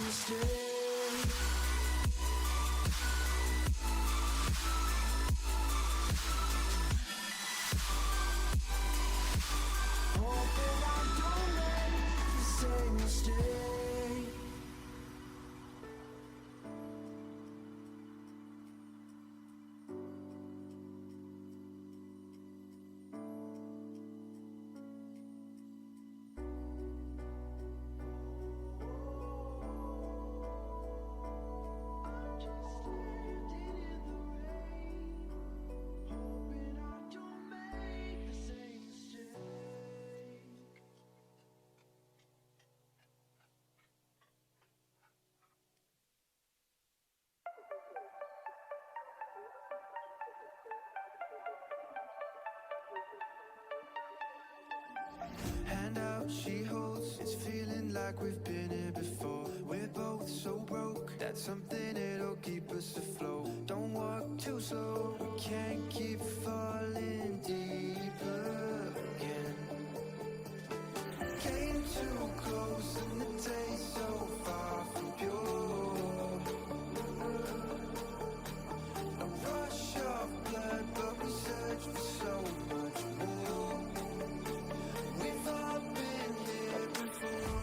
mistake. Hoping I don't make the same mistake. Hand out, she holds. It's feeling like we've been here before. We're both so broke. That's something that'll keep us afloat. Don't walk too slow. We can't keep falling deeper again. Came too close and the taste so far from pure. A rush of blood, but we search for so much more. We've all been here before.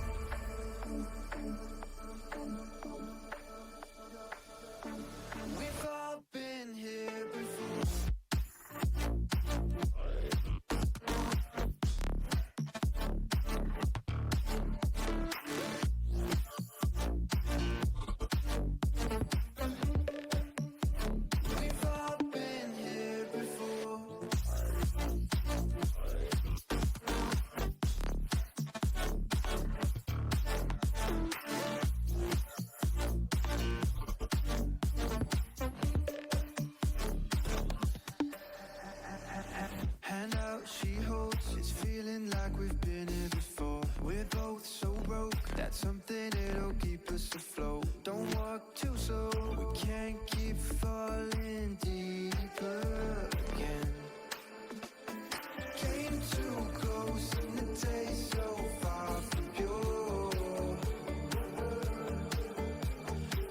We've all been here before. We've all been here before. Hand out, she holds. It's feeling like we've been here before. We're both so broke. That's something that'll keep us afloat. Don't walk too slow. We can't keep falling deeper again. Came too close and the taste so far from pure.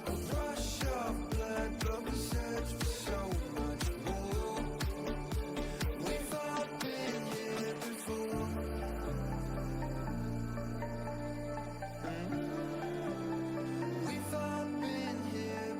A rush of blood, but we search for so much more. We've all been here before. We've all been here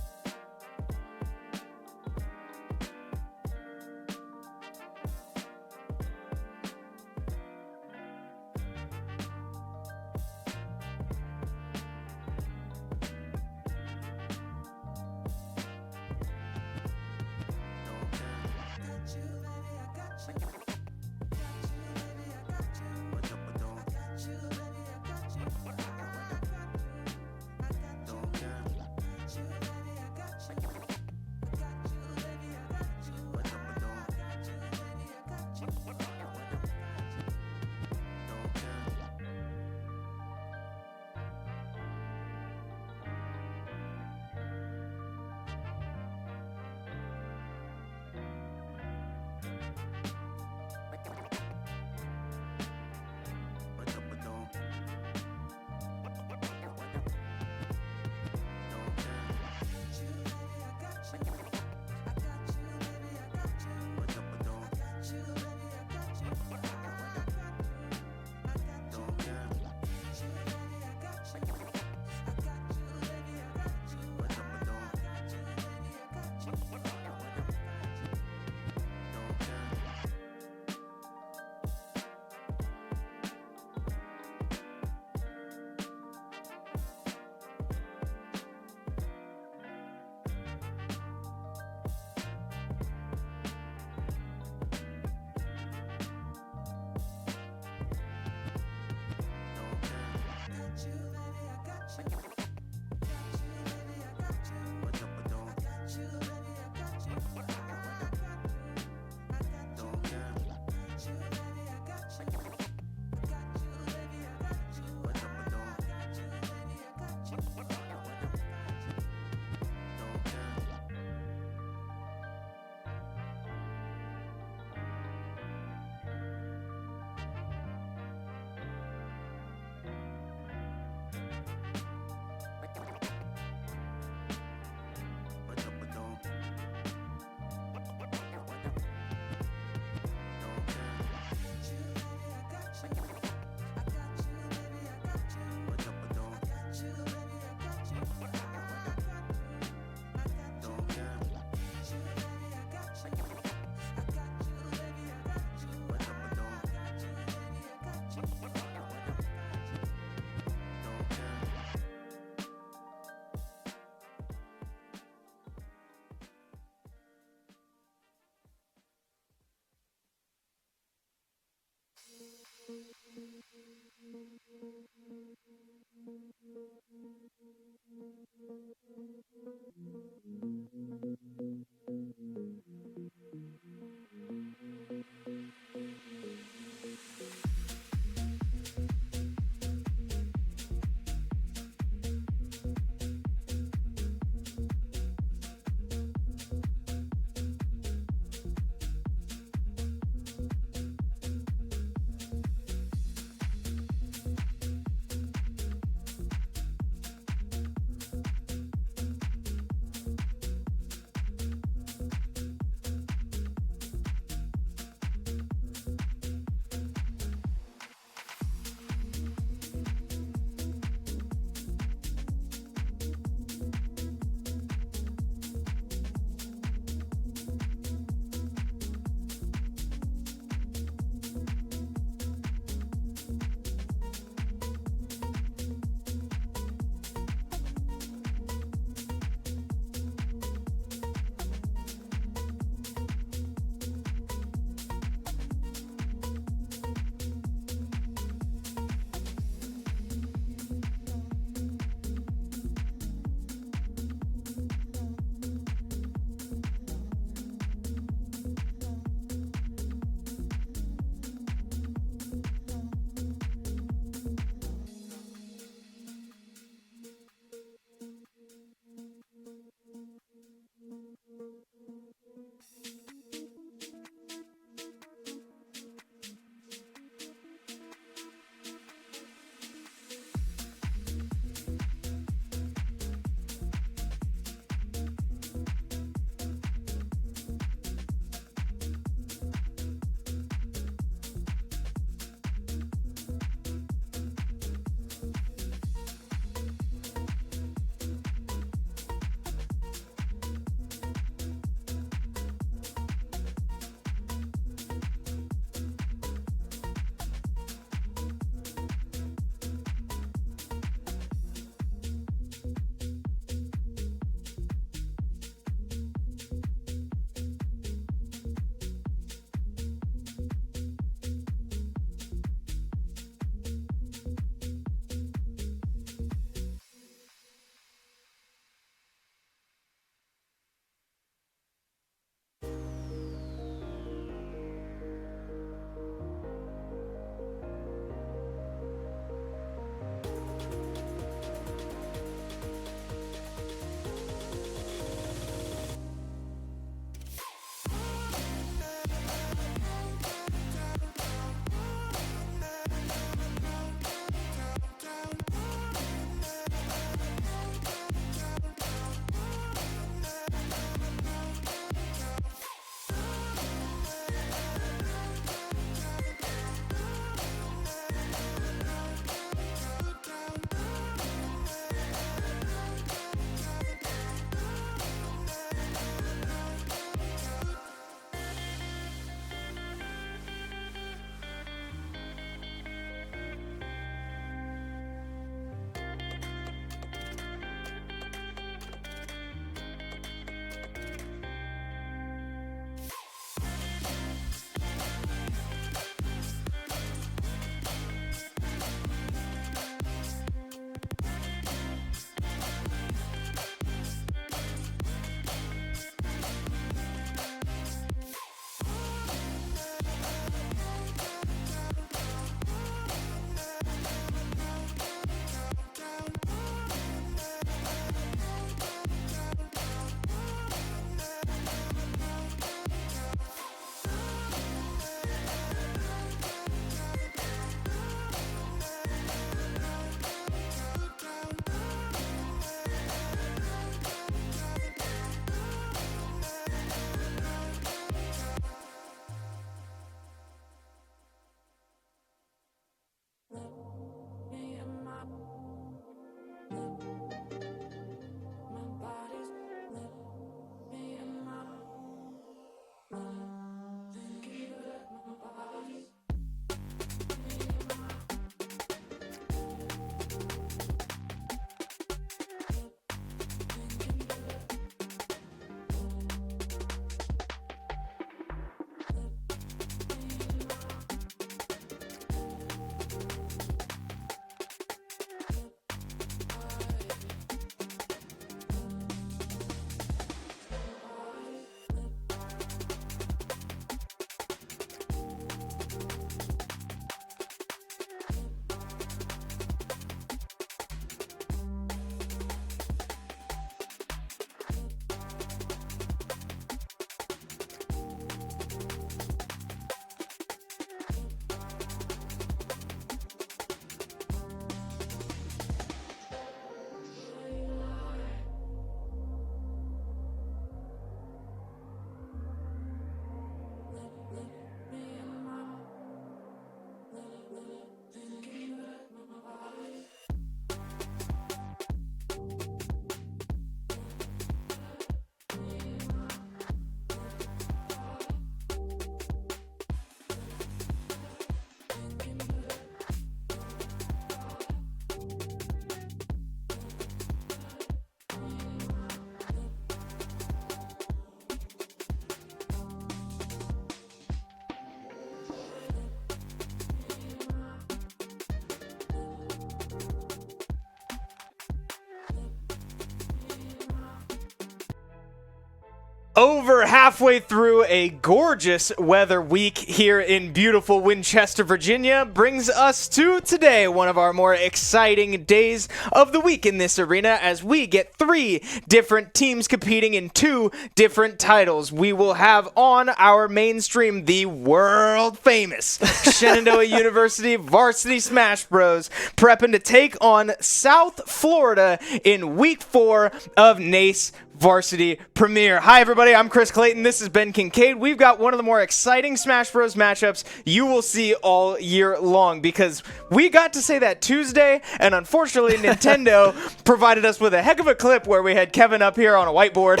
Over halfway through a gorgeous weather week here in beautiful Winchester, Virginia, brings us to today, one of our more exciting days of the week in this arena, as we get 3 different teams competing in 2 different titles. We will have on our mainstream the world famous Shenandoah University Varsity Smash Bros. Prepping to take on South Florida in week 4 of NACE Varsity Premiere. Hi everybody, I'm Chris Clayton, this is Ben Kincaid. We've got one of the more exciting Smash Bros matchups you will see all year long, because we got to say that Tuesday, and unfortunately Nintendo provided us with a heck of a clip where we had Kevin up here on a whiteboard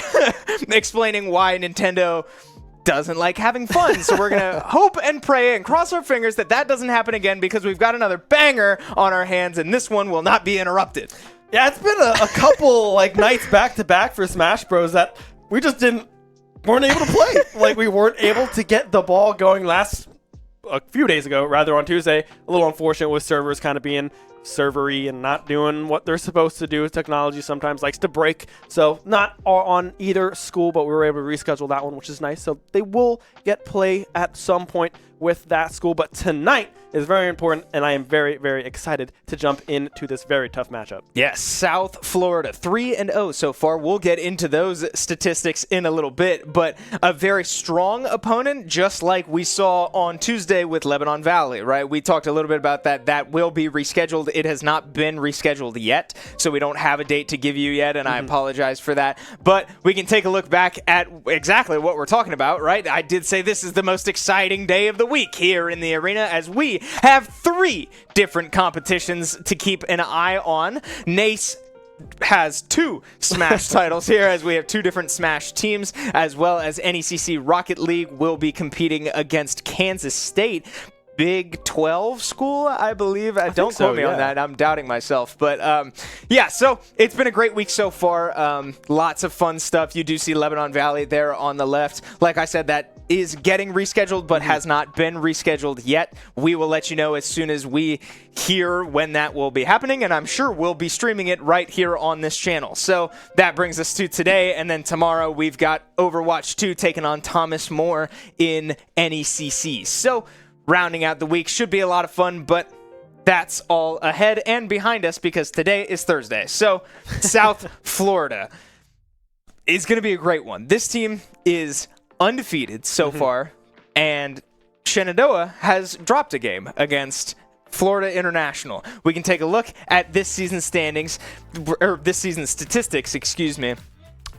explaining why Nintendo doesn't like having fun. So we're gonna hope and pray and cross our fingers that that doesn't happen again, because we've got another banger on our hands and this one will not be interrupted. Yeah, it's been a couple nights back to back for Smash Bros that we just weren't able to play. We weren't able to get the ball going a few days ago, rather on Tuesday. A little unfortunate with servers kind of being servery and not doing what they're supposed to do. Technology sometimes likes to break, so not on either school, but we were able to reschedule that one, which is nice. So they will get play at some point with that school, but tonight is very important, and I am very, very excited to jump into this very tough matchup. Yes, South Florida 3-0 so far. We'll get into those statistics in a little bit, but a very strong opponent, just like we saw on Tuesday with Lebanon Valley, right? We talked a little bit about that. That will be rescheduled. It has not been rescheduled yet, so we don't have a date to give you yet, and I apologize for that. But we can take a look back at exactly what we're talking about, right? I did say this is the most exciting day of the week here in the arena, as we have 3 different competitions to keep an eye on. NACE has 2 Smash titles here, as we have 2 different Smash teams, as well as NECC Rocket League will be competing against Kansas State. Big 12 school, I believe. Don't quote me on that. I'm doubting myself. But yeah, so it's been a great week so far. Lots of fun stuff. You do see Lebanon Valley there on the left. Like I said, that is getting rescheduled, but has not been rescheduled yet. We will let you know as soon as we hear when that will be happening, and I'm sure we'll be streaming it right here on this channel. So that brings us to today, and then tomorrow we've got Overwatch 2 taking on Thomas More in NECC. So rounding out the week should be a lot of fun, but that's all ahead and behind us, because today is Thursday. So South Florida is going to be a great one. This team is undefeated so far, and Shenandoah has dropped a game against Florida International. We can take a look at this season's standings, or this season's statistics, excuse me.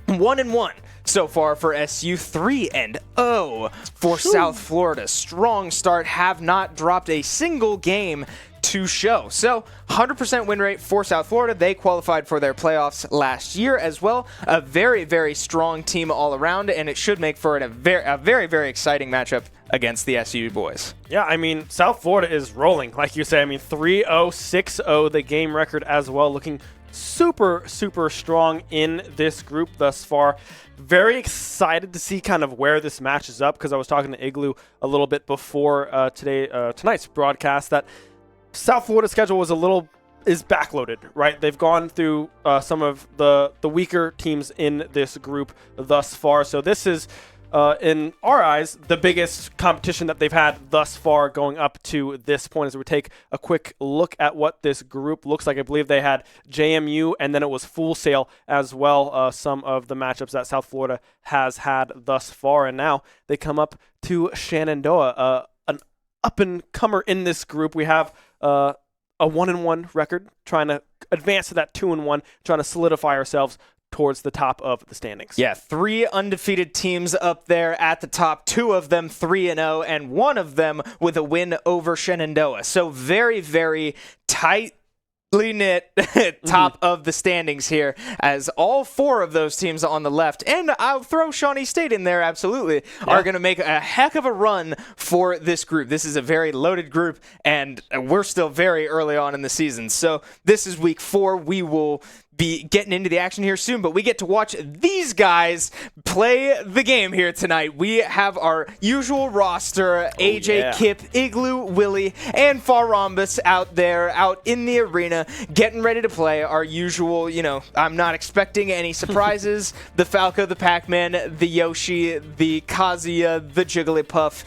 1-1 so far for SU, 3-0 for South Florida. Strong start, have not dropped a single game to show. So 100% win rate for South Florida. They qualified for their playoffs last year as well. A very, very strong team all around, and it should make for a very, very exciting matchup against the SU boys. Yeah, I mean, South Florida is rolling, like you say. I mean, 3-0, 6-0, the game record as well, looking super, super strong in this group thus far. Very excited to see kind of where this matches up, because I was talking to Igloo a little bit before tonight's broadcast that South Florida's schedule is backloaded, right? They've gone through some of the weaker teams in this group thus far. So this is, in our eyes, the biggest competition that they've had thus far going up to this point. As we take a quick look at what this group looks like, I believe they had JMU, and then it was Full Sail as well, some of the matchups that South Florida has had thus far. And now they come up to Shenandoah, an up-and-comer in this group. We have a 1-1 record, trying to advance to that 2-1, trying to solidify ourselves towards the top of the standings. Yeah, 3 undefeated teams up there at the top, 2 of them 3-0, and 1 of them with a win over Shenandoah. So very, very tightly knit top of the standings here, as all 4 of those teams on the left, and I'll throw Shawnee State in there, absolutely, are going to make a heck of a run for this group. This is a very loaded group, and we're still very early on in the season. So this is week 4. We will be getting into the action here soon, but we get to watch these guys play the game here tonight. We have our usual roster, AJ, yeah. Kip, Igloo, Willie, and Farambus out there, out in the arena, getting ready to play our usual, I'm not expecting any surprises. The Falco, the Pac-Man, the Yoshi, the Kazuya, the Jigglypuff,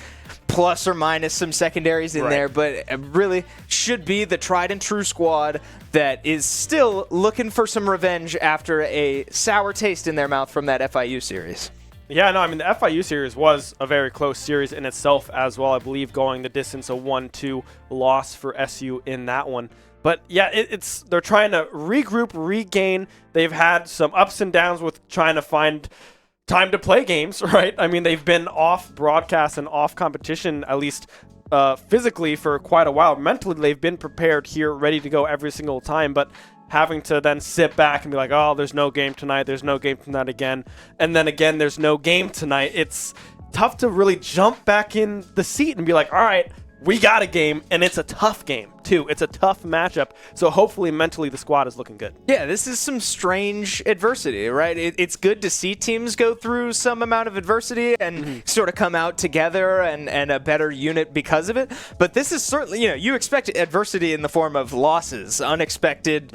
plus or minus some secondaries in there, but it really should be the tried and true squad that is still looking for some revenge after a sour taste in their mouth from that FIU series. Yeah, no, I mean, the FIU series was a very close series in itself as well. I believe going the distance, a 1-2 loss for SU in that one. But yeah, they're trying to regroup, regain. They've had some ups and downs with trying to find time to play games, right? I mean, they've been off broadcast and off competition, at least physically, for quite a while. Mentally, they've been prepared here, ready to go every single time, but having to then sit back and be like, oh, there's no game tonight, there's no game tonight again, and then again, there's no game tonight. It's tough to really jump back in the seat and be like, all right, we got a game, and it's a tough game, too. It's a tough matchup, so hopefully mentally the squad is looking good. Yeah, this is some strange adversity, right? It's good to see teams go through some amount of adversity and sort of come out together and a better unit because of it, but this is certainly, you expect adversity in the form of losses, unexpected,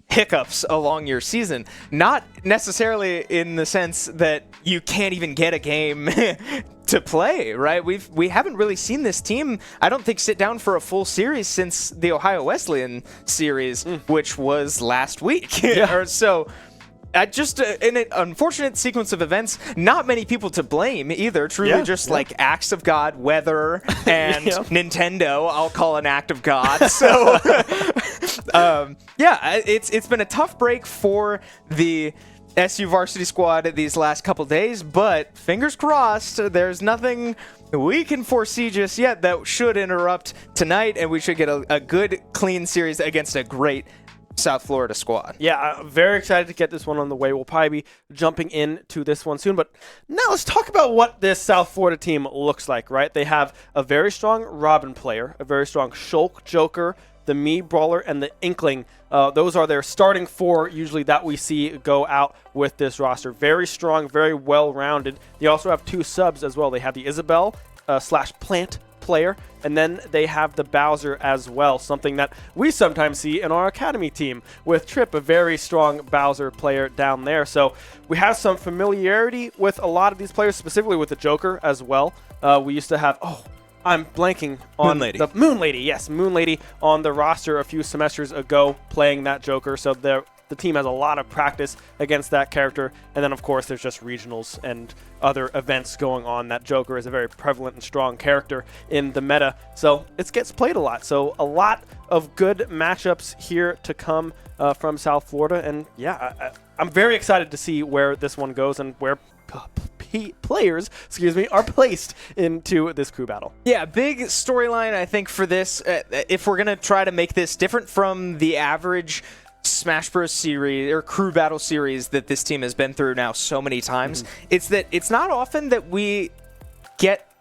hiccups along your season, not necessarily in the sense that you can't even get a game to play, right? We haven't really seen this team, I don't think, sit down for a full series since the Ohio Wesleyan series, which was last week. Or so just in an unfortunate sequence of events, not many people to blame either. Truly like acts of God, weather, and Nintendo, I'll call an act of God. So, it's been a tough break for the SU varsity squad these last couple days, but fingers crossed, there's nothing we can foresee just yet that should interrupt tonight, and we should get a good, clean series against a great South Florida squad. Yeah, I'm very excited to get this one on the way. We'll probably be jumping into this one soon, but now let's talk about what this South Florida team looks like, right? They have a very strong Robin player, a very strong Shulk Joker, the Mii Brawler, and the Inkling. Those are their starting four usually that we see go out with this roster. Very strong, very well-rounded. They also have two subs as well. They have the Isabel / Plant player, and then they have the Bowser as well, something that we sometimes see in our academy team with Trip, a very strong Bowser player down there. So we have some familiarity with a lot of these players, specifically with the Joker as well. We used to have, I'm blanking on the Moon Lady. Yes, Moon Lady on the roster a few semesters ago playing that Joker. So the team has a lot of practice against that character. And then, of course, there's just regionals and other events going on. That Joker is a very prevalent and strong character in the meta. So it gets played a lot. So a lot of good matchups here to come from South Florida. And, yeah, I'm very excited to see where this one goes and where players, are placed into this crew battle. Yeah, big storyline, I think, for this. If we're going to try to make this different from the average Smash Bros. Series or crew battle series that this team has been through now so many times, it's that it's not often that we get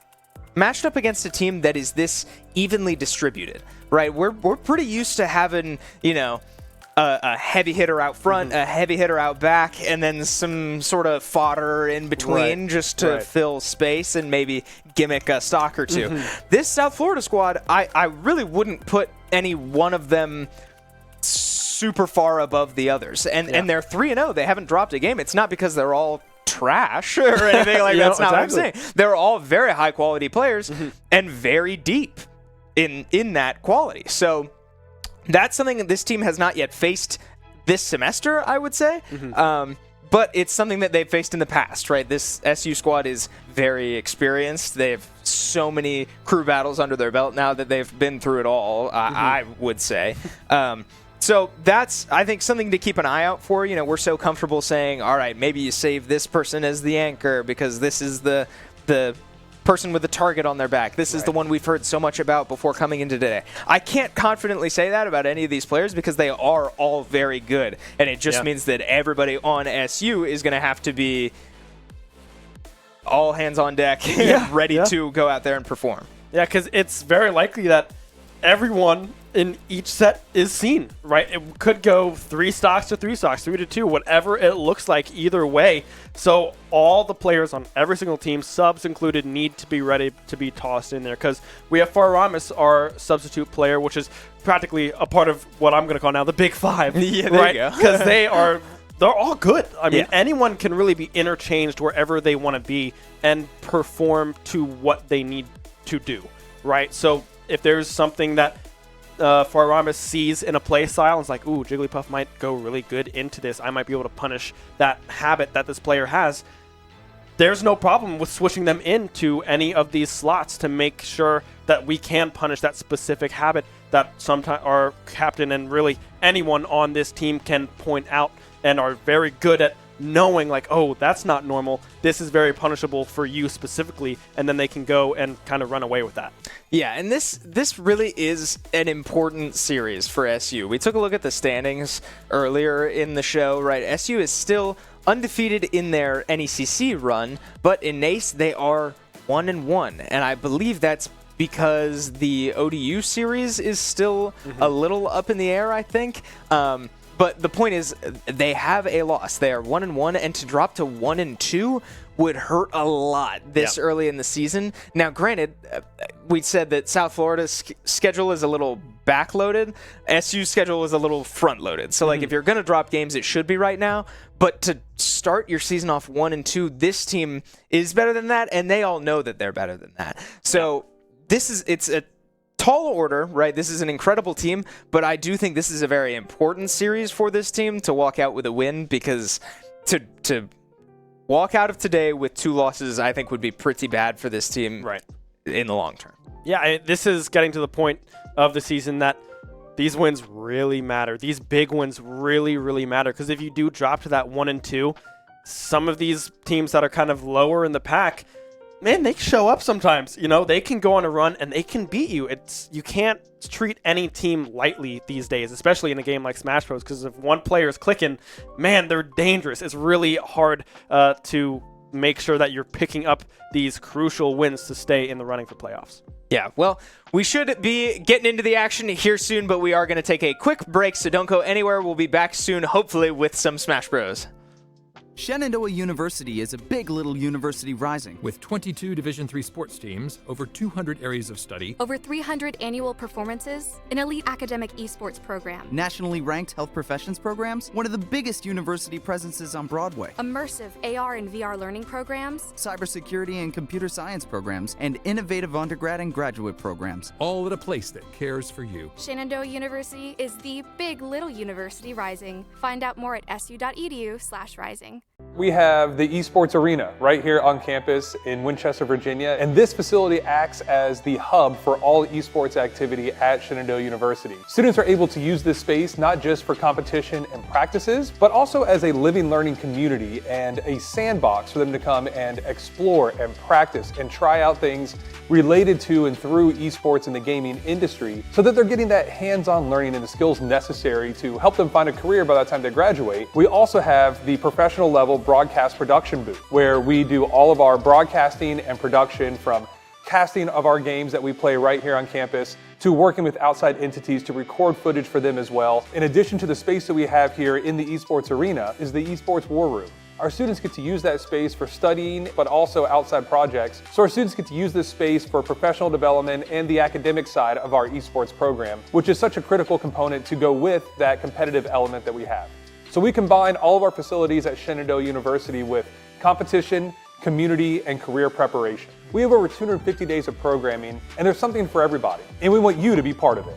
matched up against a team that is this evenly distributed, right? We're pretty used to having, a heavy hitter out front, a heavy hitter out back, and then some sort of fodder in between just to fill space and maybe gimmick a stock or two. This South Florida squad, I really wouldn't put any one of them super far above the others. And they're 3-0. They haven't dropped a game. It's not because they're all trash or anything like that. That's not what I'm saying. They're all very high quality players and very deep in that quality. So that's something that this team has not yet faced this semester, I would say. But it's something that they've faced in the past, right? This SU squad is very experienced. They have so many crew battles under their belt now that they've been through it all, I would say. So that's, I think, something to keep an eye out for. We're so comfortable saying, all right, maybe you save this person as the anchor because this is the person with the target on their back. This is the one we've heard so much about before coming into today. I can't confidently say that about any of these players because they are all very good, and it just means that everybody on SU is going to have to be all hands on deck, ready to go out there and perform. Yeah, because it's very likely that everyone in each set is seen, right? It could go 3 stocks to 3 stocks, 3 to 2, whatever it looks like either way. So all the players on every single team, subs included, need to be ready to be tossed in there, because we have Faramis, our substitute player, which is practically a part of what I'm going to call now the Big Five. Yeah, there right? you go. Because they're all good. I mean, anyone can really be interchanged wherever they want to be and perform to what they need to do, right? So if there's something that Faramis sees in a play style and is like, ooh, Jigglypuff might go really good into this, I might be able to punish that habit that this player has, there's no problem with switching them into any of these slots to make sure that we can punish that specific habit that sometimes our captain and really anyone on this team can point out and are very good at knowing, like, oh, that's not normal. This is very punishable for you specifically, and then they can go and kind of run away with that. Yeah, and this really is an important series for SU. We took a look at the standings earlier in the show, right? SU is still undefeated in their NECC run, but in NACE they are 1-1, and I believe that's because the ODU series is still a little up in the air, I think. But the point is, they have a loss. They are 1-1, and to drop to 1-2 would hurt a lot this early in the season. Now, granted, we said that South Florida's schedule is a little backloaded. SU's schedule is a little front-loaded. So, like, if you're going to drop games, it should be right now. But to start your season off 1-2, this team is better than that, and they all know that they're better than that. So it's a tall order, right? This is an incredible team, but I do think this is a very important series for this team to walk out with a win, because to walk out of today with 2 losses, I think would be pretty bad for this team in the long term. Yeah, this is getting to the point of the season that these wins really matter. These big wins really, really matter, because if you do drop to that 1-2, some of these teams that are kind of lower in the pack, man, they show up sometimes. You know, they can go on a run and they can beat you. You can't treat any team lightly these days, especially in a game like Smash Bros, because if one player is clicking, man, they're dangerous. It's really hard to make sure that you're picking up these crucial wins to stay in the running for playoffs. Yeah, well, we should be getting into the action here soon, but we are going to take a quick break, so don't go anywhere. We'll be back soon, hopefully with some Smash Bros. Shenandoah University is a big little university rising. With 22 Division III sports teams, over 200 areas of study, over 300 annual performances, an elite academic esports program, nationally ranked health professions programs, one of the biggest university presences on Broadway, immersive AR and VR learning programs, cybersecurity and computer science programs, and innovative undergrad and graduate programs. all at a place that cares for you. Shenandoah University is the big little university rising. Find out more at su.edu/rising. We have the Esports Arena right here on campus in Winchester, Virginia, and this facility acts as the hub for all esports activity at Shenandoah University. Students are able to use this space not just for competition and practices, but also as a living learning community and a sandbox for them to come and explore and practice and try out things related to and through esports in the gaming industry, so that they're getting that hands-on learning and the skills necessary to help them find a career by the time they graduate. We also have the professional level broadcast production booth, where we do all of our broadcasting and production, from casting of our games that we play right here on campus to working with outside entities to record footage for them as well. In addition to the space that we have here in the Esports Arena is the Esports War Room. Our students get to use that space for studying, but also outside projects. So our students get to use this space for professional development and the academic side of our esports program, which is such a critical component to go with that competitive element that we have. So we combine all of our facilities at Shenandoah University with competition, community, and career preparation. We have over 250 days of programming, and there's something for everybody, and we want you to be part of it.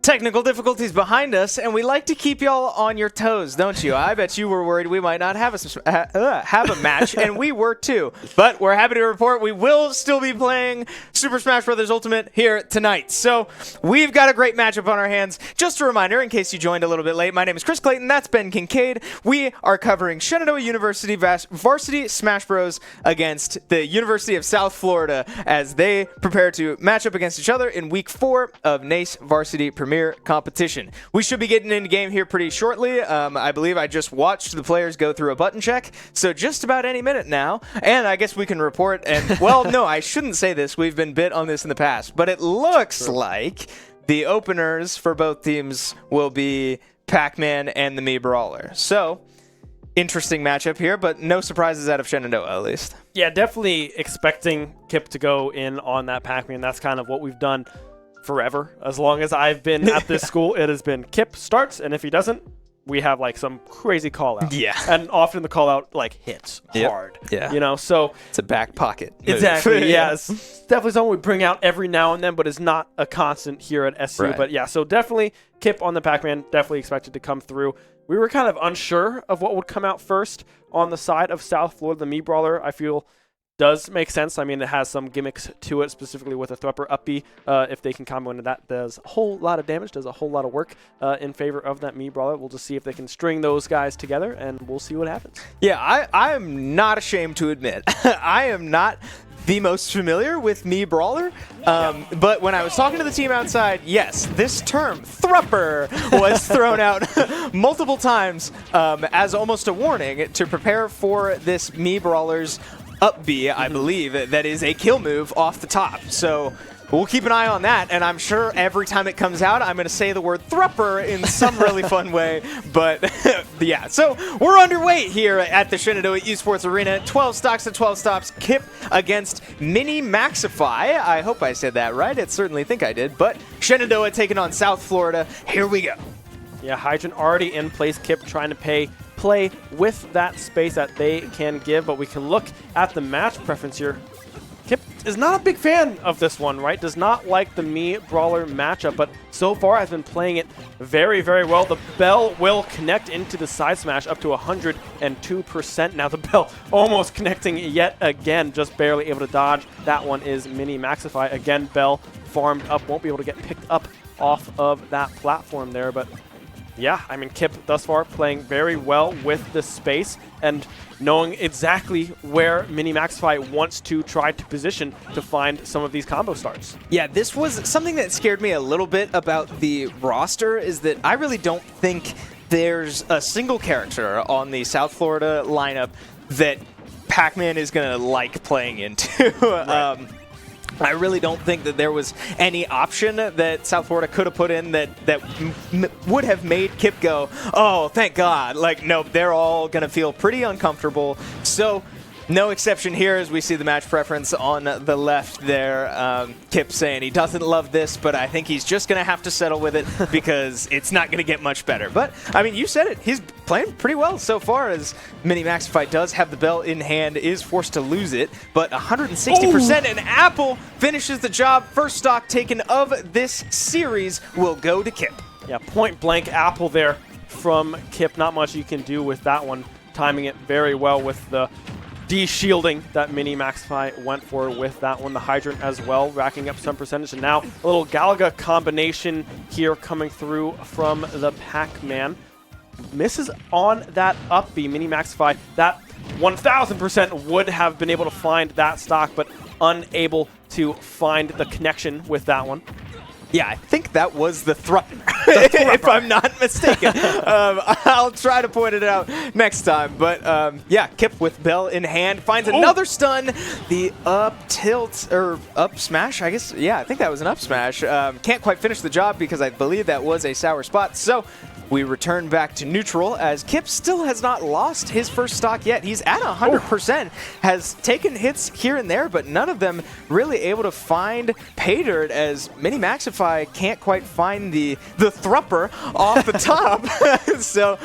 technical difficulties behind us, and we like to keep y'all on your toes, don't you? I bet you were worried we might not have a match, and we were too. But we're happy to report we will still be playing Super Smash Bros. Ultimate here tonight. So we've got a great matchup on our hands. Just a reminder, in case you joined a little bit late, my name is Chris Clayton, that's Ben Kincaid. We are covering Shenandoah University Varsity Smash Bros. Against the University of South Florida as they prepare to match up against each other in Week 4 of NACE Varsity Premier Competition. We should be getting into game here pretty shortly. I believe I just watched the players go through a button check, so just about any minute now. And I guess we can report, and well, no, I shouldn't say this. We've been bit on this in the past, but it looks like the openers for both teams will be Pac-Man and the Mii Brawler. So, interesting matchup here, but no surprises out of Shenandoah, at least. Yeah, definitely expecting Kip to go in on that Pac-Man. That's kind of what we've done forever. As long as I've been at this school, it has been Kip starts, and if he doesn't, we have like some crazy call out. Yeah. And often the call out like hits hard. Yeah. You know, so it's a back pocket move. Exactly. Yeah. It's definitely something we bring out every now and then, but it's not a constant here at SU. Right. But yeah, so definitely Kip on the Pac-Man, definitely expected to come through. We were kind of unsure of what would come out first on the side of South Florida. The Mii Brawler, I feel, does make sense. I mean, it has some gimmicks to it, specifically with a Thrupper up B. If they can combo into that, does a whole lot of damage, does a whole lot of work in favor of that Mii Brawler. We'll just see if they can string those guys together, and we'll see what happens. Yeah, I am not ashamed to admit, I am not the most familiar with Mii Brawler, but when I was talking to the team outside, yes, this term, Thrupper, was thrown out multiple times as almost a warning to prepare for this Mii Brawler's up B, I believe, that is a kill move off the top. So we'll keep an eye on that, and I'm sure every time it comes out, I'm going to say the word Thrupper in some really fun way. But yeah, so we're underway here at the Shenandoah Esports Arena. 12 stocks to 12 stops. Kip against Mini Maxify. I hope I said that right. I certainly think I did. But Shenandoah taking on South Florida. Here we go. Yeah, Hydrant already in place. Kip trying to play with that space that they can give, but we can look at the match preference here. Kip is not a big fan of this one, right? Does not like the Mii Brawler matchup, but so far has been playing it very, very well. The Bell will connect into the side smash up to 102%. Now the Bell almost connecting yet again, just barely able to dodge. That one is Mini Maxify. Again, Bell farmed up, won't be able to get picked up off of that platform there, but yeah, I mean, Kip thus far playing very well with the space and knowing exactly where Mini Maxify wants to try to position to find some of these combo starts. Yeah, this was something that scared me a little bit about the roster, is that I really don't think there's a single character on the South Florida lineup that Pac-Man is going to like playing into. Right. I really don't think that there was any option that South Florida could have put in that would have made Kip go, oh, thank God. Like, no, they're all going to feel pretty uncomfortable. So, no exception here as we see the match preference on the left there. Kip saying he doesn't love this, but I think he's just going to have to settle with it because it's not going to get much better. But, I mean, you said it. He's playing pretty well so far as Mini Maxify does have the bell in hand, is forced to lose it, but 160%, and Apple finishes the job. First stock taken of this series will go to Kip. Yeah, point blank Apple there from Kip. Not much you can do with that one. Timing it very well with the de-shielding that Mini Maxify went for with that one. The Hydrant as well, racking up some percentage. And now a little Galaga combination here coming through from the Pac-Man. Misses on that up B. Mini Maxify, that 1000% would have been able to find that stock, but unable to find the connection with that one. Yeah, I think that was the Thrupper, if I'm not mistaken. I'll try to point it out next time. But yeah, Kip with Bell in hand finds another stun. The up tilt, or up smash, I guess. Yeah, I think that was an up smash. Can't quite finish the job because I believe that was a sour spot. So we return back to neutral as Kip still has not lost his first stock yet. He's at 100%, has taken hits here and there, but none of them really able to find pay dirt as Mini Maxify can't quite find the Thrupper off the top. So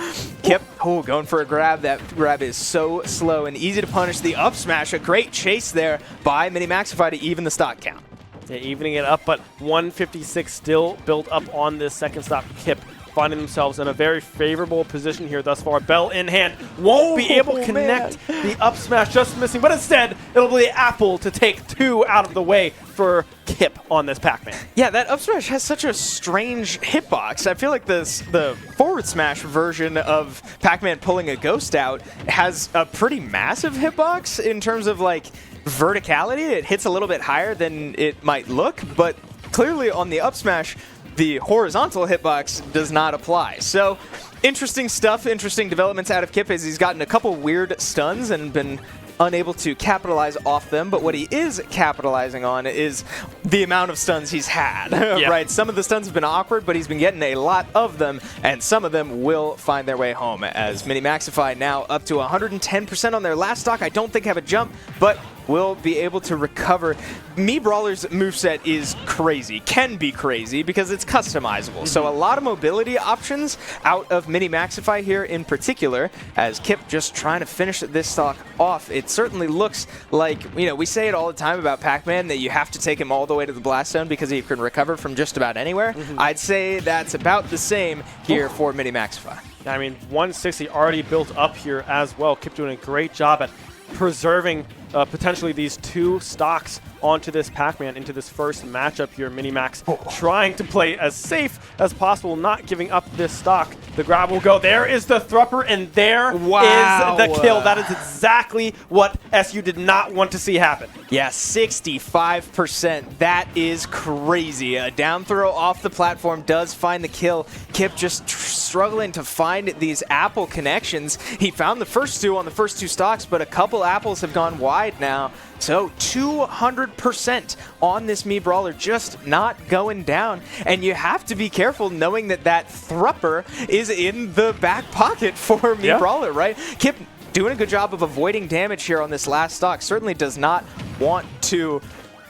Kip, going for a grab. That grab is so slow and easy to punish. The up smash, a great chase there by Mini Maxify to even the stock count. Yeah, evening it up, but 156 still built up on this second stock. Kip finding themselves in a very favorable position here thus far. Bell in hand, won't be able to connect the up smash, just missing, but instead it'll be the Apple to take 2 out of the way for Kip on this Pac-Man. Yeah, that up smash has such a strange hitbox. I feel like the forward smash version of Pac-Man pulling a ghost out has a pretty massive hitbox in terms of like verticality. It hits a little bit higher than it might look, but clearly on the up smash, the horizontal hitbox does not apply. So interesting stuff, interesting developments out of Kip as he's gotten a couple weird stuns and been unable to capitalize off them, but what he is capitalizing on is the amount of stuns he's had, right? Some of the stuns have been awkward, but he's been getting a lot of them, and some of them will find their way home as Mini Maxify now up to 110% on their last stock. I don't think have a jump, but will be able to recover. Mii Brawler's moveset is crazy, can be crazy, because it's customizable. So a lot of mobility options out of Mini Maxify here in particular, as Kip just trying to finish this stock off. It certainly looks like, you know, we say it all the time about Pac-Man that you have to take him all the way to the blast zone because he can recover from just about anywhere. I'd say that's about the same here for Mini Maxify. I mean, 160 already built up here as well. Kip doing a great job at preserving potentially these 2 stocks onto this Pac-Man into this first matchup here. Minimax trying to play as safe as possible, not giving up this stock. The grab will go. There is the Thrupper, and there is the kill. That is exactly what SU did not want to see happen. Yeah, 65%. That is crazy. A down throw off the platform does find the kill. Kip just struggling to find these apple connections. He found the first 2 on the first 2 stocks, but a couple apples have gone wide now. So 200% on this Mii Brawler, just not going down. And you have to be careful knowing that that Thrupper is in the back pocket for Mii Brawler, right? Kip doing a good job of avoiding damage here on this last stock. Certainly does not want to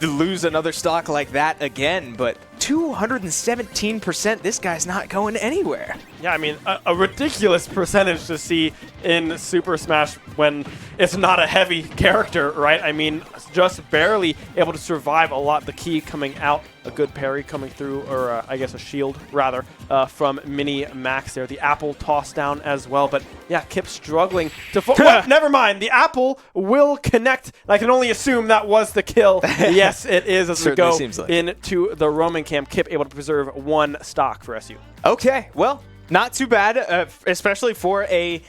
lose another stock like that again, but 217%, this guy's not going anywhere. Yeah, I mean, a ridiculous percentage to see in Super Smash when it's not a heavy character, right? I mean, just barely able to survive a lot. The key coming out, a good parry coming through, or I guess a shield, rather, from Mini Max there. The apple tossed down as well, but yeah, Kip struggling to... Well, never mind, the apple will connect. I can only assume that was the kill. Yes, it is as we go into the Roman camp. Kip able to preserve 1 stock for SU. Okay, well, not too bad, especially for a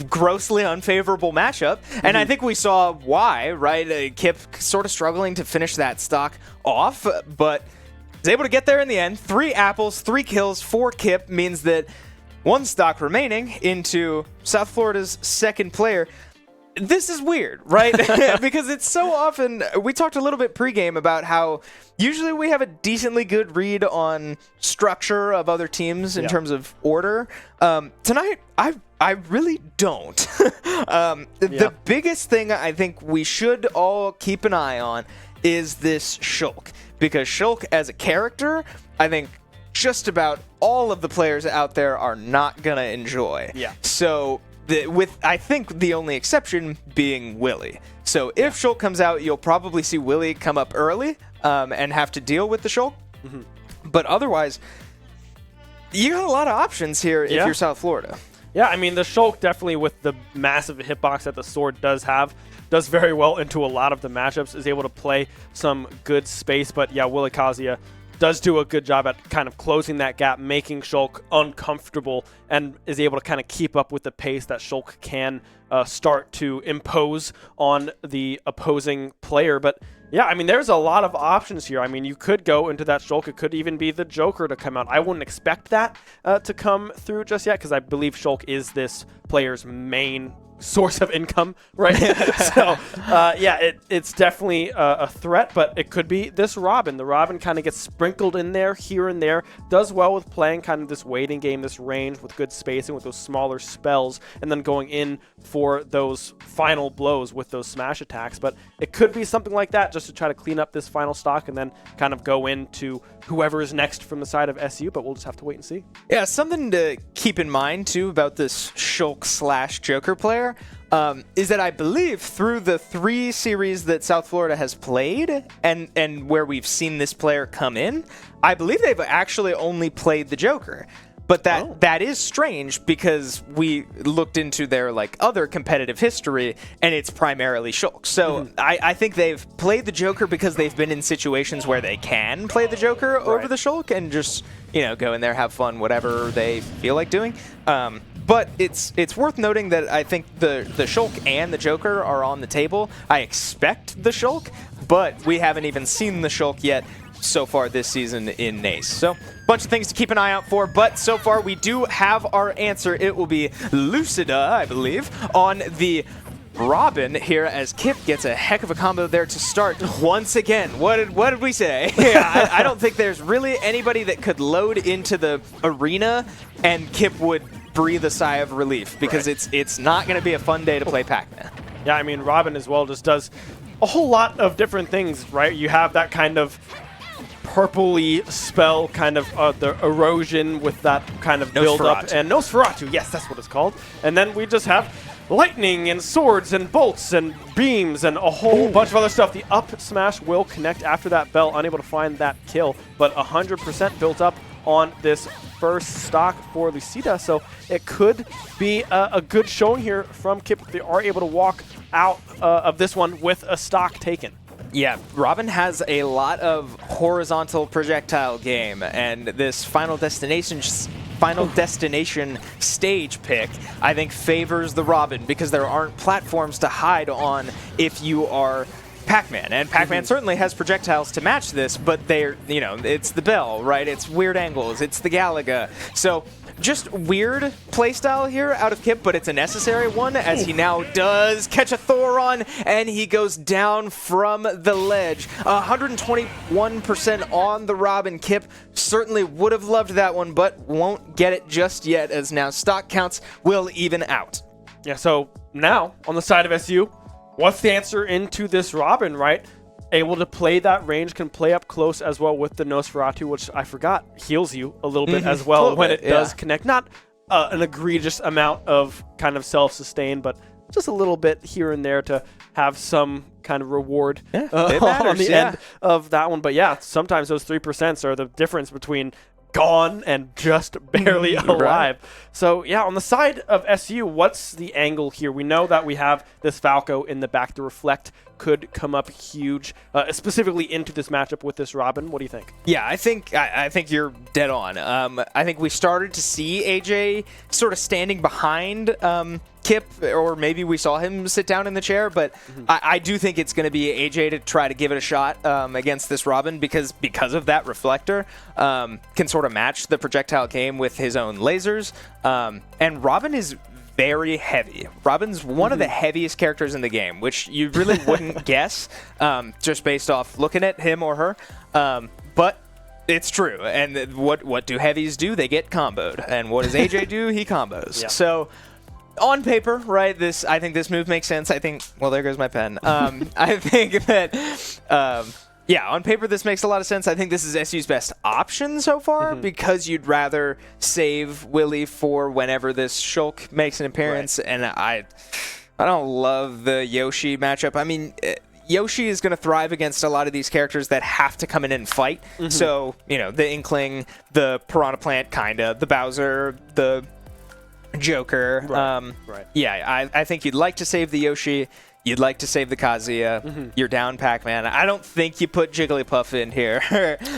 grossly unfavorable matchup. And I think we saw why, right? Kip sort of struggling to finish that stock off, but was able to get there in the end. 3 apples, 3 kills for Kip means that 1 stock remaining into South Florida's second player. This is weird, right? Because it's so often, we talked a little bit pregame about how usually we have a decently good read on structure of other teams in terms of order. Tonight, I really don't. The biggest thing I think we should all keep an eye on is this Shulk. Because Shulk as a character, I think just about all of the players out there are not going to enjoy. Yeah. So... with, I think, the only exception being Willy. So if Shulk comes out, you'll probably see Willy come up early and have to deal with the Shulk. But otherwise, you got a lot of options here if you're South Florida. Yeah, I mean, the Shulk definitely, with the massive hitbox that the sword does have, does very well into a lot of the matchups, is able to play some good space. But yeah, Willy Kazia does do a good job at kind of closing that gap, making Shulk uncomfortable, and is able to kind of keep up with the pace that Shulk can start to impose on the opposing player. But yeah, I mean, there's a lot of options here. I mean, you could go into that Shulk. It could even be the Joker to come out. I wouldn't expect that to come through just yet, because I believe Shulk is this player's main source of income, right? So yeah, it's definitely a threat, but it could be this Robin. The Robin kind of gets sprinkled in there here and there, does well with playing kind of this waiting game, this range with good spacing, with those smaller spells, and then going in for those final blows with those smash attacks. But it could be something like that, just to try to clean up this final stock and then kind of go into whoever is next from the side of SU, but we'll just have to wait and see. Yeah, something to keep in mind too about this Shulk / Joker player there is that I believe through the 3 series that South Florida has played and where we've seen this player come in, I believe they've actually only played the Joker. But that is strange because we looked into their other competitive history and it's primarily Shulk. So I think they've played the Joker because they've been in situations where they can play the Joker over the Shulk and just go in there, have fun, whatever they feel like doing. But it's worth noting that I think the Shulk and the Joker are on the table. I expect the Shulk, but we haven't even seen the Shulk yet so far this season in NACE. So, bunch of things to keep an eye out for, but so far we do have our answer. It will be Lucida, I believe, on the Robin here as Kip gets a heck of a combo there to start once again. What did we say? I don't think there's really anybody that could load into the arena and Kip would breathe a sigh of relief because it's not going to be a fun day to play Pac-Man. Yeah, I mean, Robin as well just does a whole lot of different things, right? You have that kind of purpley spell, kind of the erosion with that kind of build-up. And Nosferatu, yes, that's what it's called. And then we just have lightning and swords and bolts and beams and a whole bunch of other stuff. The up smash will connect after that bell, unable to find that kill, but 100% built up on this first stock for Lucida, so it could be a good showing here from Kip if they are able to walk out of this one with a stock taken. Yeah, Robin has a lot of horizontal projectile game, and this Final Destination stage pick, I think, favors the Robin because there aren't platforms to hide on if you are Pac-Man. And Pac-Man certainly has projectiles to match this, but they're, it's the bell, right? It's weird angles. It's the Galaga. So just weird playstyle here out of Kip, but it's a necessary one as he now does catch a Thoron and he goes down from the ledge. 121% on the Robin. Kip certainly would have loved that one, but won't get it just yet as now stock counts will even out. Yeah, so now on the side of SU, what's the answer into this Robin, right? Able to play that range, can play up close as well with the Nosferatu, which I forgot heals you a little bit as well when it does connect. Not an egregious amount of kind of self-sustain, but just a little bit here and there to have some kind of reward it on matters, the end of that one. But yeah, sometimes those 3% are the difference between gone and just barely alive. Right. So yeah, on the side of SU, what's the angle here? We know that we have this Falco in the back. The Reflect could come up huge, specifically into this matchup with this Robin. What do you think? Yeah, I think you're dead on. I think we started to see AJ sort of standing behind Kip, or maybe we saw him sit down in the chair, but I do think it's going to be AJ to try to give it a shot against this Robin because of that Reflector, can sort of match the projectile game with his own lasers, and Robin is very heavy. Robin's one of the heaviest characters in the game, which you really wouldn't guess just based off looking at him or her, but it's true. And what do heavies do? They get comboed. And what does AJ do? He combos. Yeah. So on paper, right, I think this move makes sense. I think, well, there goes my pen. I think that yeah, on paper this makes a lot of sense. I think this is SU's best option so far because you'd rather save Willie for whenever this Shulk makes an appearance. Right. And I don't love the Yoshi matchup. I mean, Yoshi is going to thrive against a lot of these characters that have to come in and fight. So, the Inkling, the Piranha Plant, kinda, the Bowser, the Joker. Right. Yeah, I think you'd like to save the Yoshi. You'd like to save the Kazuya. You're down Pac-Man. I don't think you put Jigglypuff in here.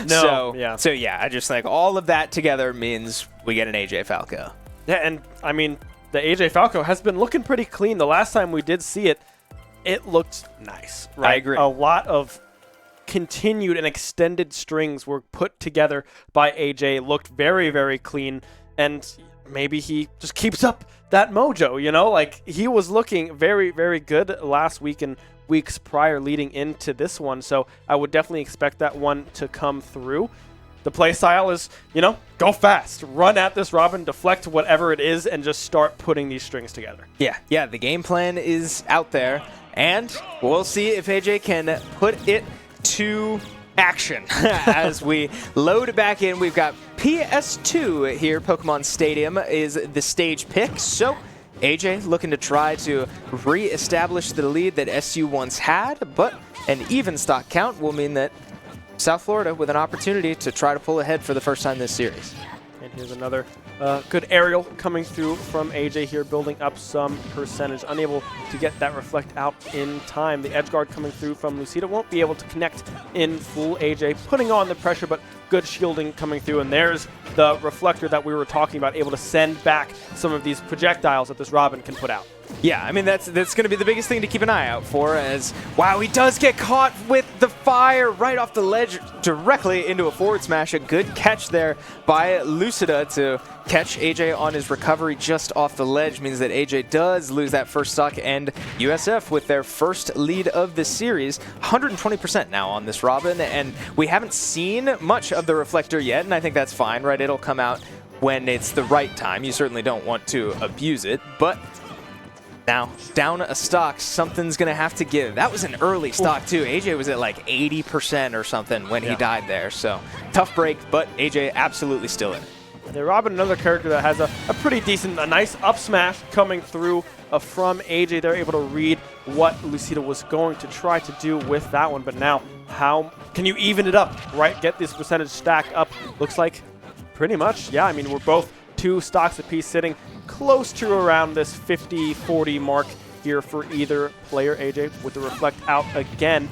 No. So yeah, I just think all of that together means we get an AJ Falco. Yeah, and I mean, the AJ Falco has been looking pretty clean. The last time we did see it, it looked nice. Right? I agree. A lot of continued and extended strings were put together by AJ. Looked very, very clean, and maybe he just keeps up that mojo, like he was looking very, very good last week and weeks prior leading into this one. So I would definitely expect that one to come through. The play style is, go fast, run at this Robin, deflect whatever it is, and just start putting these strings together. Yeah, the game plan is out there, and we'll see if AJ can put it to action as we load back in. We've got PS2 here. Pokemon Stadium is the stage pick. So AJ looking to try to re-establish the lead that SU once had, but an even stock count will mean that South Florida with an opportunity to try to pull ahead for the first time this series. And here's another good aerial coming through from AJ here, building up some percentage. Unable to get that reflect out in time. The edge guard coming through from Lucida won't be able to connect in full. AJ putting on the pressure, but good shielding coming through. And there's the reflector that we were talking about, able to send back some of these projectiles that this Robin can put out. Yeah, I mean, that's going to be the biggest thing to keep an eye out for, as, wow, he does get caught with the fire right off the ledge directly into a forward smash. A good catch there by Lucida to catch AJ on his recovery just off the ledge means that AJ does lose that first stock, and USF with their first lead of the series, 120% now on this Robin, and we haven't seen much of the reflector yet, and I think that's fine, right? It'll come out when it's the right time. You certainly don't want to abuse it, but now, down a stock, something's going to have to give. That was an early stock, too. AJ was at like 80% or something when he died there. So, tough break, but AJ absolutely still in it. And Robin, another character that has a pretty decent, a nice up smash coming through from AJ. They're able to read what Lucida was going to try to do with that one. But now, how can you even it up, right? Get this percentage stack up. Looks like pretty much, yeah. I mean, we're both 2 stocks apiece, sitting close to around this 50-40 mark here for either player. AJ with the reflect out again,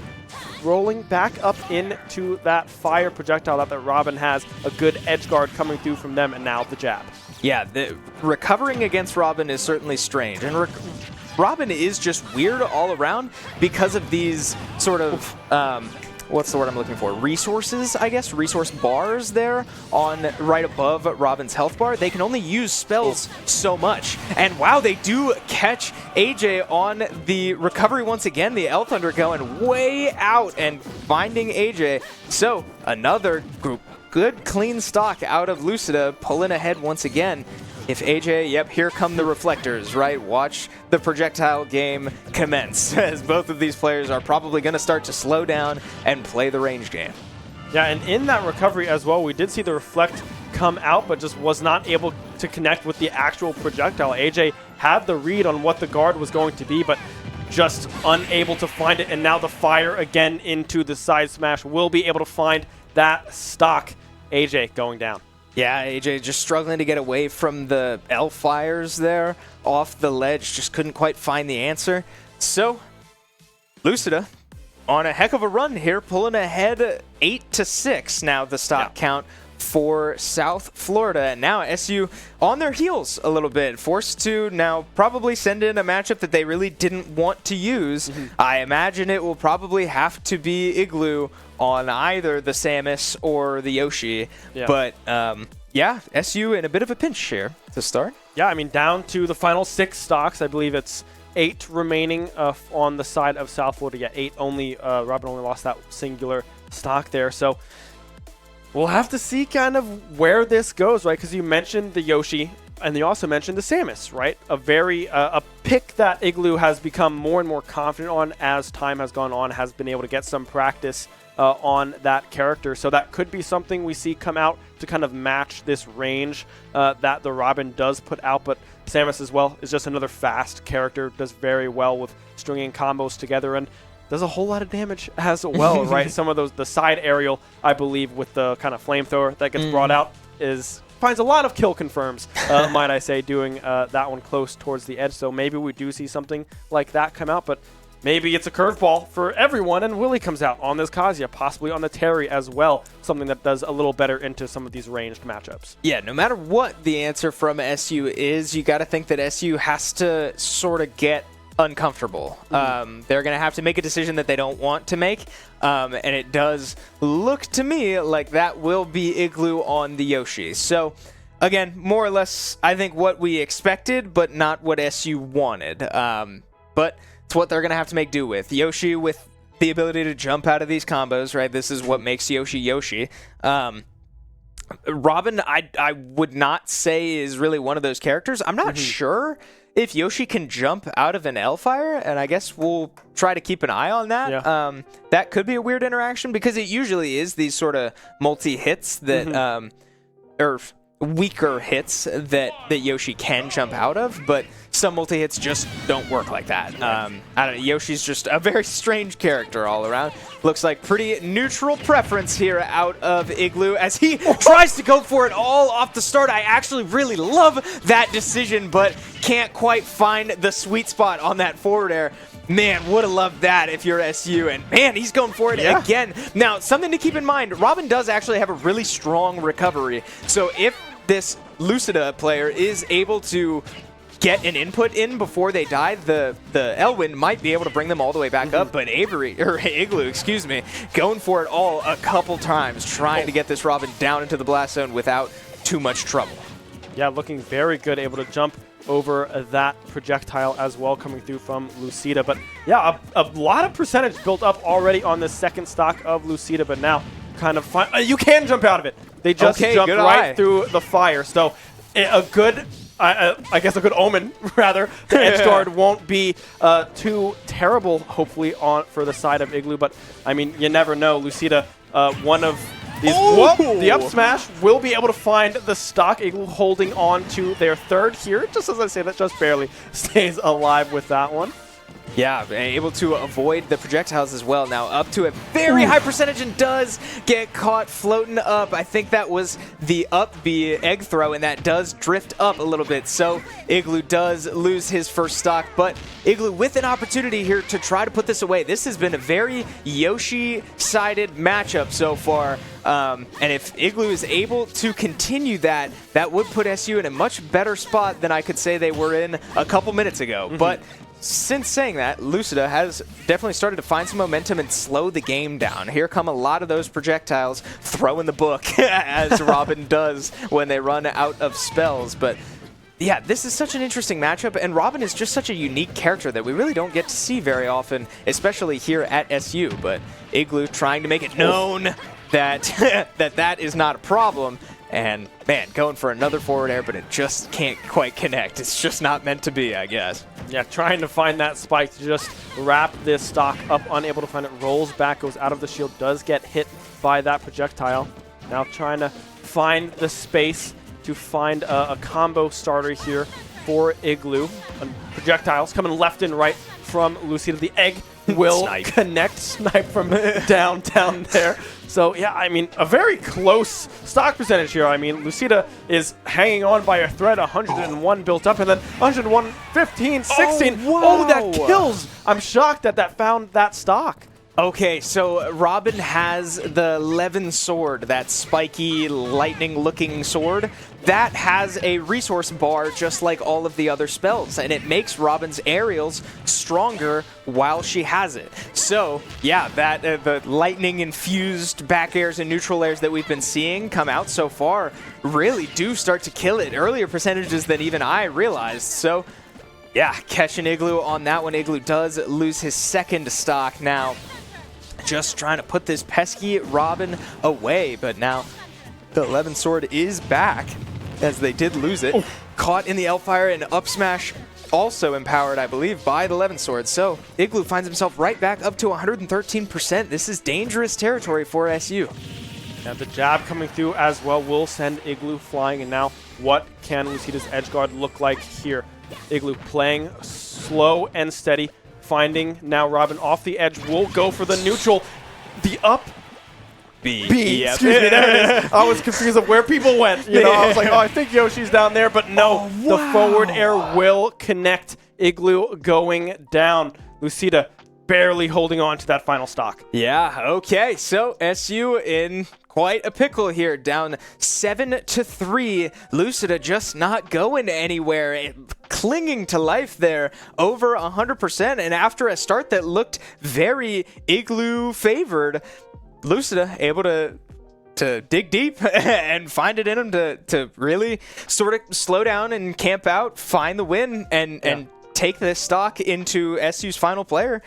rolling back up into that fire projectile that Robin has. A good edge guard coming through from them, and now the jab. Yeah, the recovering against Robin is certainly strange, and Robin is just weird all around because of these sort of what's the word I'm looking for? Resources, I guess? Resource bars there on right above Robin's health bar. They can only use spells so much. And wow, they do catch AJ on the recovery once again. The L Thunder going way out and finding AJ. So another good clean stock out of Lucida, pulling ahead once again. If AJ, yep, here come the reflectors, right? Watch the projectile game commence, as both of these players are probably going to start to slow down and play the range game. Yeah, and in that recovery as well, we did see the reflect come out, but just was not able to connect with the actual projectile. AJ had the read on what the guard was going to be, but just unable to find it, and now the fire again into the side smash will be able to find that stock. AJ going down. Yeah, AJ just struggling to get away from the L fires there off the ledge. Just couldn't quite find the answer. So, Lucida on a heck of a run here, pulling ahead 8-6 now the stock count for South Florida. And now SU on their heels a little bit, forced to now probably send in a matchup that they really didn't want to use. I imagine it will probably have to be Igloo on either the Samus or the Yoshi. But yeah, SU in a bit of a pinch here to start. Yeah, I mean, down to the final 6 stocks. I believe it's 8 remaining on the side of South Florida. Yeah, 8 only. Robin only lost that singular stock there. So we'll have to see kind of where this goes, right? Because you mentioned the Yoshi, and you also mentioned the Samus, right? A pick that Igloo has become more and more confident on as time has gone on, has been able to get some practice on that character. So that could be something we see come out to kind of match this range that the Robin does put out. But Samus as well is just another fast character, does very well with stringing combos together, and does a whole lot of damage as well, right? Some of those, the side aerial, I believe, with the kind of flamethrower that gets brought out finds a lot of kill confirms, might I say, doing that one close towards the edge. So maybe we do see something like that come out, but maybe it's a curveball for everyone, and Willie comes out on this Kazuya, possibly on the Terry as well, something that does a little better into some of these ranged matchups. Yeah, no matter what the answer from SU is, you got to think that SU has to sort of get uncomfortable. They're going to have to make a decision that they don't want to make, and it does look to me like that will be Igloo on the Yoshi. So, again, more or less, I think what we expected, but not what SU wanted. But it's what they're going to have to make do with. Yoshi with the ability to jump out of these combos, right? This is what makes Yoshi Yoshi. Robin, I would not say is really one of those characters. I'm not sure if Yoshi can jump out of an L-Fire, and I guess we'll try to keep an eye on that. Yeah. That could be a weird interaction because it usually is these sort of multi-hits that, or weaker hits that Yoshi can jump out of, but some multi-hits just don't work like that. I don't know, Yoshi's just a very strange character all around. Looks like pretty neutral preference here out of Igloo as he tries to go for it all off the start. I actually really love that decision, but can't quite find the sweet spot on that forward air. Man, would have loved that if you're SU, and man, he's going for it again. Now, something to keep in mind, Robin does actually have a really strong recovery, so if this Lucida player is able to get an input in before they die, the Elwyn might be able to bring them all the way back up, but Igloo, excuse me, going for it all a couple times, trying to get this Robin down into the blast zone without too much trouble. Yeah, looking very good, able to jump over that projectile as well, coming through from Lucida. But yeah, a lot of percentage built up already on the second stock of Lucida, but now kind of you can jump out of it. They just jumped right through the fire. So a good, I guess a good omen, rather. The edge guard won't be too terrible, hopefully, for the side of Igloo. But, I mean, you never know. Lucida, one of these, the up smash will be able to find the stock. Igloo holding on to their third here. Just as I say, that just barely stays alive with that one. Yeah, able to avoid the projectiles as well. Now up to a very high percentage and does get caught floating up. I think that was the up B egg throw, and that does drift up a little bit. So Igloo does lose his first stock, but Igloo with an opportunity here to try to put this away. This has been a very Yoshi-sided matchup so far. And if Igloo is able to continue that, that would put SU in a much better spot than I could say they were in a couple minutes ago. But since saying that, Lucida has definitely started to find some momentum and slow the game down. Here come a lot of those projectiles throwing the book, as Robin does when they run out of spells. But yeah, this is such an interesting matchup, and Robin is just such a unique character that we really don't get to see very often, especially here at SU. But Igloo trying to make it known that that is not a problem. And man, going for another forward air, but it just can't quite connect. It's just not meant to be, I guess. Yeah, trying to find that spike to just wrap this stock up, unable to find it, rolls back, goes out of the shield, does get hit by that projectile. Now trying to find the space to find a combo starter here for Igloo. Projectiles coming left and right from Lucida. The egg will snipe from down there. So yeah, I mean, a very close stock percentage here. I mean, Lucida is hanging on by a thread, 101 built up, and then 101, 15, 16. Oh, that kills. I'm shocked that found that stock. Okay, so Robin has the Levin sword, that spiky, lightning-looking sword. That has a resource bar just like all of the other spells, and it makes Robin's aerials stronger while she has it. So, yeah, that the lightning-infused back airs and neutral airs that we've been seeing come out so far really do start to kill it. Earlier percentages than even I realized. So, yeah, catching Igloo on that one. Igloo does lose his second stock now. Just trying to put this pesky Robin away, but now the 11 sword is back as they did lose it. Caught in the L-Fire and up smash also empowered, I believe, by the 11 sword. So Igloo finds himself right back up to 113%. This is dangerous territory for SU. And the jab coming through as well will send Igloo flying. And now what can Lucida's edge guard look like here? Igloo playing slow and steady. Finding now Robin off the edge, will go for the neutral. The up B. Yep. Excuse me, there it is. I was confused of where people went. You know, I was like, oh, I think Yoshi's down there, but no. The forward air will connect. Igloo going down. Lucida barely holding on to that final stock. Yeah, okay. So SU in quite a pickle here, down 7-3. Lucida just not going anywhere, clinging to life there, over 100%. And after a start that looked very Igloo favored, Lucida able to dig deep and find it in him to really sort of slow down and camp out, find the win, and take this stock into SU's final player.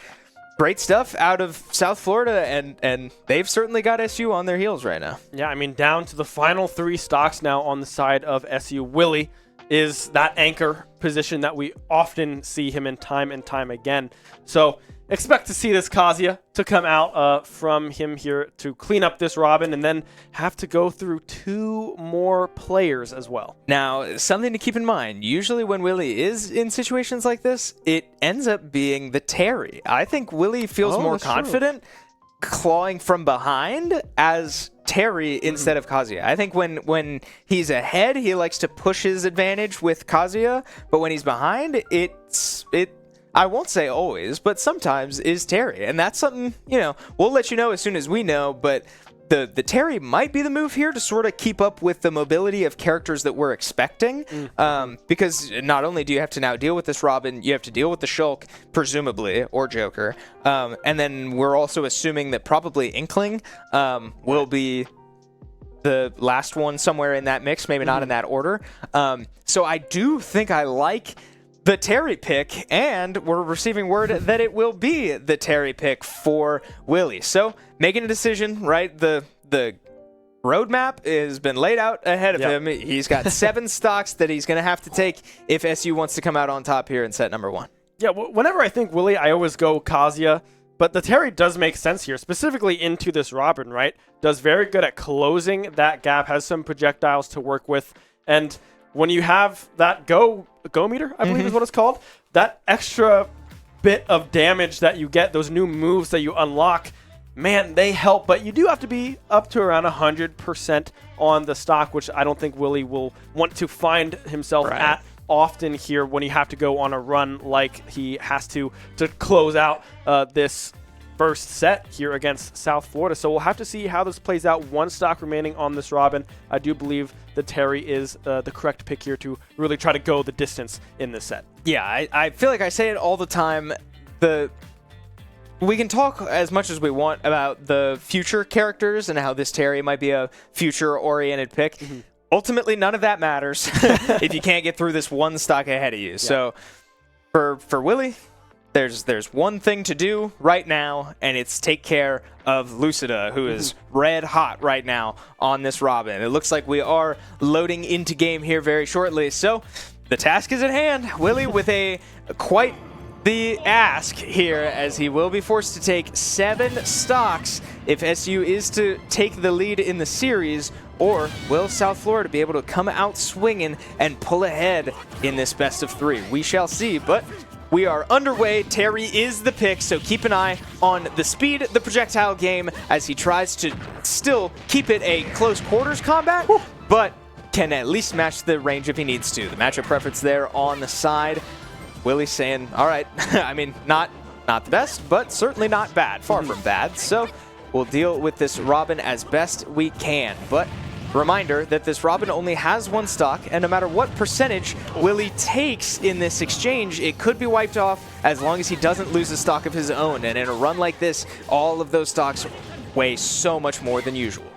Great stuff out of South Florida, and they've certainly got SU on their heels right now. Yeah, I mean, down to the final 3 stocks now on the side of SU. Willie is that anchor position that we often see him in time and time again. So expect to see this Kazuya to come out from him here to clean up this Robin and then have to go through 2 more players as well. Now, something to keep in mind, usually when Willie is in situations like this, it ends up being the Terry. I think Willie feels more confident clawing from behind as Terry instead of Kazuya. I think when he's ahead, he likes to push his advantage with Kazuya, but when he's behind, I won't say always, but sometimes is Terry. And that's something, we'll let you know as soon as we know, but the Terry might be the move here to sort of keep up with the mobility of characters that we're expecting. Because not only do you have to now deal with this Robin, you have to deal with the Shulk, presumably, or Joker. And then we're also assuming that probably Inkling will be the last one somewhere in that mix, maybe not in that order. So I do think I like the Terry pick, and we're receiving word that it will be the Terry pick for Willie. So making a decision, right? The roadmap has been laid out ahead of him. He's got 7 stocks that he's going to have to take if SU wants to come out on top here in set number 1. Yeah, whenever I think Willie, I always go Kazuya, but the Terry does make sense here, specifically into this Robin, right? Does very good at closing that gap, has some projectiles to work with, and when you have that go meter, I believe is what it's called, that extra bit of damage that you get, those new moves that you unlock, man, they help. But you do have to be up to around 100% on the stock, which I don't think Willie will want to find himself at often here when you have to go on a run like he has to close out this first set here against South Florida. So we'll have to see how this plays out. 1 stock remaining on this Robin. I do believe that Terry is the correct pick here to really try to go the distance in this set. Yeah, I feel like I say it all the time. We can talk as much as we want about the future characters and how this Terry might be a future-oriented pick. Ultimately, none of that matters if you can't get through this 1 stock ahead of you. So for Willie, there's one thing to do right now, and it's take care of Lucida, who is red hot right now on this Robin. It looks like we are loading into game here very shortly. So the task is at hand. Willie with quite the ask here, as he will be forced to take 7 stocks if SU is to take the lead in the series, or will South Florida be able to come out swinging and pull ahead in this best of 3? We shall see, but we are underway. Terry is the pick, so keep an eye on the speed, the projectile game, as he tries to still keep it a close quarters combat, but can at least match the range if he needs to. The matchup preference there on the side. Willie's saying, all right, I mean, not the best, but certainly not bad. Far from bad. So we'll deal with this Robin as best we can. But reminder that this Robin only has 1 stock, and no matter what percentage Willie takes in this exchange, it could be wiped off as long as he doesn't lose a stock of his own. And in a run like this, all of those stocks weigh so much more than usual.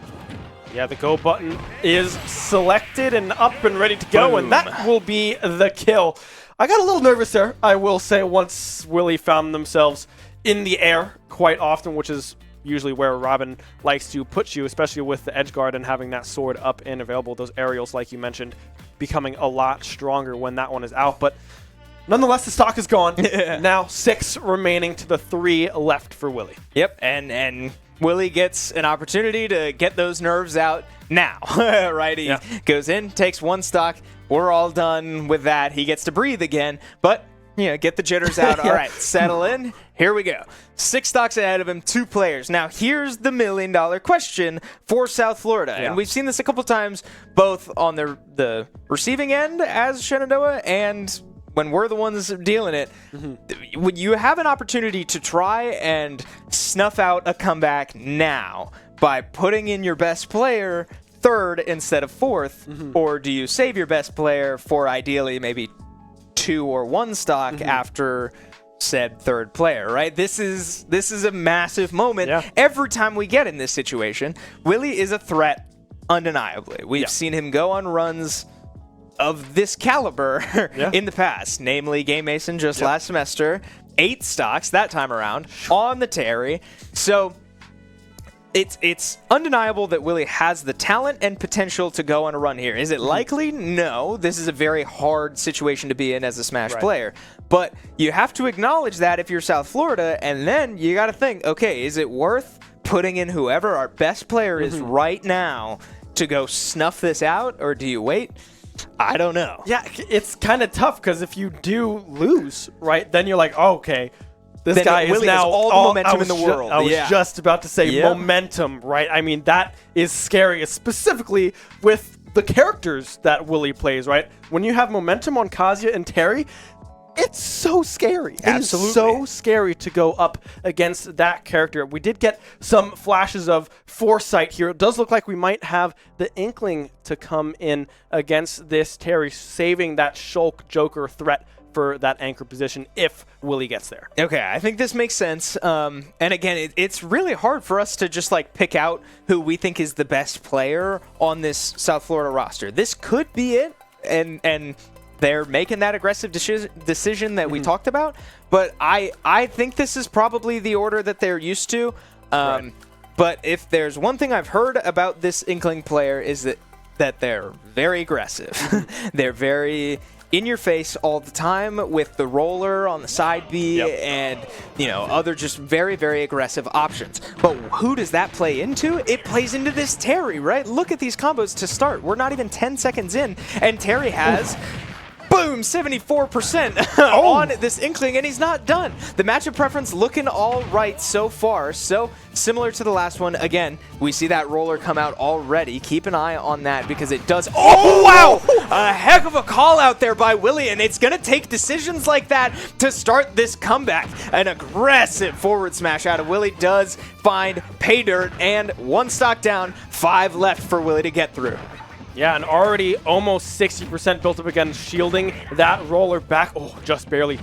Yeah, the go button is selected and up and ready to go, and that will be the kill. I got a little nervous there, I will say, once Willie found themselves in the air quite often, which is usually where Robin likes to put you, especially with the edge guard and having that sword up and available. Those aerials, like you mentioned, becoming a lot stronger when that one is out. But nonetheless, the stock is gone. Now 6 remaining to the 3 left for Willie. Yep, and Willie gets an opportunity to get those nerves out now, right? He goes in, takes 1 stock. We're all done with that. He gets to breathe again, but get the jitters out. All right, settle in. Here we go. 6 stocks ahead of him, 2 players. Now, here's the $1 million question for South Florida. And we've seen this a couple times, both on the receiving end as Shenandoah and when we're the ones dealing it. Would you have an opportunity to try and snuff out a comeback now by putting in your best player 3rd instead of 4th, or do you save your best player for ideally maybe 2 or 1 stock after said 3rd player, right? This is a massive moment. Every time we get in this situation, Willie is a threat, undeniably. We've seen him go on runs of this caliber in the past, namely Game Mason just last semester, 8 stocks that time around on the Terry. So it's undeniable that Willie has the talent and potential to go on a run here. Is it likely? No. This is a very hard situation to be in as a Smash player. But you have to acknowledge that if you're South Florida, and then you got to think, okay, is it worth putting in whoever our best player is right now to go snuff this out, or do you wait? I don't know. Yeah, it's kind of tough because if you do lose, right, then you're like, oh, okay. This Then guy is Willie now has all the momentum in the world. I was Yeah. just about to say momentum, right? I mean, that is scary, specifically with the characters that Willie plays, right? When you have momentum on Kazuya and Terry, it's so scary. Absolutely. It is so scary to go up against that character. We did get some flashes of foresight here. It does look like we might have the inkling to come in against this Terry, saving that Shulk Joker threat for that anchor position if Willie gets there. Okay, I think this makes sense. And again, it's really hard for us to just like pick out who we think is the best player on this South Florida roster. This could be it, and they're making that aggressive decision that we talked about. But I think this is probably the order that they're used to. But if there's one thing I've heard about this Inkling player is that they're very aggressive. They're very in your face all the time with the roller on the side B and, you know, other just very, very aggressive options. But who does that play into? It plays into this Terry, right? Look at these combos to start. We're not even 10 seconds in, and Terry has... boom, 74% on this Inkling, and he's not done. The matchup preference looking all right so far. So similar to the last one, again, we see that roller come out already. Keep an eye on that because it does. Oh, wow! A heck of a call out there by Willie, and it's going to take decisions like that to start this comeback. An aggressive forward smash out of Willie does find pay dirt, and one stock down, 5 left for Willie to get through. Yeah, and already almost 60% built up again, shielding that roller back. Oh, just barely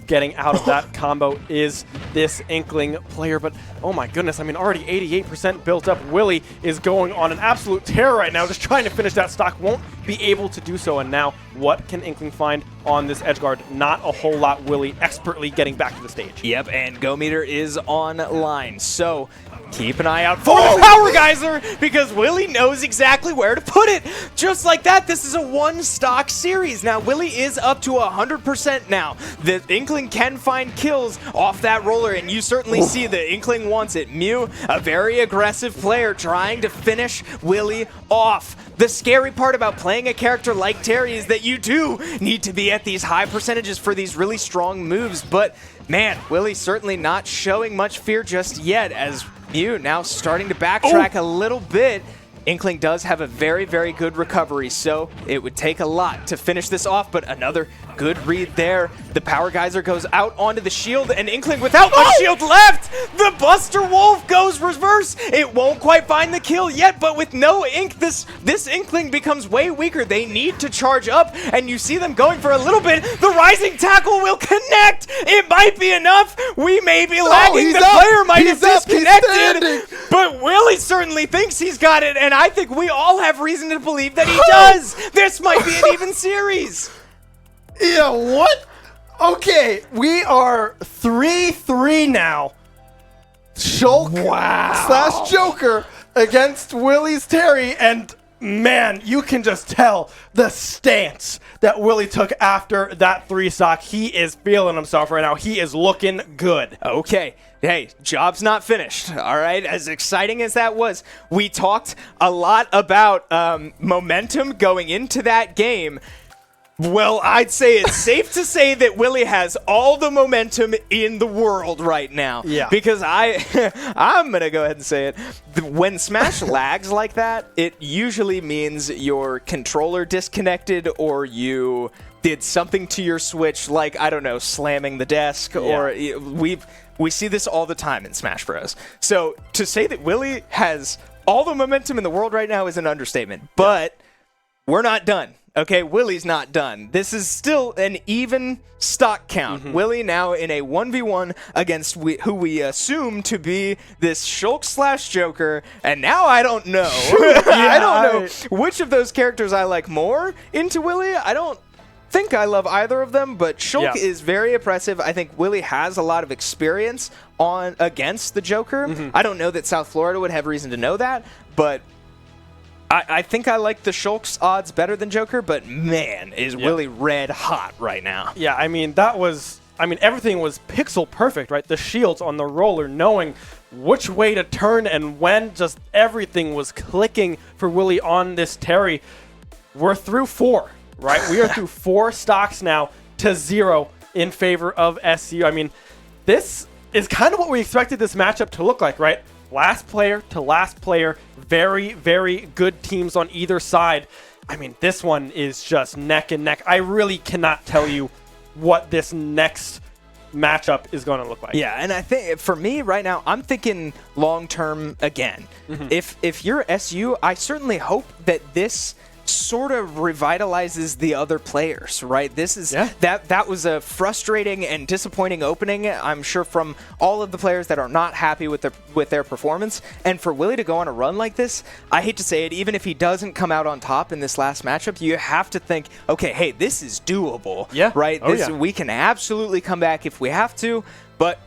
getting out of that combo is this Inkling player. But, oh my goodness, I mean, already 88% built up. Willie is going on an absolute tear right now, just trying to finish that stock. Won't be able to do so. And now, what can Inkling find on this edge guard? Not a whole lot. Willie expertly getting back to the stage. Yep, and Go Meter is online. So keep an eye out for the Power Geyser because Willie knows exactly where to put it. Just like that, this is a one-stock series. Now, Willie is up to 100% now. The Inkling can find kills off that roller, and you certainly see the Inkling wants it. Mew, a very aggressive player, trying to finish Willie off. The scary part about playing a character like Terry is that you do need to be at these high percentages for these really strong moves, but man, Willie's certainly not showing much fear just yet as Mew now starting to backtrack a little bit. Inkling does have a very, very good recovery, so it would take a lot to finish this off, but another good read there. The Power Geyser goes out onto the shield, and Inkling without much shield left! The Buster Wolf goes reverse! It won't quite find the kill yet, but with no ink, this Inkling becomes way weaker. They need to charge up, and you see them going for a little bit. The Rising Tackle will connect! It might be enough! We may be lagging, the player might have disconnected! But Willie certainly thinks he's got it, and I think we all have reason to believe that he does! This might be an even series! Yeah, what? Okay, we are 3-3 now. Shulk slash Joker against Willie's Terry, and man, you can just tell the stance that Willie took after that 3-stock. He is feeling himself right now. He is looking good. Okay. Hey, job's not finished, all right? As exciting as that was, we talked a lot about momentum going into that game. Well, I'd say it's safe to say that Willie has all the momentum in the world right now. Yeah. Because I'm going to go ahead and say it. When Smash lags like that, it usually means your controller disconnected or you did something to your Switch like, I don't know, slamming the desk or we see this all the time in Smash Bros. So to say that Willie has all the momentum in the world right now is an understatement. But we're not done. Okay, Willie's not done. This is still an even stock count. Willie now in a 1v1 against who we assume to be this Shulk slash Joker. And now I don't know. I don't know which of those characters I like more into Willie. I don't think I love either of them, but Shulk Yeah. is very impressive. I think Willie has a lot of experience against the Joker. I don't know that South Florida would have reason to know that, but I think I like the Shulk's odds better than Joker, but man, is Willie red hot right now. Yeah, I mean, everything was pixel perfect, right? The shields on the roller, knowing which way to turn and when, just everything was clicking for Willie on this Terry. We're through 4, right? We are through 4 stocks now to 0 in favor of SU. I mean, this is kind of what we expected this matchup to look like, right? Last player to last player, very, very good teams on either side. I mean, this one is just neck and neck. I really cannot tell you what this next matchup is going to look like. Yeah, and I think for me right now, I'm thinking long term again. If you're SU, I certainly hope that this sort of revitalizes the other players, right? This is that was a frustrating and disappointing opening, I'm sure, from all of the players that are not happy with their performance. And for Willie to go on a run like this, I hate to say it, even if he doesn't come out on top in this last matchup, you have to think, okay, hey, this is doable, right? We can absolutely come back if we have to, but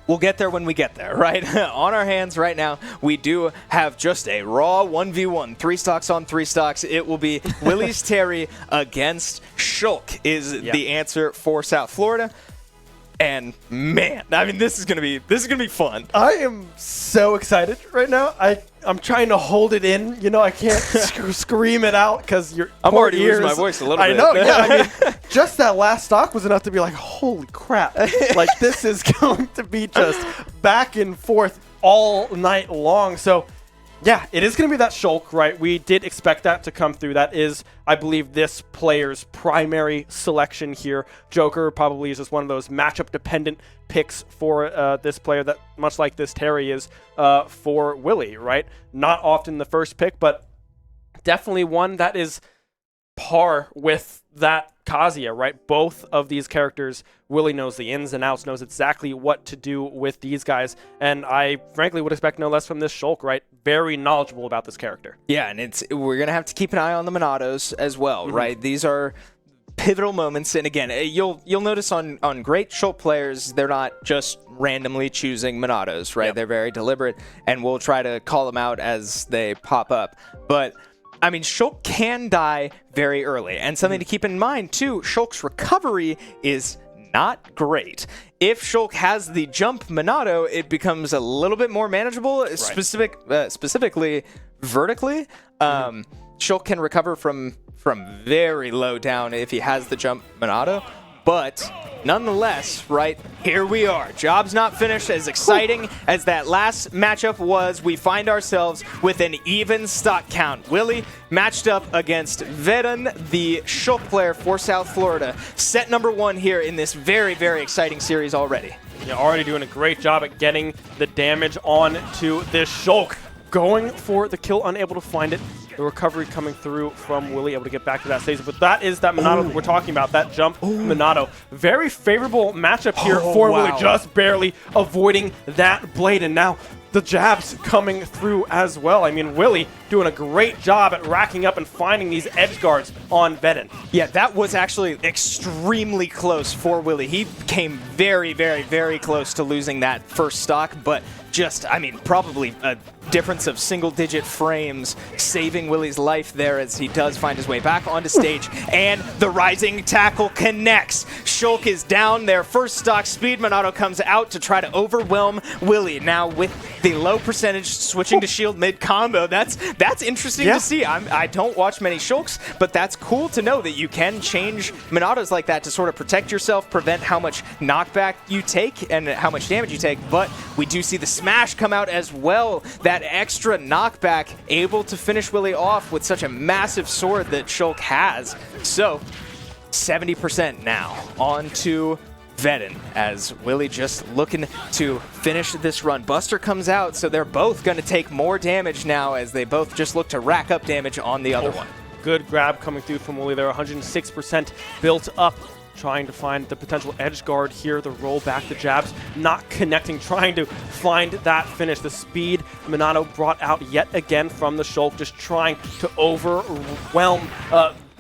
we'll get there when we get there, right? On our hands right now, we do have just a raw 1v1, 3 stocks on 3 stocks. It will be Willie's Terry against Shulk is the answer for South Florida. And man, I mean, this is gonna be fun. I am so excited right now. I'm trying to hold it in. You know, I can't scream it out because I'm already losing my voice a little bit. I know. Yeah, I mean, just that last stock was enough to be like, holy crap! Like, this is going to be just back and forth all night long. So, yeah, it is going to be that Shulk, right? We did expect that to come through. That is, I believe, this player's primary selection here. Joker probably is just one of those matchup-dependent picks for this player that, much like this Terry is for Willie, right? Not often the first pick, but definitely one that is par with that Kazuya, right? Both of these characters, Willie knows the ins and outs, knows exactly what to do with these guys, and I frankly would expect no less from this Shulk, right? Very knowledgeable about this character. Yeah, and we're gonna have to keep an eye on the Monados as well, right? These are pivotal moments, and again, you'll notice on great Shulk players, they're not just randomly choosing Monados, right? They're very deliberate, and we'll try to call them out as they pop up, but I mean, Shulk can die very early. And something to keep in mind, too, Shulk's recovery is not great. If Shulk has the jump Monado, it becomes a little bit more manageable, specifically vertically. Shulk can recover from very low down if he has the jump Monado. But nonetheless, right, here we are. Job's not finished. As exciting as that last matchup was, we find ourselves with an even stock count. Willie matched up against Vedun, the Shulk player for South Florida. Set number 1 here in this very, very exciting series already. Yeah, already doing a great job at getting the damage on to this Shulk. Going for the kill, unable to find it. The recovery coming through from Willie, able to get back to that stage. But that is that Monado that we're talking about, that jump Monado. Very favorable matchup here for Willie, just barely avoiding that blade. And now the jabs coming through as well. I mean, Willie doing a great job at racking up and finding these edge guards on Vedun. Yeah, that was actually extremely close for Willie. He came very, very, very close to losing that first stock, but just, I mean, probably a difference of single-digit frames saving Willie's life there as he does find his way back onto stage. And the rising tackle connects. Shulk is down there. First stock speed. Monado comes out to try to overwhelm Willie. Now with the low percentage switching to shield mid-combo. That's interesting to see. I don't watch many Shulks, but that's cool to know that you can change Monados like that to sort of protect yourself, prevent how much knockback you take and how much damage you take. But we do see the smash come out as well. That extra knockback, able to finish Willie off with such a massive sword that Shulk has. So 70% now on to Vedun as Willie just looking to finish this run. Buster comes out, so they're both going to take more damage now as they both just look to rack up damage on the other one. Good grab coming through from Willie there, 106% built up. Trying to find the potential edge guard here, the roll back, the jabs, not connecting, trying to find that finish. The speed Monado brought out yet again from the Shulk, just trying to overwhelm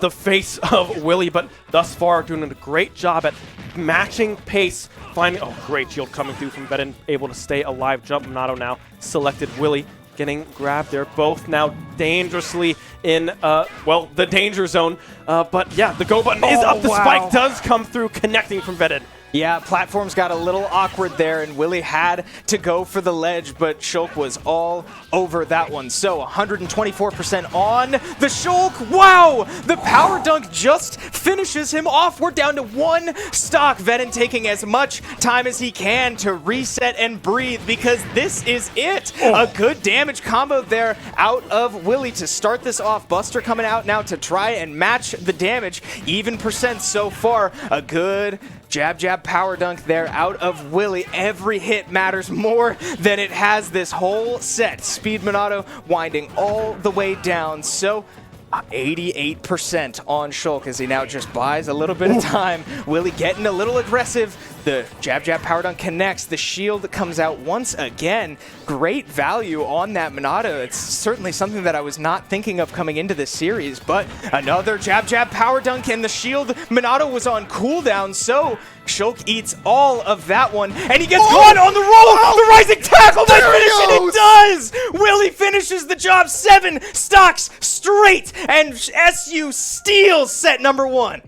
the face of Willie, but thus far doing a great job at matching pace, finding, oh, great shield coming through from Vedin, able to stay alive. Jump Minato now selected Willie, getting grabbed there. Both now dangerously in, well, the danger zone. But yeah, the go button is up. The spike does come through, connecting from Vedin. Yeah, platforms got a little awkward there, and Willie had to go for the ledge, but Shulk was all over that one. So 124% on the Shulk. Wow! The power dunk just finishes him off. We're down to 1 stock. Vedin taking as much time as he can to reset and breathe, because this is it. A good damage combo there out of Willie to start this off. Buster coming out now to try and match the damage. Even percent so far. A good jab power dunk there out of Willie. Every hit matters more than it has this whole set. Speed Minato winding all the way down. So 88% on Shulk as he now just buys a little bit of time. Willie getting a little aggressive. The jab power dunk connects. The shield comes out once again. Great value on that Minato. It's certainly something that I was not thinking of coming into this series, but another jab power dunk, and the shield Minato was on cooldown, so Shulk eats all of that one, and he gets going on the roll. The rising tackle might finish, and it does. Willie finishes the job. 7 stocks straight, and SU steals set number 1.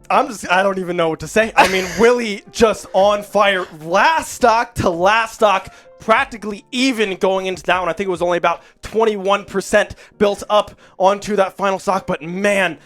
I don't even know what to say. I mean, Willie just on fire. Last stock to last stock, practically even going into that one. I think it was only about 21% built up onto that final stock, but man,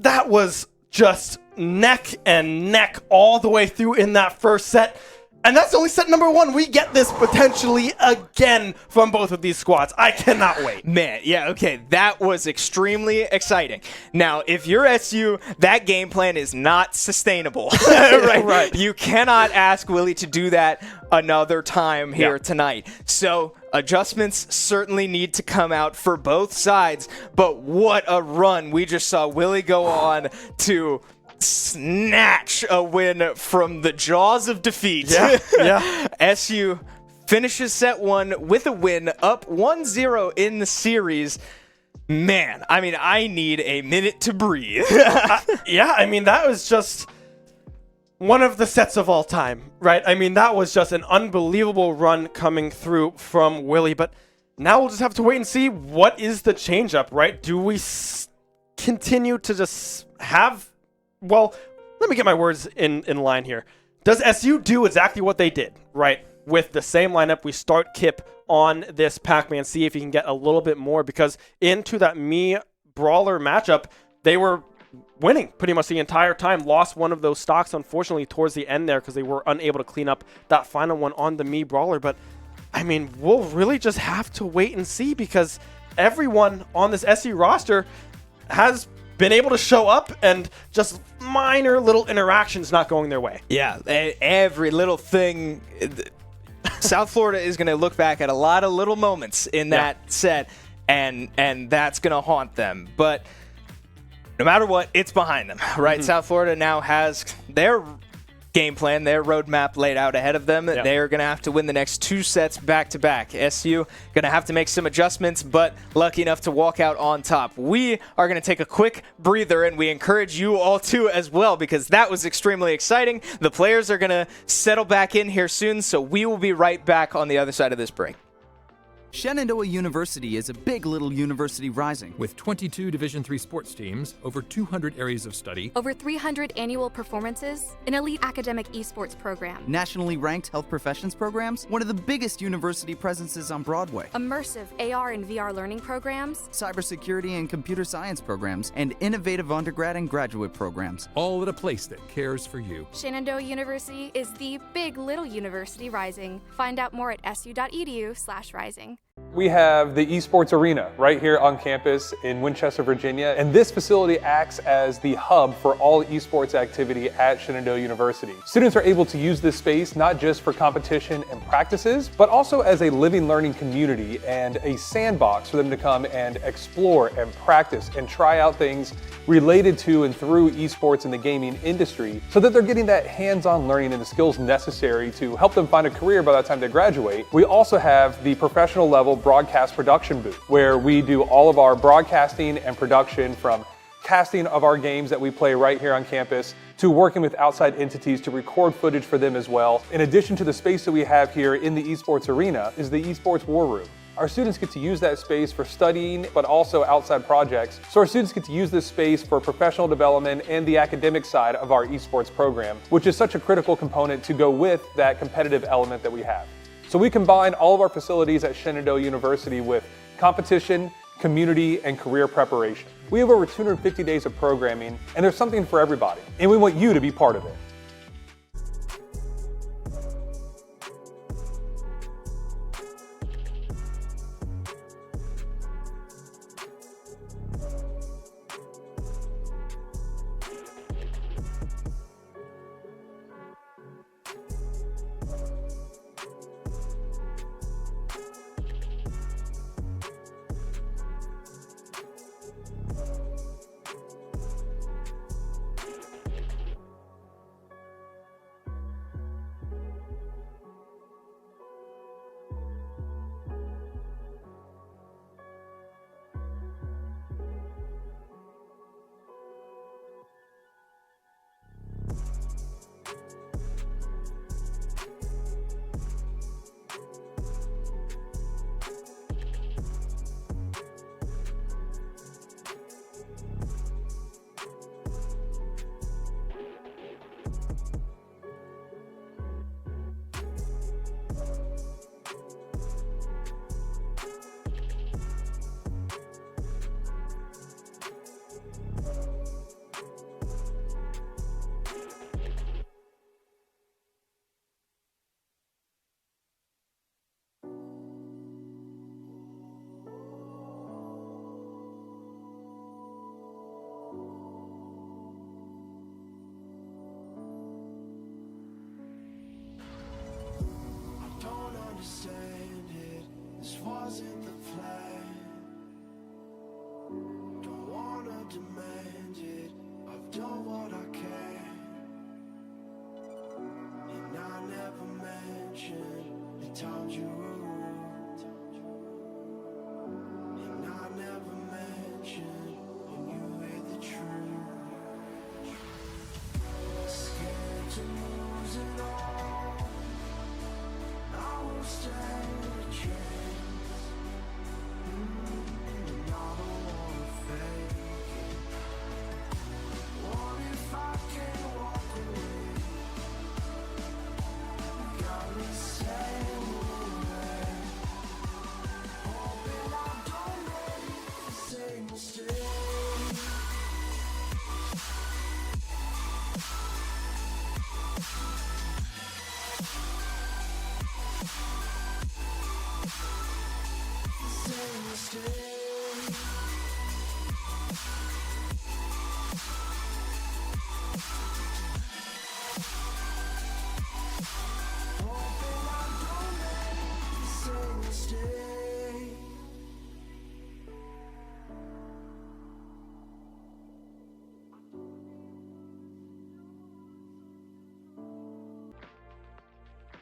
that was just neck and neck all the way through in that first set. And that's only set number 1. We get this potentially again from both of these squads. I cannot wait. Man, yeah, okay, that was extremely exciting. Now, if you're SU, that game plan is not sustainable. Right. You cannot ask Willie to do that another time here tonight. So adjustments certainly need to come out for both sides, but what a run we just saw Willie go on to snatch a win from the jaws of defeat. Yeah. SU finishes set 1 with a win, up 1-0 in the series. Man, I mean, I need a minute to breathe. Yeah, I mean, that was just one of the sets of all time, right? I mean, that was just an unbelievable run coming through from Willie, but now we'll just have to wait and see what is the change-up, right? Do we continue to just have... Well, let me get my words in line here. Does SU do exactly what they did, right? With the same lineup, we start Kip on this Pac-Man, see if he can get a little bit more, because into that Mii Brawler matchup, they were winning pretty much the entire time. Lost one of those stocks, unfortunately, towards the end there because they were unable to clean up that final one on the Mii Brawler. But, I mean, we'll really just have to wait and see, because everyone on this SU roster has been able to show up, and just minor little interactions not going their way. Yeah, every little thing. South Florida is going to look back at a lot of little moments in that set, and that's going to haunt them. But no matter what, it's behind them, right? South Florida now has their game plan, their roadmap laid out ahead of them. They're going to have to win the next 2 sets back-to-back. SU going to have to make some adjustments, but lucky enough to walk out on top. We are going to take a quick breather, and we encourage you all to as well, because that was extremely exciting. The players are going to settle back in here soon, so we will be right back on the other side of this break. Shenandoah University is a big little university rising. With 22 Division III sports teams, over 200 areas of study, Over 300 annual performances, an elite academic esports program, Nationally ranked health professions programs, one of the biggest university presences on Broadway. immersive AR and VR learning programs, Cybersecurity and computer science programs, and innovative undergrad and graduate programs. all at a place that cares for you. Shenandoah University is the big little university rising. Find out more at su.edu/rising. We have the Esports Arena right here on campus in Winchester, Virginia, and this facility acts as the hub for all esports activity at Shenandoah University. Students are able to use this space not just for competition and practices, but also as a living learning community and a sandbox for them to come and explore and practice and try out things related to and through esports in the gaming industry, so that they're getting that hands-on learning and the skills necessary to help them find a career by the time they graduate. We also have the professional level broadcast production booth, where we do all of our broadcasting and production, from casting of our games that we play right here on campus to working with outside entities to record footage for them as well. In addition to the space that we have here in the Esports Arena is the Esports War Room. Our students get to use that space for studying, but also outside projects. So our students get to use this space for professional development and the academic side of our esports program, which is such a critical component to go with that competitive element that we have. So we combine all of our facilities at Shenandoah University with competition, community, and career preparation. We have over 250 days of programming, and there's something for everybody, and we want you to be part of it. Wasn't the plan. Don't wanna demand it. I've done what I can. And I never mentioned the times you ruled. And I never mentioned when you hear the truth. Scared to lose it all. I will stand a chance.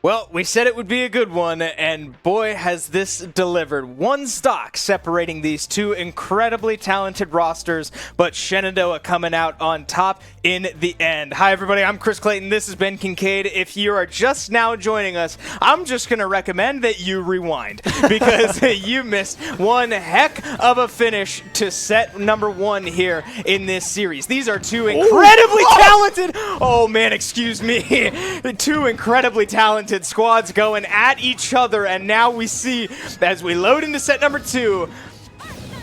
Well, we said it would be a good one, and boy, has this delivered. One stock separating these two incredibly talented rosters, but Shenandoah coming out on top in the end. Hi, everybody. I'm Chris Clayton. This is Ben Kincaid. If you are just now joining us, I'm just going to recommend that you rewind because you missed one heck of a finish to set number one here in this series. These are two incredibly talented... Oh, man, excuse me. Two incredibly talented squads going at each other, and now we see, as we load into set number two,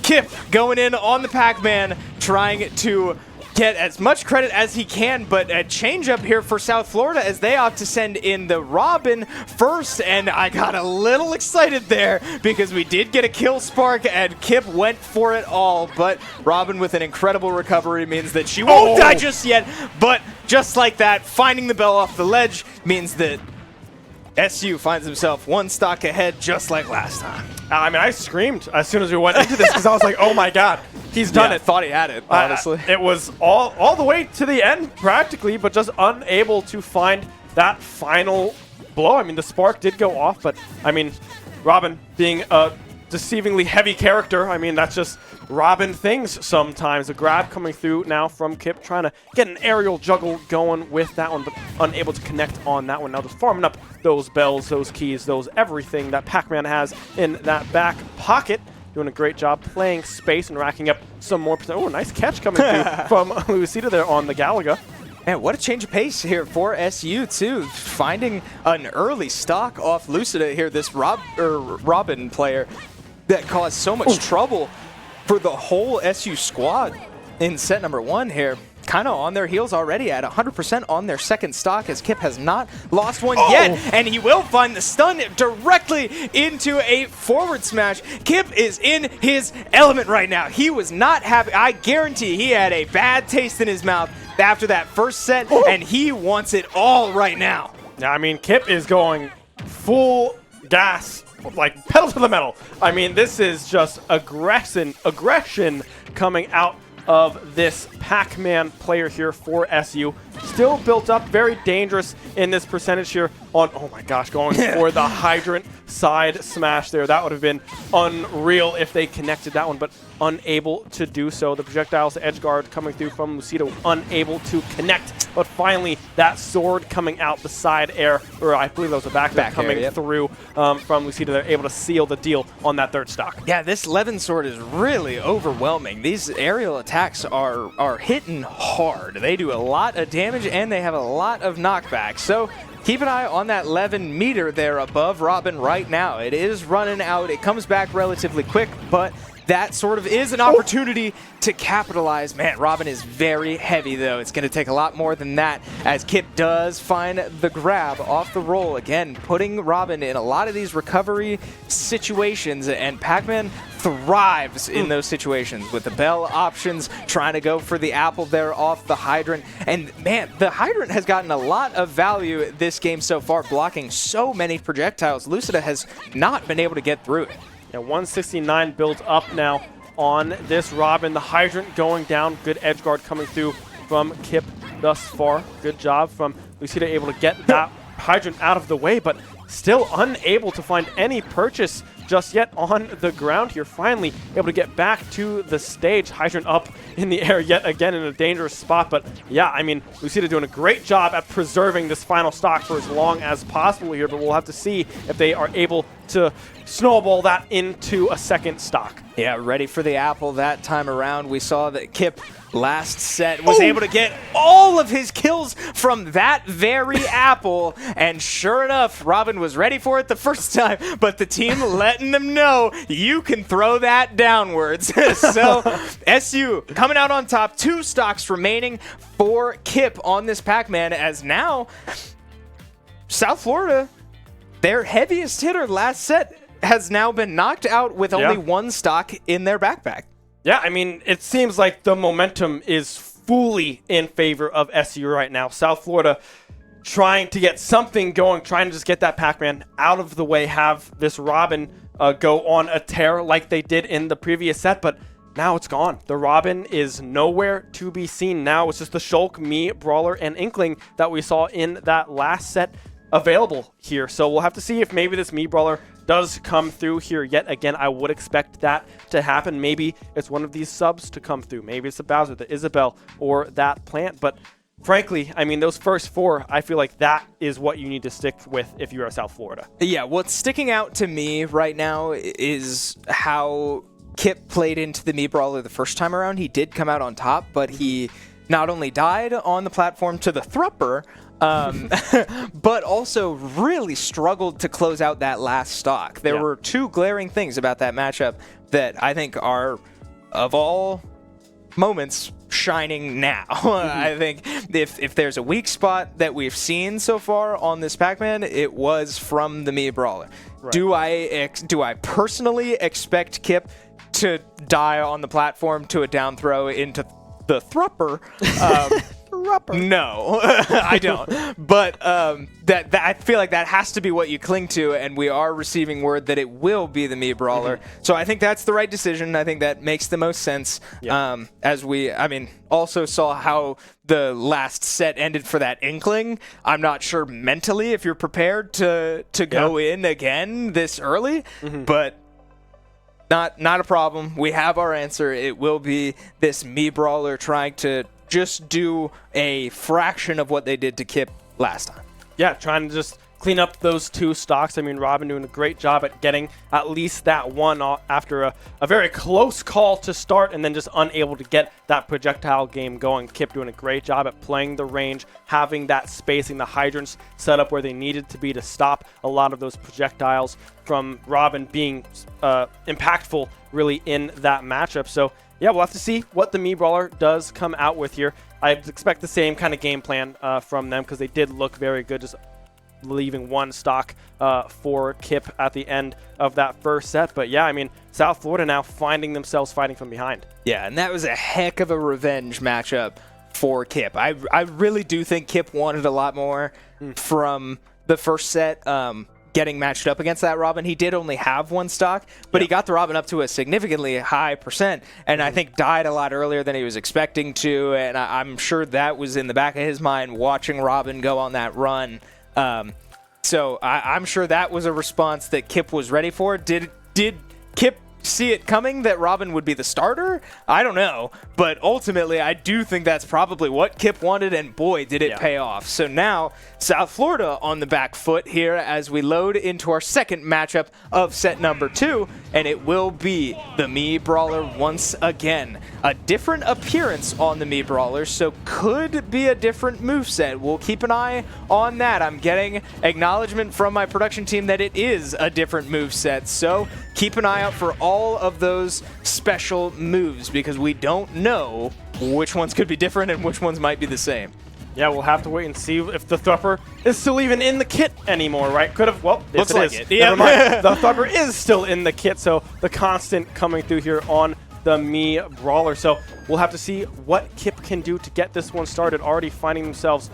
Kip going in on the Pac-Man, trying to get as much credit as he can, but a change up here for South Florida as they opt to send in the Robin first, and I got a little excited there because we did get a kill spark and Kip went for it all, but Robin with an incredible recovery means that she won't die just yet, but just like that, finding the bell off the ledge means that SU finds himself one stock ahead just like last time. I mean, I screamed as soon as we went into this because I was like, oh my god, he's done it. Thought he had it, honestly. It was all the way to the end practically, but just unable to find that final blow. I mean, the spark did go off, but I mean, Robin being a deceivingly heavy character. I mean, that's just Robin things sometimes. A grab coming through now from Kip, trying to get an aerial juggle going with that one, but unable to connect on that one. Now just farming up those bells, those keys, those everything that Pac-Man has in that back pocket. Doing a great job playing space and racking up some more percent. Oh, nice catch coming through from Lucida there on the Galaga. Man, what a change of pace here for SU, too. Finding an early stock off Lucida here, this Robin player that caused so much trouble for the whole SU squad in set number 1 here. Kind of on their heels already at 100% on their second stock, as Kip has not lost one yet, and he will find the stun directly into a forward smash. Kip is in his element right now. He was not happy. I guarantee he had a bad taste in his mouth after that first set, and he wants it all right now. Yeah, I mean, Kip is going full gas, like pedal to the metal. I mean, this is just aggression coming out of this Pac-Man player here for SU. Still built up, very dangerous in this percentage here on, oh my gosh, going for the hydrant side smash there. That would have been unreal if they connected that one, but unable to do so. The projectiles edge guard coming through from Lucida, unable to connect, but finally that sword coming out the side air, or I believe that was a back coming through from Lucida. They're able to seal the deal on that third stock. Yeah, this Levin sword is really overwhelming. These aerial attacks are hitting hard. They do a lot of damage and they have a lot of knockback. So keep an eye on that Levin meter there above Robin right now. It is running out. It comes back relatively quick, but that sort of is an opportunity to capitalize. Man, Robin is very heavy, though. It's going to take a lot more than that, as Kip does find the grab off the roll. Again, putting Robin in a lot of these recovery situations, and Pac-Man thrives in those situations with the bell options, trying to go for the apple there off the hydrant. And man, the hydrant has gotten a lot of value this game so far, blocking so many projectiles. Lucida has not been able to get through it. Yeah, 169 builds up now on this Robin. The hydrant going down. Good edge guard coming through from Kip thus far. Good job from Lucida, able to get that hydrant out of the way, but still unable to find any purchase just yet on the ground here. Finally able to get back to the stage. Hydrant up in the air yet again in a dangerous spot. But yeah, I mean, Lucida doing a great job at preserving this final stock for as long as possible here, but we'll have to see if they are able to snowball that into a second stock. Yeah, ready for the apple that time around. We saw that Kip last set was able to get all of his kills from that very apple, and sure enough, Robin was ready for it the first time, but the team letting them know you can throw that downwards. So SU coming out on top, 2 stocks remaining for Kip on this Pac-Man, as now South Florida, their heaviest hitter last set, has now been knocked out with only 1 stock in their backpack. Yeah, I mean, it seems like the momentum is fully in favor of SU right now. South Florida trying to get something going, trying to just get that Pac-Man out of the way, have this Robin go on a tear like they did in the previous set, but now it's gone. The Robin is nowhere to be seen now. It's just the Shulk, Mii, Brawler, and Inkling that we saw in that last set available here. So we'll have to see if maybe this Mii Brawler does come through here yet again. I would expect that to happen. Maybe it's one of these subs to come through. Maybe it's the Bowser, the Isabelle, or that Plant. But frankly, I mean, those first 4, I feel like that is what you need to stick with if you are South Florida. Yeah, what's sticking out to me right now is how Kip played into the Mii Brawler the first time around. He did come out on top, but he not only died on the platform to the Thrupper, but also really struggled to close out that last stock. There were 2 glaring things about that matchup that I think are, of all moments, shining now. I think if there's a weak spot that we've seen so far on this Pac-Man, it was from the Mii Brawler. Right. Do I personally expect Kip to die on the platform to a down throw into the Thrupper? No, I don't. But that I feel like that has to be what you cling to, and we are receiving word that it will be the Mii Brawler. So I think that's the right decision. I think that makes the most sense. As we, also saw how the last set ended for that Inkling. I'm not sure mentally if you're prepared to go in again this early, but not a problem. We have our answer. It will be this Mii Brawler trying to just do a fraction of what they did to Kip last time. Yeah, trying to just clean up those 2 stocks. I mean, Robin doing a great job at getting at least that one after a very close call to start, and then just unable to get that projectile game going. Kip doing a great job at playing the range, having that spacing, the hydrants set up where they needed to be to stop a lot of those projectiles from Robin being impactful really in that matchup. So yeah, we'll have to see what the Mii Brawler does come out with here. I expect the same kind of game plan from them, because they did look very good, just leaving 1 stock for Kip at the end of that first set. But yeah, I mean, South Florida now finding themselves fighting from behind. Yeah, and that was a heck of a revenge matchup for Kip. I really do think Kip wanted a lot more from the first set. Getting matched up against that Robin. He did only have 1 stock, but he got the Robin up to a significantly high percent, and I think died a lot earlier than he was expecting to, and I'm sure that was in the back of his mind watching Robin go on that run. So I'm sure that was a response that Kip was ready for. Did Kip see it coming that Robin would be the starter? I don't know, but ultimately I do think that's probably what Kip wanted, and boy, did it pay off. So now South Florida on the back foot here as we load into our second matchup of set number 2, and it will be the Mii Brawler once again. A different appearance on the Mii Brawler, so could be a different moveset. We'll keep an eye on that. I'm getting acknowledgement from my production team that it is a different moveset, so keep an eye out for all of those special moves, because we don't know which ones could be different and which ones might be the same. Yeah, we'll have to wait and see if the Thumper is still even in the kit anymore, right? Could have, well, Looks yes, like it is. it. Yeah. Never mind. The Thumper is still in the kit, so the constant coming through here on the Mii Brawler. So we'll have to see what Kip can do to get this one started. Already finding themselves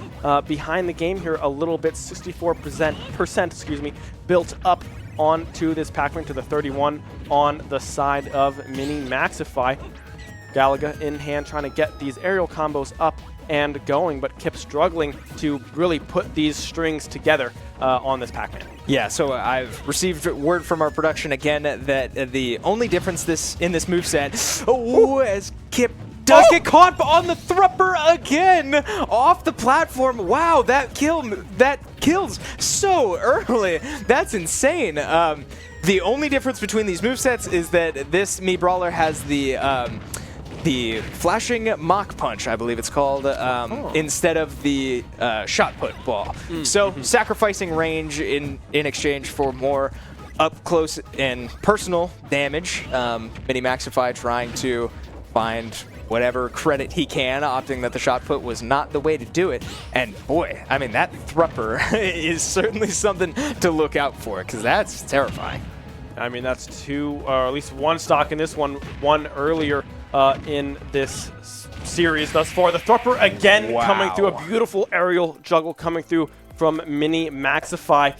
behind the game here a little bit, 64% built up onto this Pac-Man to the 31 on the side of Mini Maxify. Galaga in hand trying to get these aerial combos up and going, but Kip struggling to really put these strings together on this Pac-Man. Yeah, so I've received word from our production again that the only difference in this moveset, as Kip does get caught on the Thrupper again off the platform. Wow, that kills so early. That's insane. The only difference between these movesets is that this Mii Brawler has the flashing Mach Punch, I believe it's called, instead of the shot put ball. So sacrificing range in exchange for more up close and personal damage. Mini Maxify trying to find whatever credit he can, opting that the shot put was not the way to do it. And boy, I mean, that Thrupper is certainly something to look out for, because that's terrifying. I mean, that's 2, or at least 1 stock in this one earlier in this series thus far. The Thrupper again coming through, a beautiful aerial juggle coming through from Mini Maxify. I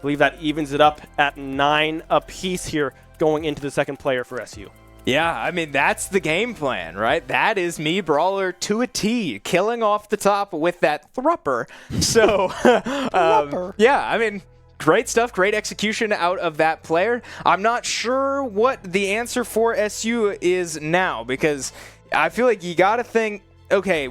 believe that evens it up at 9 apiece here going into the second player for SU. Yeah, I mean, that's the game plan, right? That is Mii Brawler to a T, killing off the top with that Thrupper. So, yeah, I mean, great stuff, great execution out of that player. I'm not sure what the answer for SU is now, because I feel like you got to think, okay,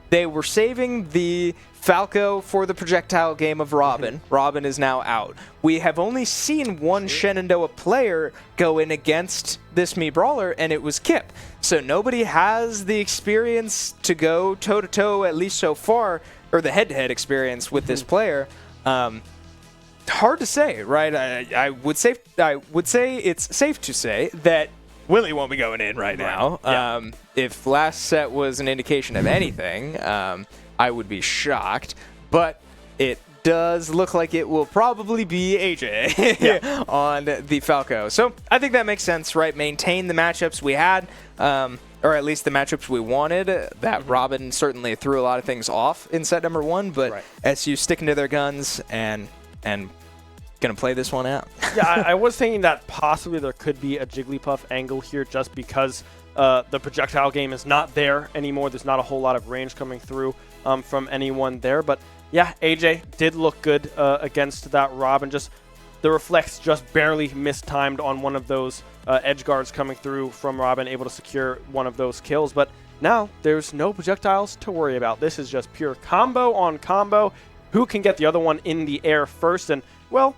they were saving the Falco for the projectile game of Robin. Robin is now out. We have only seen one Shenandoah player go in against this Mii Brawler, and it was Kip. So nobody has the experience to go toe-to-toe, at least so far, or the head-to-head experience with this player. Hard to say, right? I would say it's safe to say that Willie won't be going in right now. Yeah. If last set was an indication of anything, I would be shocked. But it does look like it will probably be AJ on the Falco. So I think that makes sense, right? Maintain the matchups we had, or at least the matchups we wanted. That Robin certainly threw a lot of things off in set number 1, but SU sticking to their guns and gonna play this one out. Yeah, I was thinking that possibly there could be a Jigglypuff angle here, just because the projectile game is not there anymore. There's not a whole lot of range coming through from anyone there. But yeah, AJ did look good against that Robin. Just The reflects just barely mistimed on one of those edge guards coming through from Robin, able to secure one of those kills. But now there's no projectiles to worry about. This is just pure combo on combo. Who can get the other one in the air first? And, well,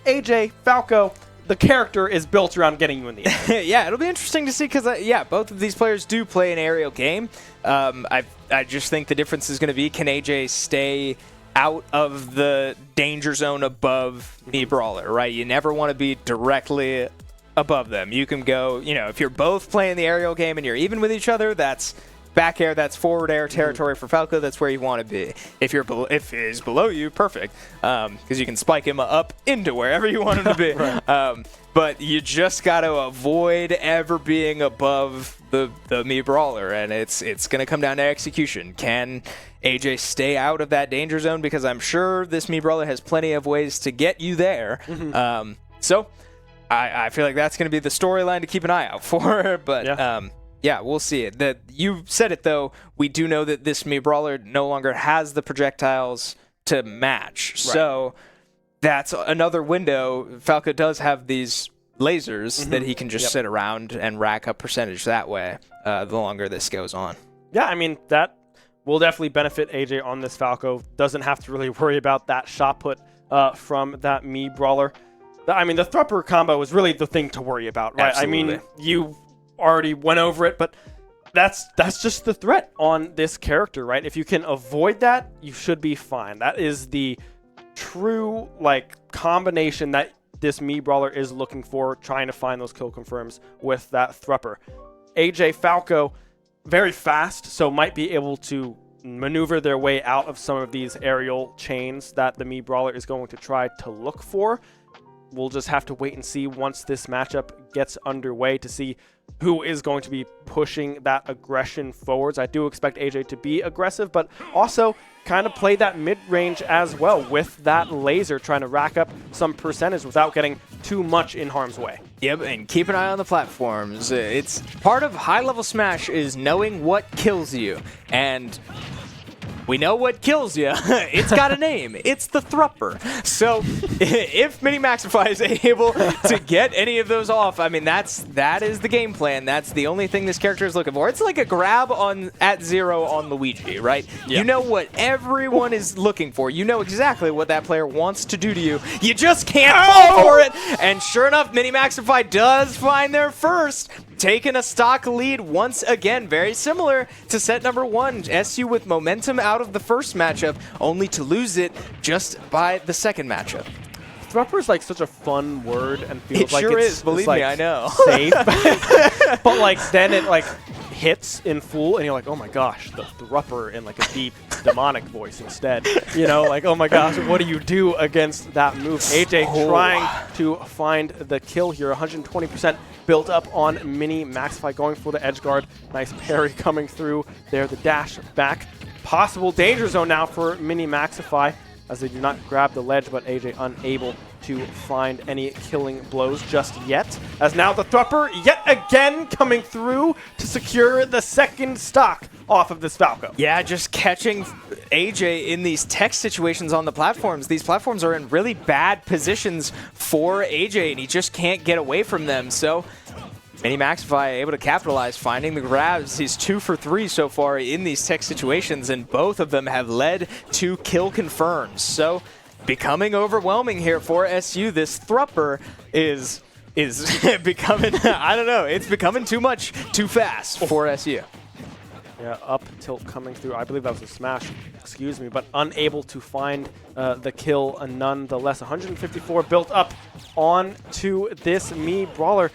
AJ, Falco, the character is built around getting you in the air. Yeah, it'll be interesting to see because, both of these players do play an aerial game. I just think the difference is going to be, can AJ stay out of the danger zone above Me Brawler, right? You never want to be directly above them. You can go, if you're both playing the aerial game and you're even with each other, that's back air, that's forward air territory for Falco. That's where you want to be. If he's below you, perfect, because you can spike him up into wherever you want him to be. Right. But you just got to avoid ever being above the Me Brawler, and it's going to come down to execution. Can AJ stay out of that danger zone? Because I'm sure this Me Brawler has plenty of ways to get you there. So I feel like that's going to be the storyline to keep an eye out for. But yeah, we'll see it. You said it, though. We do know that this Me Brawler no longer has the projectiles to match. Right. So that's another window. Falco does have these lasers that he can just sit around and rack up percentage that way the longer this goes on. Yeah, I mean, that will definitely benefit AJ on this Falco. Doesn't have to really worry about that shot put from that Me Brawler. I mean, the Thrupper combo is really the thing to worry about, right? Absolutely. I mean, you already went over it, but that's just the threat on this character, right? If you can avoid that, you should be fine. That is the true combination that this Me Brawler is looking for, trying to find those kill confirms with that Thrupper. AJ, Falco, very fast, so might be able to maneuver their way out of some of these aerial chains that the Me Brawler is going to try to look for. We'll just have to wait and see once this matchup gets underway to see who is going to be pushing that aggression forwards. I do expect AJ to be aggressive, but also kind of play that mid-range as well with that laser, trying to rack up some percentage without getting too much in harm's way. Yep, and keep an eye on the platforms. It's part of high-level Smash is knowing what kills you, and we know what kills you. It's got a name. It's the Thrupper. So if Minimaxify is able to get any of those off, I mean, that is the game plan. That's the only thing this character is looking for. It's like a grab at 0 on Luigi, right? Yep. You know what everyone is looking for. You know exactly what that player wants to do to you. You just can't fall for it. And sure enough, Minimaxify does find their first, taking a stock lead once again, very similar to set number 1. SU with momentum out of the first matchup, only to lose it just by the second matchup. Thrupper is such a fun word and feels it like sure it's believe me, I know. Safe. But then it hits in full and you're like, oh my gosh, the Thrupper in a deep demonic voice instead. Oh my gosh, what do you do against that move? AJ trying to find the kill here, 120% built up on Minimaxify, going for the edge guard. Nice parry coming through there, the dash back. Possible danger zone now for Minimaxify as they do not grab the ledge, but AJ unable to find any killing blows just yet. As now the Thrupper yet again coming through to secure the second stock off of this Falco. Yeah, just catching AJ in these tech situations on the platforms. These platforms are in really bad positions for AJ, and he just can't get away from them. So Minimaxify able to capitalize, finding the grabs. He's 2 for 3 so far in these tech situations, and both of them have led to kill confirms. So becoming overwhelming here for SU. This Thrupper is becoming, I don't know, it's becoming too much, too fast for SU. Yeah, up tilt coming through. I believe that was a smash, excuse me, but unable to find the kill nonetheless. 154 built up onto this Me Brawler.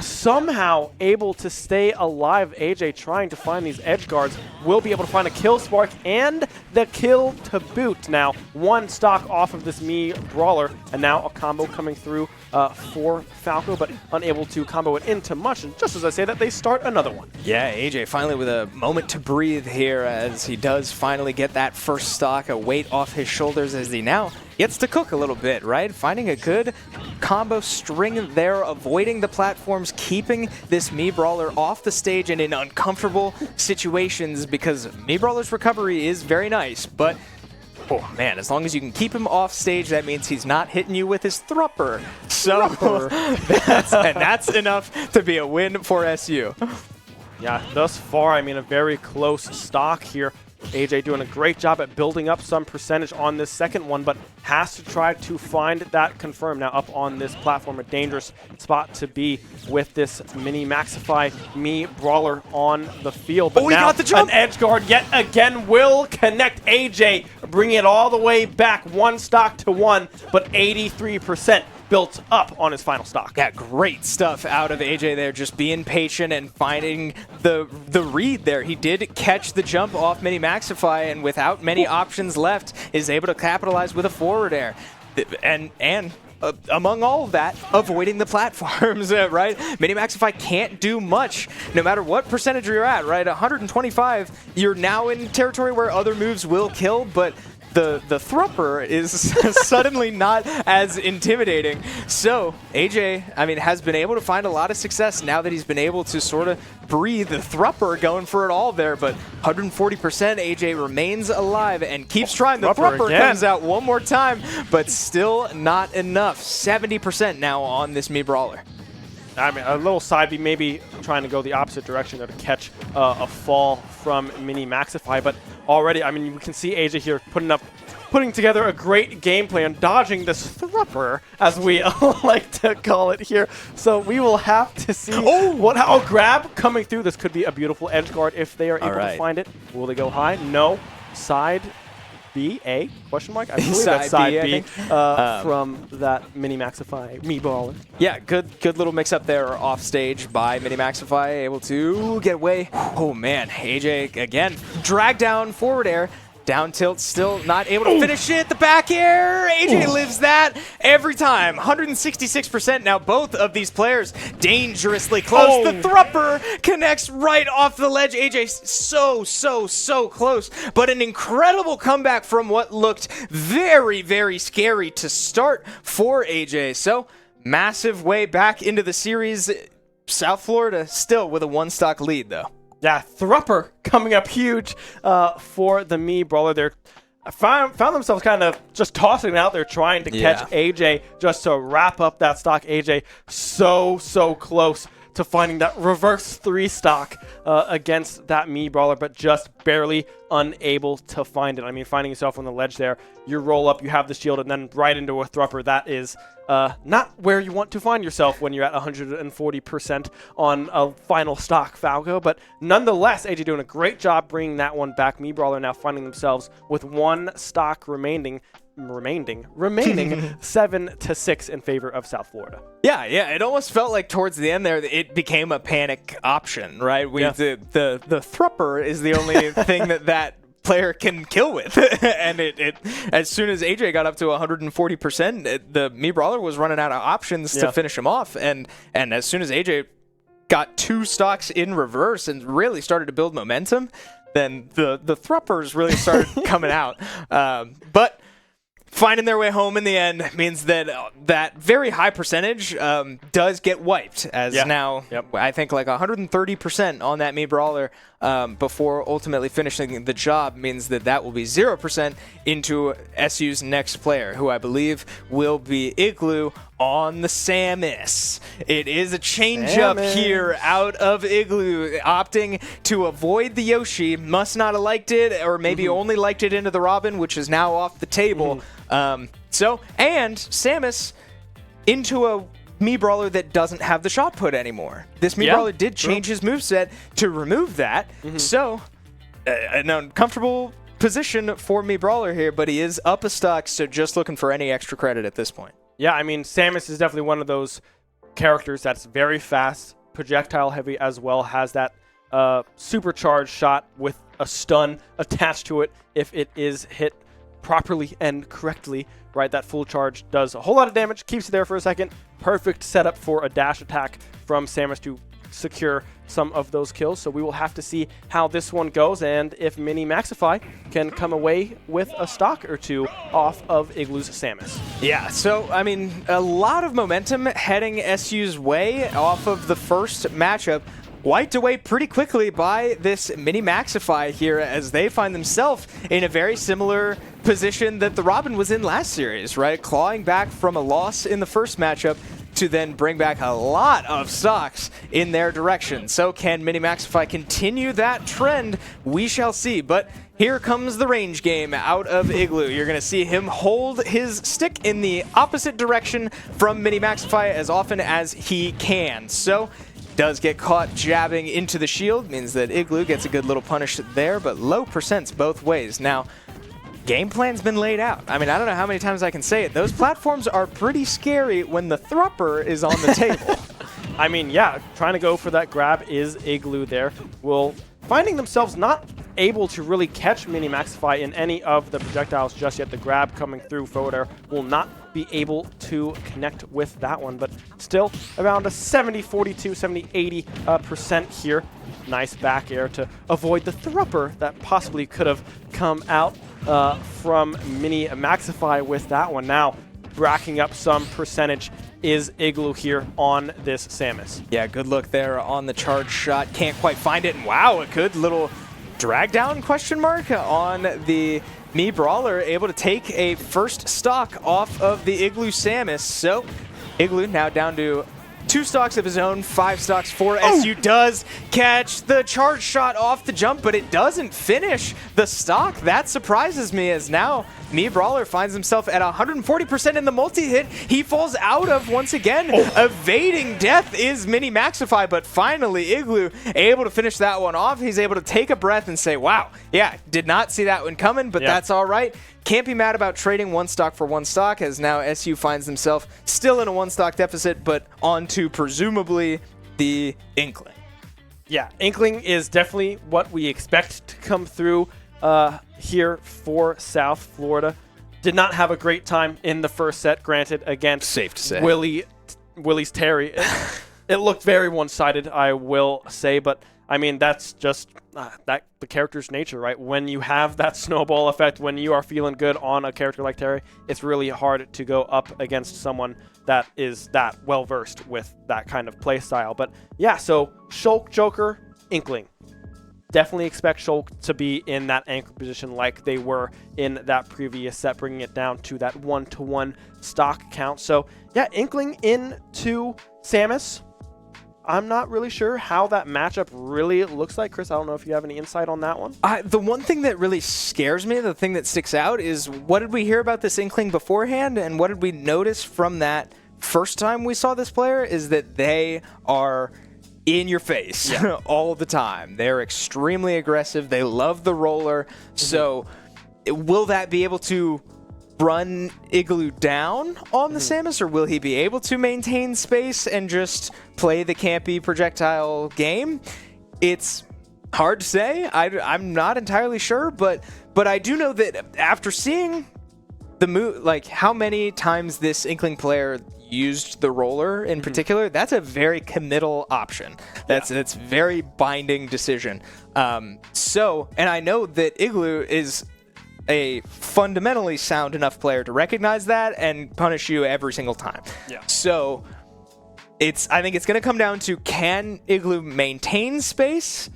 Somehow able to stay alive. AJ trying to find these edge guards, will be able to find a kill spark and the kill to boot. Now 1 stock off of this Me Brawler, and now a combo coming through for Falco, but unable to combo it into much. And just as I say that, they start another one. Yeah, AJ finally with a moment to breathe here as he does finally get that first stock, a weight off his shoulders as he now gets to cook a little bit, right? Finding a good combo string there, avoiding the platforms, keeping this Me Brawler off the stage and in uncomfortable situations, because Me Brawler's recovery is very nice, but Oh man, as long as you can keep him off stage, that means he's not hitting you with his thrupper. So that's enough to be a win for SU. Yeah, thus far, I mean, a very close stock here. AJ doing a great job at building up some percentage on this second one, but has to try to find that confirm. Now up on this platform, a dangerous spot to be with this mini Maxify me brawler on the field. But he now got the jump! An edge guard yet again will connect AJ, bringing it all the way back, 1 stock to 1, but 83% built up on his final stock. Yeah, great stuff out of AJ there, just being patient and finding the read there. He did catch the jump off Mini Maxify, and without many options left, is able to capitalize with a forward air. And among all of that, avoiding the platforms, right? Mini Maxify can't do much, no matter what percentage you're at, right? 125, you're now in territory where other moves will kill, but the thrupper is suddenly not as intimidating. So AJ, I mean, has been able to find a lot of success now that he's been able to sort of breathe the thrupper going for it all there. But 140% AJ remains alive and keeps trying. The thrupper comes out one more time, but still not enough. 70% now on this Mii Brawler. I mean, a little side B, maybe trying to go the opposite direction there to catch a fall from Mini Maxify, but already, I mean, you can see AJ here putting together a great game plan, dodging this thrupper, as we like to call it here. So we will have to see what grab coming through. This could be a beautiful edge guard if they are able to find it. Will they go high? No. Side B, A, question mark? I believe that's side B from that Mini Maxify Mii Brawler. Yeah, good little mix-up there off stage by Mini Maxify, able to get away. Oh man, AJ again, drag down forward air. Down tilt, still not able to finish it. The back air, AJ lives that every time. 166% now, both of these players dangerously close. The thrupper connects right off the ledge. AJ so close, but an incredible comeback from what looked very, very scary to start for AJ. So massive way back into the series. South Florida still with a 1-stock lead though. Yeah, thrupper coming up huge for the Mii Brawler. They found themselves kind of just tossing it out there, trying to catch AJ just to wrap up that stock. AJ so close to finding that reverse 3-stock against that Mii Brawler, but just barely unable to find it. I mean, finding yourself on the ledge there, you roll up, you have the shield, and then right into a thrupper. That is not where you want to find yourself when you're at 140% on a final stock, Falco. But nonetheless, AJ doing a great job bringing that one back. Mii Brawler now finding themselves with 1 stock remaining 7-6 in favor of South Florida. Yeah, it almost felt like towards the end there, it became a panic option, right? The thrupper is the only thing that player can kill with. And it as soon as AJ got up to 140%, the Mii Brawler was running out of options to finish him off. And as soon as AJ got 2 stocks in reverse and really started to build momentum, then the thruppers really started coming out. But finding their way home in the end means that that very high percentage does get wiped, as now I think like 130% on that Mii Brawler before ultimately finishing the job means that will be 0% into SU's next player, who I believe will be Igloo on the Samus. It is a change-up here out of Igloo, opting to avoid the Yoshi. Must not have liked it, or maybe only liked it into the Robin, which is now off the table. And Samus into a Mii Brawler that doesn't have the shot put anymore. This Mii Brawler did change his moveset to remove that. So, an uncomfortable position for Mii Brawler here, but he is up a stock, so just looking for any extra credit at this point. Yeah, I mean, Samus is definitely one of those characters that's very fast, projectile heavy as well, has that supercharged shot with a stun attached to it if it is hit properly and correctly, right? That full charge does a whole lot of damage, keeps you there for a second. Perfect setup for a dash attack from Samus to secure some of those kills. So we will have to see how this one goes and if Mini Maxify can come away with a stock or 2 off of Igloo's Samus. Yeah, so I mean, a lot of momentum heading SU's way off of the first matchup. wiped away pretty quickly by this Mini Maxify here as they find themselves in a very similar position that the Robin was in last series, right? Clawing back from a loss in the first matchup to then bring back a lot of stocks in their direction. So can Mini Maxify continue that trend? We shall see. But here comes the range game out of Igloo. You're going to see him hold his stick in the opposite direction from Mini Maxify as often as he can. So does get caught jabbing into the shield, means that Igloo gets a good little punish there, but low percents both ways. Now, game plan's been laid out. I mean, I don't know how many times I can say it. Those platforms are pretty scary when the Thrupper is on the table. I mean, yeah, trying to go for that grab is Igloo there. Finding themselves not able to really catch Mini Maxify in any of the projectiles just yet. The grab coming through forward air will not be able to connect with that one, but still around a 70, 42, 70, 80% here. Nice back air to avoid the Thrupper that possibly could have come out from Mini Maxify with that one. Now, racking up some percentage is Igloo here on this Samus. Yeah, good look there on the charge shot. Can't quite find it. And wow, a good little drag down question mark on the Mii Brawler, able to take a first stock off of the Igloo Samus. So Igloo now down to 2 stocks of his own, 5 stocks for SU. Does catch the charge shot off the jump, but it doesn't finish the stock. That surprises me, as now Mii Brawler finds himself at 140% in the multi-hit. He falls out of, once again, evading death is Mini Maxify, but finally Igloo able to finish that one off. He's able to take a breath and say, wow, yeah, did not see that one coming, but that's all right. Can't be mad about trading 1 stock for 1 stock, as now SU finds himself still in a 1 stock deficit, but on to presumably the Inkling. Yeah, Inkling is definitely what we expect to come through here for South Florida. Did not have a great time in the first set, granted, against Safe to say. Willie's Terry. It looked very one-sided, I will say, but I mean, that's just the character's nature, right? When you have that snowball effect, when you are feeling good on a character like Terry, it's really hard to go up against someone that is that well-versed with that kind of play style. But yeah, so Shulk, Joker, Inkling. Definitely expect Shulk to be in that anchor position like they were in that previous set, bringing it down to that 1-to-1 stock count. So yeah, Inkling into Samus. I'm not really sure how that matchup really looks like. Chris, I don't know if you have any insight on that one. The one thing that really scares me, the thing that sticks out, is what did we hear about this Inkling beforehand, and what did we notice from that first time we saw this player, is that they are in your face all the time. They're extremely aggressive. They love the roller. So will that be able to run Igloo down on the Samus, or will he be able to maintain space and just play the campy projectile game? It's hard to say. I'm not entirely sure, but I do know that after seeing the move, like how many times this Inkling player used the roller in particular, that's a very committal option. That's very binding decision. So, and I know that Igloo is a fundamentally sound enough player to recognize that and punish you every single time. Yeah. So I think it's going to come down to, can Igloo maintain space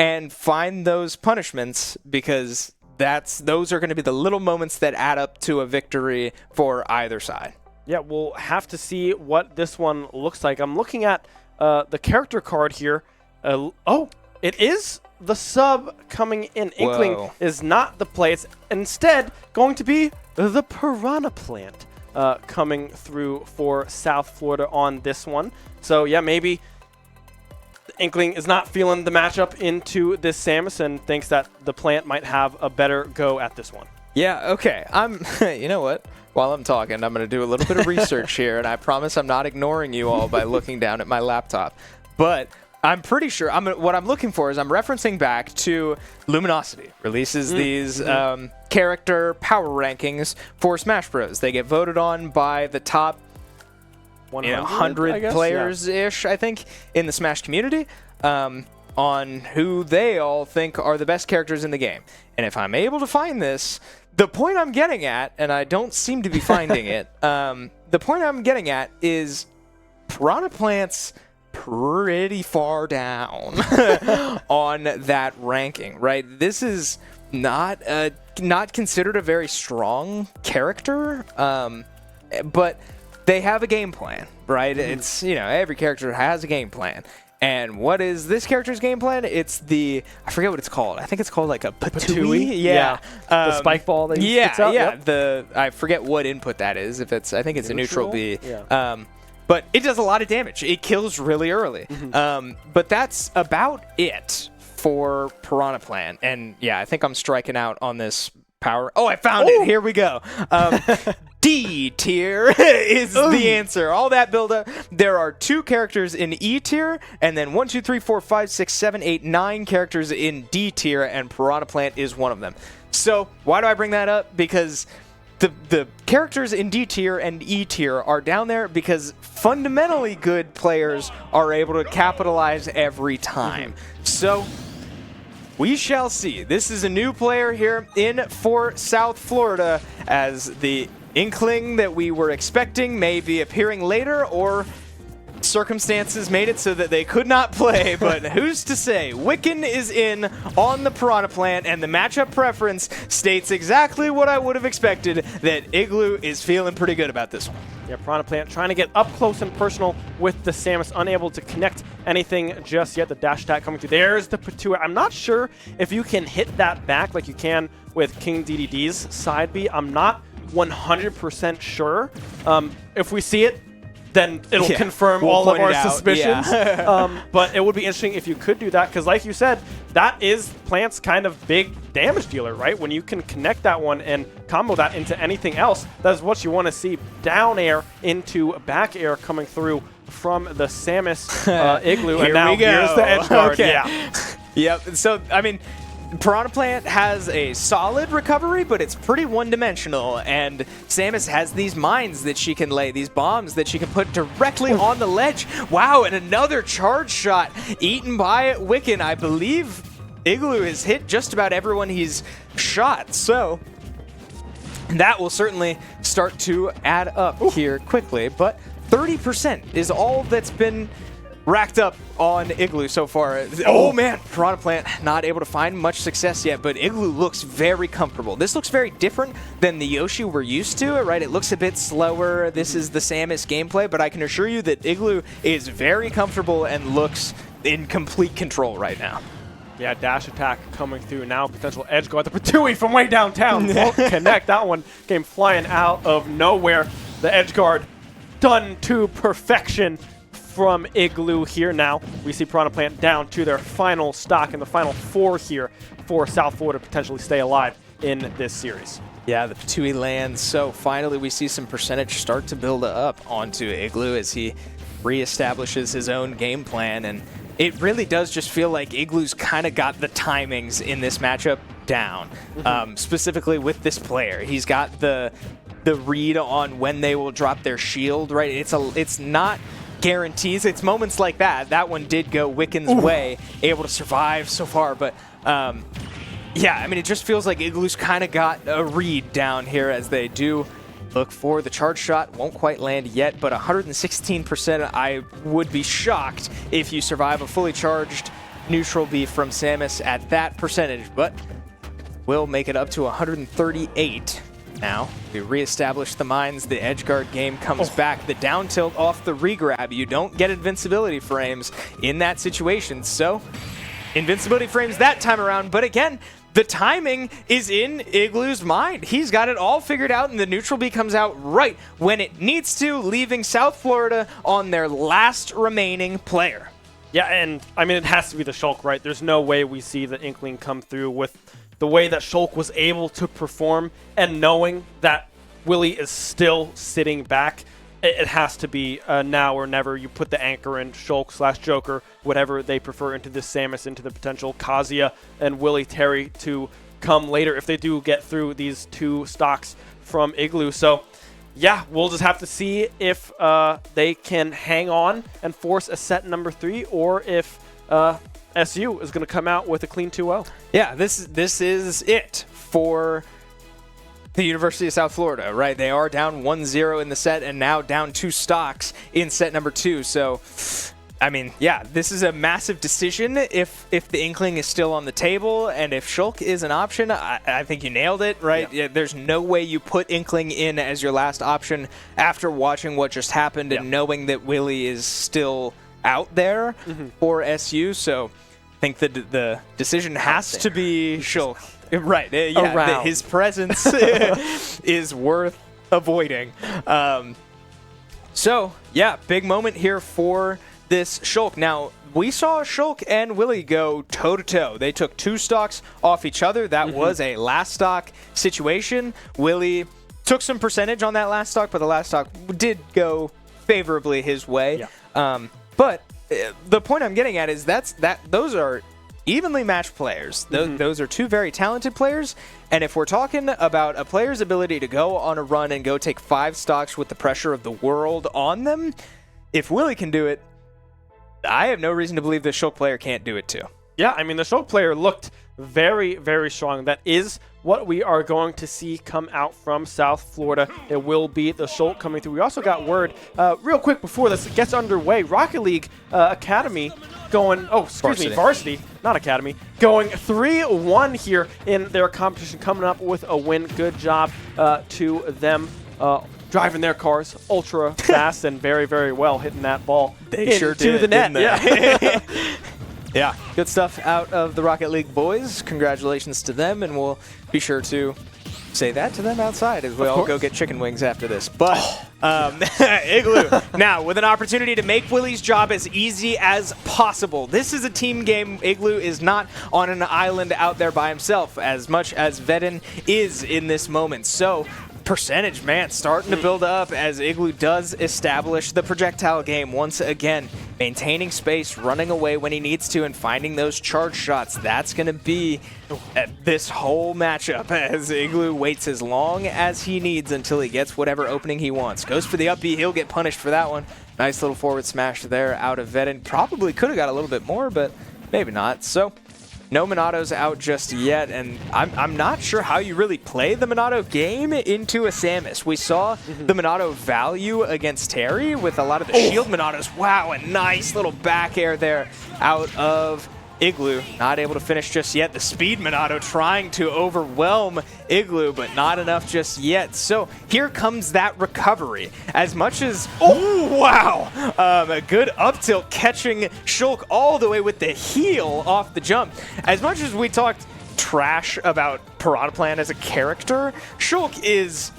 and find those punishments, because those are going to be the little moments that add up to a victory for either side. Yeah, we'll have to see what this one looks like. I'm looking at the character card here. It is the sub coming in. Inkling is not the play. It's instead going to be the Piranha Plant coming through for South Florida on this one. So yeah, maybe Inkling is not feeling the matchup into this Samus and thinks that the plant might have a better go at this one. Yeah, okay. You know what? While I'm talking, I'm going to do a little bit of research here, and I promise I'm not ignoring you all by looking down at my laptop. But I'm pretty sure what I'm looking for is I'm referencing back to Luminosity releases these character power rankings for Smash Bros. They get voted on by the top 100 players-ish, I think, in the Smash community on who they all think are the best characters in the game. And if I'm able to find this, the point I'm getting at, and I don't seem to be finding it, the point I'm getting at is Piranha Plant's pretty far down on that ranking, right? This is not considered a very strong character, but they have a game plan, right? It's, every character has a game plan. And what is this character's game plan? It's I forget what it's called. I think it's called like a patooey. Yeah. The spike ball that he spits out. Yeah. Yep. I forget what input that is. I think it's a neutral B. Yeah. But it does a lot of damage. It kills really early. But that's about it for Piranha Plant. And yeah, I think I'm striking out on this power. Oh, I found it. Here we go. D tier is the answer. All that buildup. There are 2 characters in E tier, and then 1, 2, 3, 4, 5, 6, 7, 8, 9 characters in D tier, and Piranha Plant is one of them. So why do I bring that up? Because the characters in D tier and E tier are down there because fundamentally good players are able to capitalize every time. So we shall see. This is a new player here for South Florida, as the inkling that we were expecting may be appearing later, or circumstances made it so that they could not play, but who's to say? Wiccan is in on the Piranha Plant, and the matchup preference states exactly what I would have expected, that Igloo is feeling pretty good about this one. Yeah, Piranha Plant trying to get up close and personal with the Samus, unable to connect anything just yet. The dash attack coming through. There's the Patooey. I'm not sure if you can hit that back like you can with King DDD's side B. I'm not 100% sure. If we see it, then it'll confirm all of our suspicions. But it would be interesting if you could do that, because like you said, that is Plant's kind of big damage dealer, right? When you can connect that one and combo that into anything else, that's what you want to see. Down air into back air coming through from the Samus Igloo. And now here's the edge guard. Yeah. Yep. So, I mean, Piranha Plant has a solid recovery, but it's pretty one-dimensional, and Samus has these mines that she can lay, these bombs that she can put directly on the ledge. Wow, and another charge shot eaten by Wiccan. I believe Igloo has hit just about everyone he's shot, so that will certainly start to add up here quickly, but 30% is all that's been racked up on Igloo so far. Oh man, Piranha Plant not able to find much success yet, but Igloo looks very comfortable. This looks very different than the Yoshi we're used to, right? It looks a bit slower. This is the Samus gameplay, but I can assure you that Igloo is very comfortable and looks in complete control right now. Yeah, dash attack coming through now. Potential edge guard. The Patooey from way downtown won't connect. That one came flying out of nowhere. The edge guard done to perfection from Igloo here. Now we see Piranha Plant down to their final stock in the final 4 here for South Florida to potentially stay alive in this series. Yeah, the Patooey lands. So finally we see some percentage start to build up onto Igloo as he reestablishes his own game plan, and it really does just feel like Igloo's kind of got the timings in this matchup down, specifically with this player. He's got the read on when they will drop their shield, right? It's not guarantees. It's moments like that. That one did go Wiccan's way, able to survive so far, but yeah, I mean, it just feels like Igloo's kind of got a read down here as they do look for the charge shot. Won't quite land yet, but 116%. I would be shocked if you survive a fully charged neutral B from Samus at that percentage, but will make it up to 138. Now, we reestablish the mines, the edge guard game comes back, the down tilt off the regrab. You don't get invincibility frames in that situation, so invincibility frames that time around, but again, the timing is in Igloo's mind. He's got it all figured out, and the neutral B comes out right when it needs to, leaving South Florida on their last remaining player. Yeah, and I mean, it has to be the Shulk, right? There's no way we see the Inkling come through with the way that Shulk was able to perform, and knowing that Willie is still sitting back. It has to be now or never. You put the anchor in Shulk/Joker, whatever they prefer, into this Samus, into the potential Kazuya and Willie Terry to come later if they do get through these 2 stocks from Igloo. So yeah, we'll just have to see if they can hang on and force a set number 3, or if SU is going to come out with a clean 2-0. Yeah, this is it for the University of South Florida, right? They are down 1-0 in the set and now down 2 stocks in set number 2. So I mean, yeah, this is a massive decision if the Inkling is still on the table, and if Shulk is an option, I think you nailed it, right? Yeah, there's no way you put Inkling in as your last option after watching what just happened and knowing that Willie is still out there for SU, so I think the decision has to be Shulk. Right, his presence is worth avoiding. So, yeah, big moment here for this Shulk. Now, we saw Shulk and Willie go toe-to-toe. They took 2 stocks off each other. That was a last stock situation. Willie took some percentage on that last stock, but the last stock did go favorably his way. Yeah. But the point I'm getting at is those are evenly matched players. Those are 2 very talented players. And if we're talking about a player's ability to go on a run and go take 5 stocks with the pressure of the world on them, if Willie can do it, I have no reason to believe the Shulk player can't do it too. Yeah, I mean, the Shulk player looked very, very strong. That is what we are going to see come out from South Florida. It will be the Shulk coming through. We also got word, real quick before this gets underway, Rocket League Academy going, Varsity, not Academy, going 3-1 here in their competition, coming up with a win. Good job to them. Driving their cars ultra fast and very, very well, hitting that ball into the net. Yeah. Yeah, good stuff out of the Rocket League boys. Congratulations to them, and we'll be sure to say that to them outside as we all go get chicken wings after this. But Igloo, now with an opportunity to make Willie's job as easy as possible. This is a team game. Igloo is not on an island out there by himself, as much as Vedin is in this moment. So percentage, man, starting to build up as Igloo does establish the projectile game once again. Maintaining space, running away when he needs to, and finding those charge shots. That's going to be this whole matchup as Igloo waits as long as he needs until he gets whatever opening he wants. Goes for the up B. He'll get punished for that one. Nice little forward smash there out of Vedin. Probably could have got a little bit more, but maybe not. So no Monato's out just yet, and I'm not sure how you really play the Monato game into a Samus. We saw the Monato value against Terry with a lot of the shield Monatos. Wow, a nice little back air there out of Igloo. Not able to finish just yet. The speed Monato trying to overwhelm Igloo, but not enough just yet. So here comes that recovery. As much as, a good up tilt catching Shulk all the way with the heel off the jump. As much as we talked trash about Piranha Plant as a character, Shulk is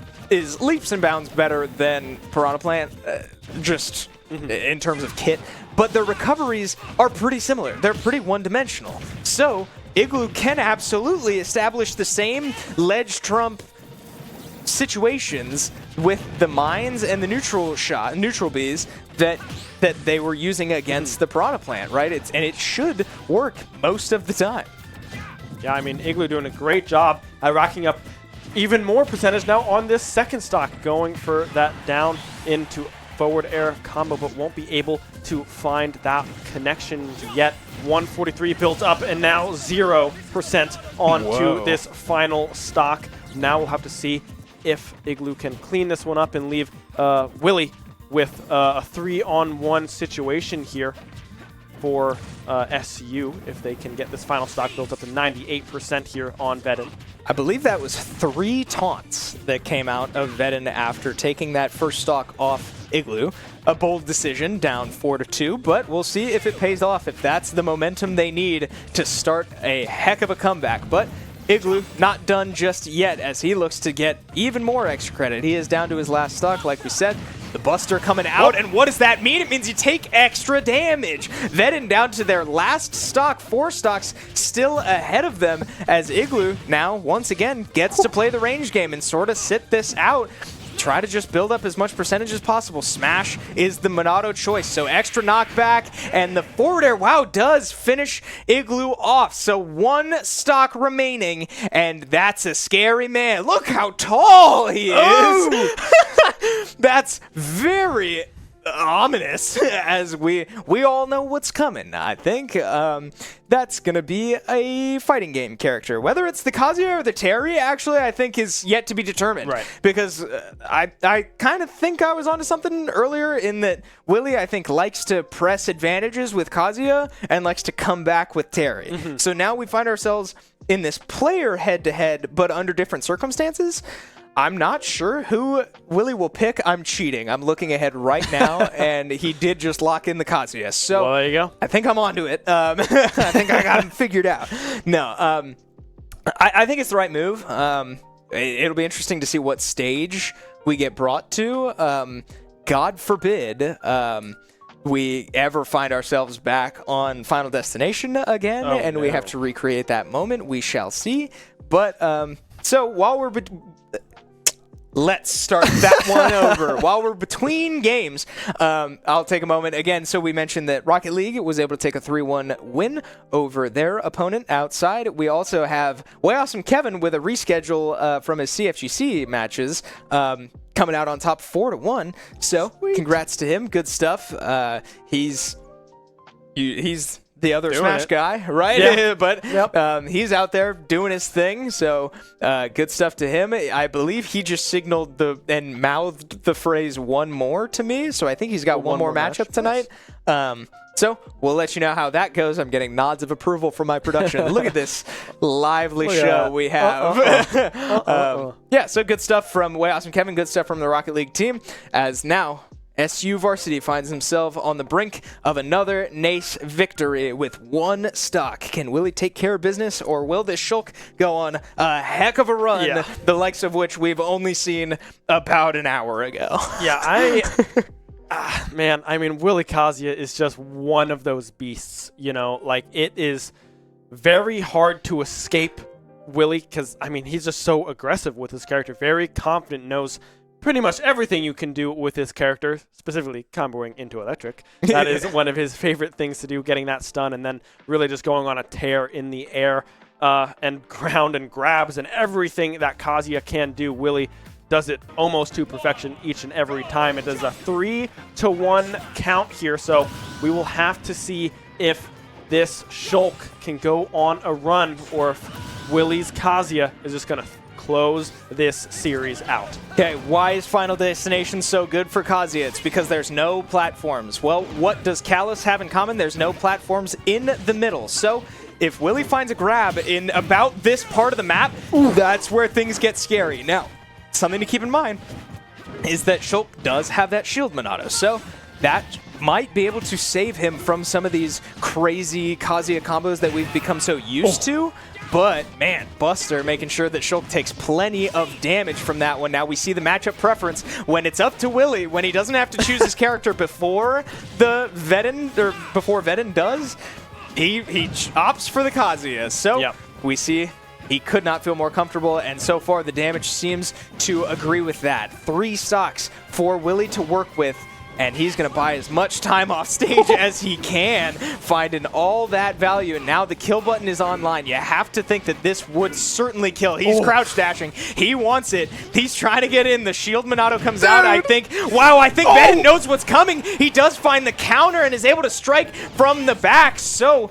leaps and bounds better than Piranha Plant, just in terms of kit. But the recoveries are pretty similar. They're pretty one-dimensional. So Igloo can absolutely establish the same ledge trump situations with the mines and the neutral bees that they were using against the Piranha Plant, right? And it should work most of the time. Yeah, I mean, Igloo doing a great job at racking up even more percentage now on this second stock, going for that down into forward air combo, but won't be able to find that connection yet. 143 built up, and now 0% onto this final stock. Now we'll have to see if Igloo can clean this one up and leave Willie with a 3-on-1 situation here for SU, if they can get this final stock built up to 98% here on Vedin. I believe that was 3 taunts that came out of Vedin after taking that first stock off Igloo. A bold decision, down 4-2, but we'll see if it pays off, if that's the momentum they need to start a heck of a comeback. But Igloo not done just yet as he looks to get even more extra credit. He is down to his last stock, like we said. The Buster coming out, and what does that mean? It means you take extra damage. Vedin down to their last stock, 4 stocks still ahead of them, as Igloo now, once again, gets to play the range game and sort of sit this out. Try to just build up as much percentage as possible. Smash is the Monato choice, so extra knockback, and the forward air, does finish Igloo off. So 1 stock remaining, and that's a scary man. Look how tall he is. That's very ominous, as we all know what's coming. I think that's gonna be a fighting game character. Whether it's the Kazuya or the Terry, actually, I think is yet to be determined. Right. Because I kind of think I was onto something earlier in that Willie, I think, likes to press advantages with Kazuya and likes to come back with Terry. So now we find ourselves in this player head-to-head, but under different circumstances. I'm not sure who Willie will pick. I'm cheating. I'm looking ahead right now, and he did just lock in the Kazuya. So Well, there you go. I think I'm onto it. I think I got him figured out. No, I think it's the right move. It'll be interesting to see what stage we get brought to. God forbid we ever find ourselves back on Final Destination again, and we have to recreate that moment. We shall see. But so while we're let's start that one over. While we're between games, I'll take a moment again. So we mentioned that Rocket League was able to take a 3-1 win over their opponent outside. We also have Way Awesome Kevin with a reschedule from his CFGC matches coming out on top 4-1. So congrats to him. Good stuff. He's the other Smash guy, right? Yeah. But he's out there doing his thing, so good stuff to him. I believe he just signaled and mouthed the phrase "one more" to me, so I think he's got one more matchup tonight. So we'll let you know how that goes. I'm getting nods of approval from my production. Look at this lively show we have. Yeah, so good stuff from Way Awesome Kevin, good stuff from the Rocket League team, as now SU Varsity finds himself on the brink of another NACE victory with 1 stock. Can Willie take care of business, or will this Shulk go on a heck of a run, the likes of which we've only seen about an hour ago? Yeah, man, I mean, Willie Kazuya is just one of those beasts, like it is very hard to escape Willie because, I mean, he's just so aggressive with his character, very confident, knows pretty much everything you can do with his character, specifically comboing into electric. That is one of his favorite things to do, getting that stun and then really just going on a tear in the air and ground and grabs and everything that Kazuya can do. Willie does it almost to perfection each and every time. It does a 3-1 count here, so we will have to see if this Shulk can go on a run or if Willie's Kazuya is just going to close this series out. Okay, why is Final Destination so good for Kazuya? It's because there's no platforms. Well, what does Callus have in common? There's no platforms in the middle. So if Willie finds a grab in about this part of the map, that's where things get scary. Now, something to keep in mind is that Shulk does have that shield Minato, so that might be able to save him from some of these crazy Kazuya combos that we've become so used to. But, man, Buster making sure that Shulk takes plenty of damage from that one. Now we see the matchup preference when it's up to Willie, when he doesn't have to choose his character before the Vedin, or before Vedin does, he opts for the Kazuya. So we see he could not feel more comfortable, and so far the damage seems to agree with that. 3 stocks for Willie to work with, and he's going to buy as much time off stage as he can, finding all that value. And now the kill button is online. You have to think that this would certainly kill. He's crouch dashing. He wants it. He's trying to get in. The shield Minato comes out. I think Vedin knows what's coming. He does find the counter and is able to strike from the back. So,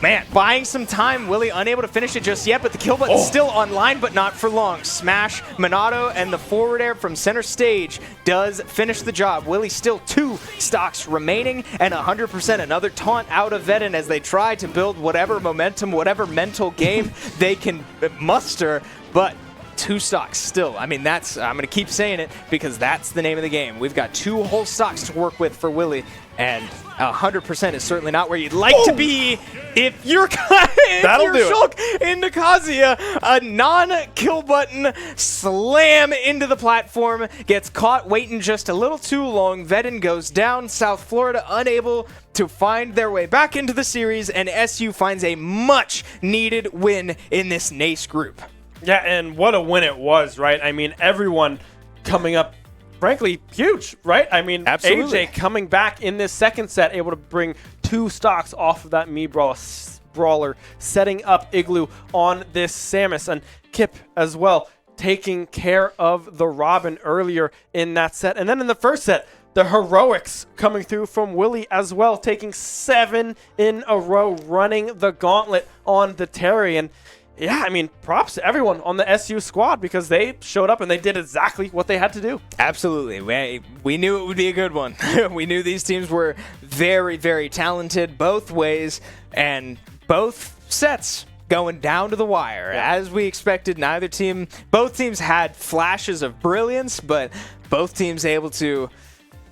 man, buying some time. Willie unable to finish it just yet, but the kill button's still online, but not for long. Smash, Minato, and the forward air from center stage does finish the job. Willie still 2 stocks remaining, and 100% another taunt out of Vedin as they try to build whatever momentum, whatever mental game they can muster, but 2 stocks still. I mean, I'm going to keep saying it because that's the name of the game. We've got 2 whole stocks to work with for Willie, and 100% is certainly not where you'd like to be if you're Shulk into Kazuya. A non-kill button slam into the platform, gets caught waiting just a little too long. Vedin goes down. South Florida unable to find their way back into the series, and SU finds a much-needed win in this NACE group. Yeah, and what a win it was, right? I mean, everyone coming up, frankly, huge, right? I mean, absolutely. AJ coming back in this second set, able to bring 2 stocks off of that Brawler, setting up Igloo on this Samus, and Kip as well, taking care of the Robin earlier in that set. And then in the first set, the heroics coming through from Willie as well, taking 7 in a row, running the gauntlet on the Terry. And yeah, I mean, props to everyone on the SU squad because they showed up and they did exactly what they had to do. Absolutely. We knew it would be a good one. We knew these teams were very, very talented both ways, and both sets going down to the wire. Yeah. As we expected, both teams had flashes of brilliance, but both teams able to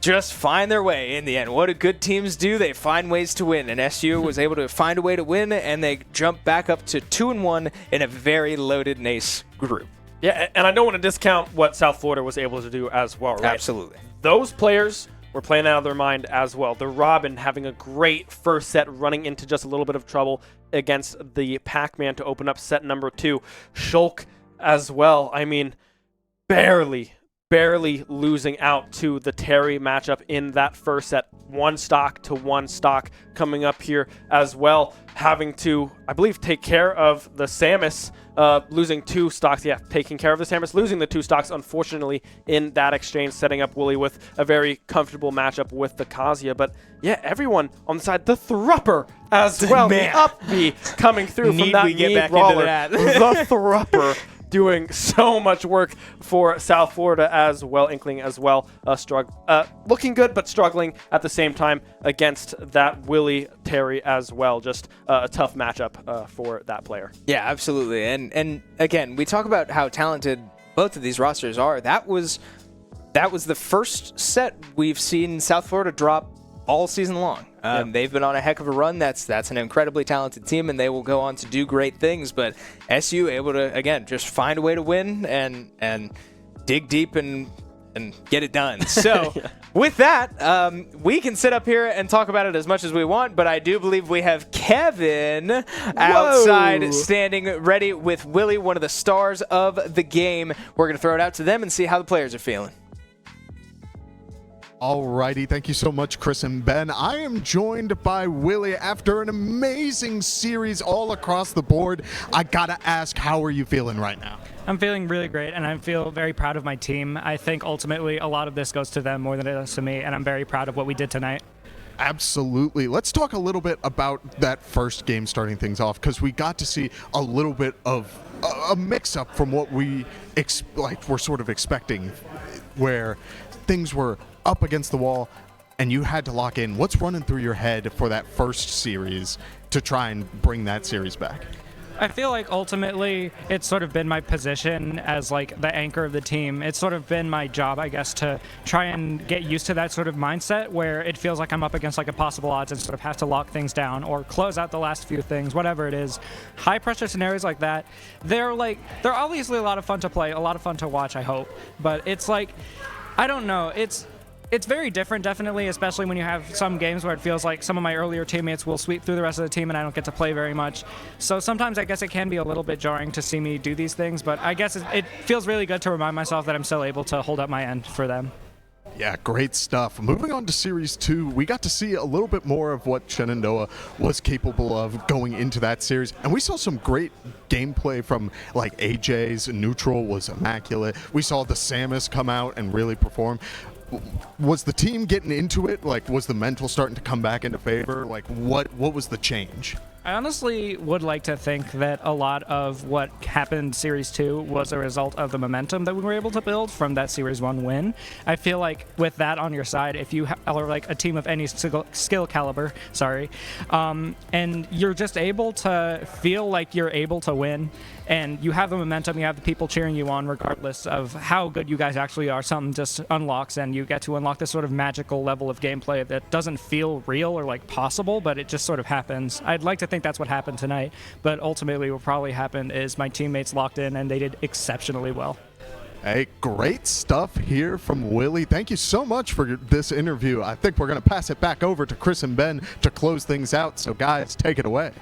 just find their way in the end. What do good teams do? They find ways to win, and SU was able to find a way to win, and they jumped back up to 2-1 in a very loaded NACE group. Yeah, and I don't want to discount what South Florida was able to do as well, right? Absolutely. Those players were playing out of their mind as well. The Robin having a great first set, running into just a little bit of trouble against the Pac-Man to open up set number 2. Shulk as well. I mean, barely losing out to the Terry matchup in that first set. 1 stock to 1 stock coming up here as well. Having to, I believe, take care of the Samus, losing 2 stocks. Yeah, taking care of the Samus, losing the 2 stocks, unfortunately, in that exchange, setting up Willie with a very comfortable matchup with the Kazuya. But yeah, everyone on the side, the Thrupper as well. Man. The up B coming through from that knee brawler. The Thrupper. Doing so much work for South Florida as well. Inkling as well, looking good but struggling at the same time against that Willie Terry as well. Just a tough matchup for that player. Yeah, absolutely. And again, we talk about how talented both of these rosters are. That was the first set we've seen South Florida drop all season long. They've been on a heck of a run. That's an incredibly talented team, and they will go on to do great things. But SU able to, again, just find a way to win and dig deep and get it done. So with that, we can sit up here and talk about it as much as we want, but I do believe we have Kevin outside standing ready with Willie, one of the stars of the game. We're going to throw it out to them and see how the players are feeling. Alrighty, thank you so much, Chris and Ben. I am joined by Willie after an amazing series all across the board. I gotta ask, how are you feeling right now? I'm feeling really great, and I feel very proud of my team. I think ultimately a lot of this goes to them more than it does to me, and I'm very proud of what we did tonight. Absolutely. Let's talk a little bit about that first game starting things off, because we got to see a little bit of a mix-up from what we were sort of expecting, where things were up against the wall and you had to lock in. What's running through your head for that first series to try and bring that series back? I feel like ultimately it's sort of been my position as like the anchor of the team. It's sort of been my job, I guess, to try and get used to that sort of mindset where it feels like I'm up against like impossible odds and sort of have to lock things down or close out the last few things, whatever it is. High pressure scenarios like that, they're obviously a lot of fun to play, a lot of fun to watch, I hope. But it's like, I don't know, it's very different, definitely, especially when you have some games where it feels like some of my earlier teammates will sweep through the rest of the team and I don't get to play very much. So sometimes I guess it can be a little bit jarring to see me do these things, but I guess it feels really good to remind myself that I'm still able to hold up my end for them. Yeah, great stuff. Moving on to Series 2, we got to see a little bit more of what Shenandoah was capable of going into that series, and we saw some great gameplay from like AJ's. Neutral was immaculate. We saw the Samus come out and really perform. Was the team getting into it? Like, was the mental starting to come back into favor? Like, what was the change? I honestly would like to think that a lot of what happened Series 2 was a result of the momentum that we were able to build from that Series 1 win. I feel like with that on your side, if you are like a team of any skill caliber, and you're just able to feel like you're able to win, and you have the momentum, you have the people cheering you on regardless of how good you guys actually are, something just unlocks and you get to unlock this sort of magical level of gameplay that doesn't feel real or like possible, but it just sort of happens. I'd like to think that's what happened tonight, but ultimately what probably happened is my teammates locked in and they did exceptionally well. Hey, great stuff here from Willie. Thank you so much for this interview. I think we're going to pass it back over to Chris and Ben to close things out, so guys, take it away.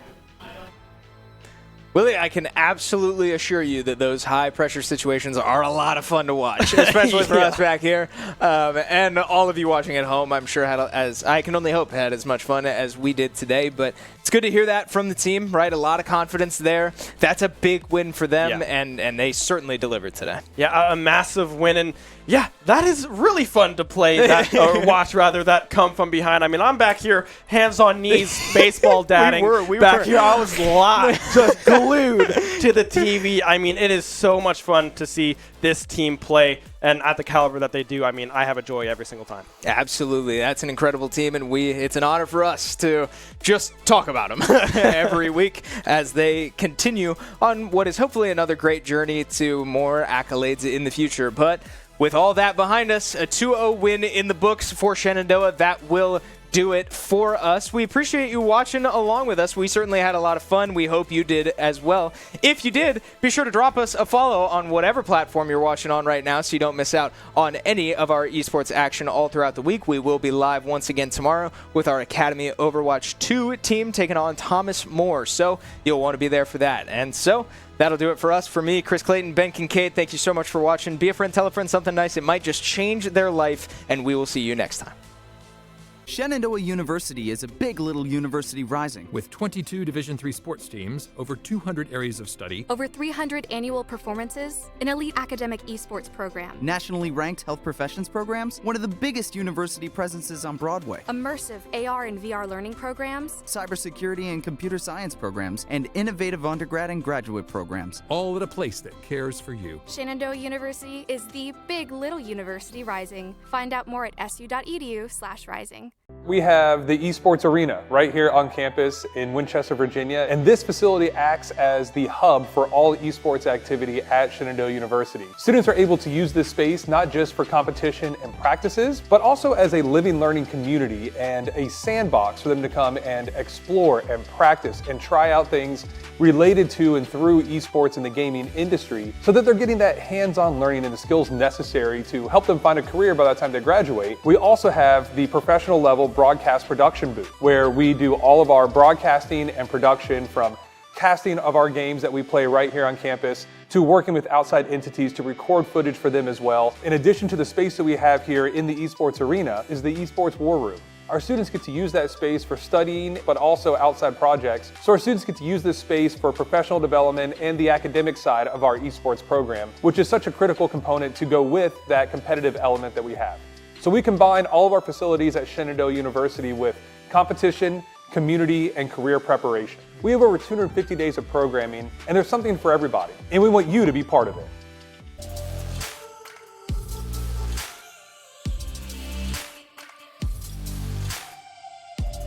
Willie, I can absolutely assure you that those high-pressure situations are a lot of fun to watch, especially for us back here. And all of you watching at home, I'm sure, I can only hope, had as much fun as we did today. But It's good to hear that from the team, right? A lot of confidence there. That's a big win for them, and they certainly delivered today. Yeah, a massive win, and yeah, that is really fun to play that, or watch rather, that come from behind. I mean, I'm back here, hands on knees, baseball dadding. we back were. here, I was live, just glued to the TV. I mean, it is so much fun to see this team play, and at the caliber that they do. I mean, I have a joy every single time. Absolutely. That's an incredible team, and it's an honor for us to just talk about them every week as they continue on what is hopefully another great journey to more accolades in the future. But with all that behind us, a 2-0 win in the books for Shenandoah. That will do it for us. We appreciate you watching along with us. We certainly had a lot of fun. We hope you did as well. If you did, be sure to drop us a follow on whatever platform you're watching on right now so you don't miss out on any of our esports action all throughout the week. We will be live once again tomorrow with our Academy Overwatch 2 team taking on Thomas More. So you'll want to be there for that. And so that'll do it for us. For me, Chris Clayton, Ben Kincaid, thank you so much for watching. Be a friend, tell a friend something nice. It might just change their life, and we will see you next time. Shenandoah University is a big little university rising. With 22 Division III sports teams, over 200 areas of study, Over 300 annual performances, an elite academic esports program, Nationally ranked health professions programs, one of the biggest university presences on Broadway. immersive AR and VR learning programs, Cybersecurity and computer science programs, and innovative undergrad and graduate programs. all at a place that cares for you. Shenandoah University is the big little university rising. Find out more at su.edu/rising. We have the Esports Arena right here on campus in Winchester, Virginia, and this facility acts as the hub for all esports activity at Shenandoah University. Students are able to use this space not just for competition and practices, but also as a living learning community and a sandbox for them to come and explore and practice and try out things related to and through esports in the gaming industry so that they're getting that hands-on learning and the skills necessary to help them find a career by the time they graduate. We also have the professional level broadcast production booth where we do all of our broadcasting and production, from casting of our games that we play right here on campus to working with outside entities to record footage for them as well. In addition to the space that we have here in the Esports Arena is the Esports War Room. Our students get to use that space for studying, but also outside projects. So our students get to use this space for professional development and the academic side of our esports program, which is such a critical component to go with that competitive element that we have. So we combine all of our facilities at Shenandoah University with competition, community, and career preparation. We have over 250 days of programming, and there's something for everybody, and we want you to be part of it.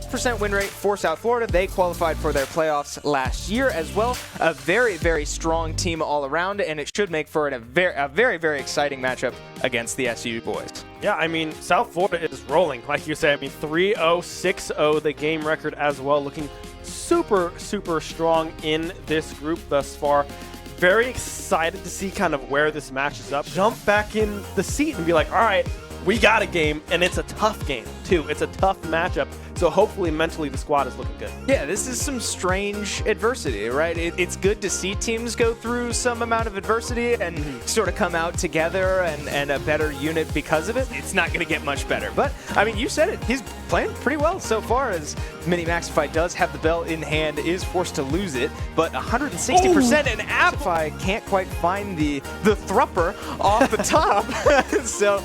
% win rate for South Florida. They qualified for their playoffs last year as well. A very, very strong team all around, and it should make for a very, very exciting matchup against the SU boys. Yeah, I mean, South Florida is rolling, like you said. I mean, 3-0, 6-0, the game record as well, looking super, super strong in this group thus far. Very excited to see kind of where this matches up. Jump back in the seat and be like, all right, we got a game, and it's a tough game, too. It's a tough matchup, so hopefully mentally the squad is looking good. Yeah, this is some strange adversity, right? It's good to see teams go through some amount of adversity and sort of come out together and a better unit because of it. It's not going to get much better. But, I mean, you said it. He's playing pretty well so far, as Minimaxify does have the belt in hand, is forced to lose it, but 160%, and Appify can't quite find the thrupper off the top. So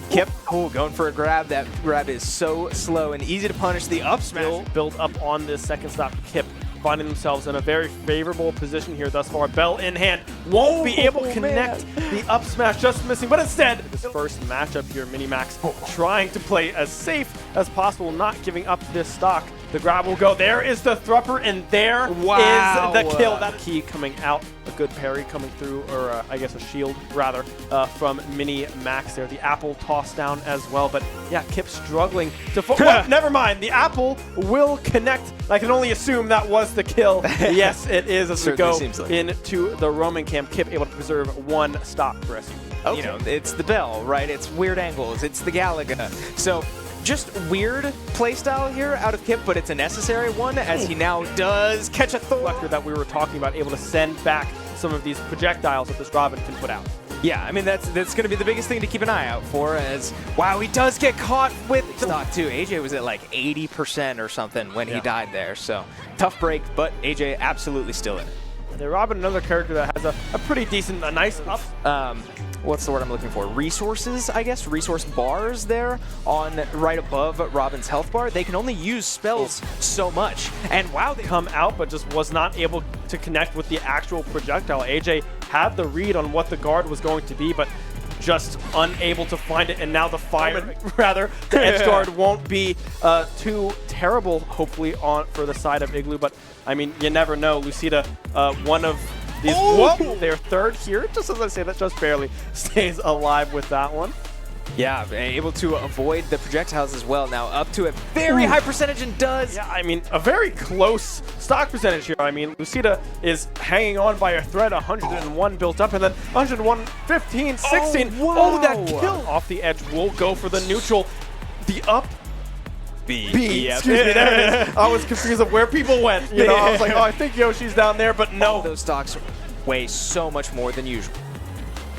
Kip, going for a grab. That grab is so slow and easy to punish. The up smash. Build up on this second stop. Kip finding themselves in a very favorable position here thus far. Bell in hand. Won't be able to connect the up smash, just missing. But instead, this first matchup here, Minimax trying to play as safe as possible, not giving up this stock. The grab will go. There is the thrupper, and there is the kill. That key coming out. A good parry coming through, or I guess a shield, rather, from Minimax there. The apple tossed down as well. But yeah, Kip struggling to... Well, never mind. The apple will connect. I can only assume that was the kill. Yes, it is, as we go into the Roman camp. Kip able to preserve one stock for SU. Okay. You know, it's the bell, right? It's weird angles. It's the Galaga. So... just weird playstyle here out of Kip, but it's a necessary one, as he now does catch a Thor that we were talking about, able to send back some of these projectiles that this Robin can put out. Yeah, I mean, that's going to be the biggest thing to keep an eye out for, as, wow, he does get caught with stock too. AJ was at like 80% or something when he died there. So tough break, but AJ absolutely still in it. They're robbing another character that has a pretty decent, a nice up. What's the word I'm looking for? Resources, I guess. Resource bars there on right above Robin's health bar. They can only use spells so much. And wow, they come out, but just was not able to connect with the actual projectile. AJ had the read on what the guard was going to be, but just unable to find it. And now the fire, rather, the edge guard won't be too terrible, hopefully, for the side of Igloo. But I mean, you never know. Lucida, one of these, their third here, just as I say, that just barely stays alive with that one. Yeah, able to avoid the projectiles as well. Now up to a very high percentage and does. Yeah, I mean, a very close stock percentage here. I mean, Lucida is hanging on by a thread, 101 built up, and then 101, 15, 16. Oh, that kill off the edge will go for the neutral. The up. B. Yep. Excuse me, there it is. I was confused of where people went. You know, I was like, oh, I think Yoshi's down there, but no. Those stocks weigh so much more than usual.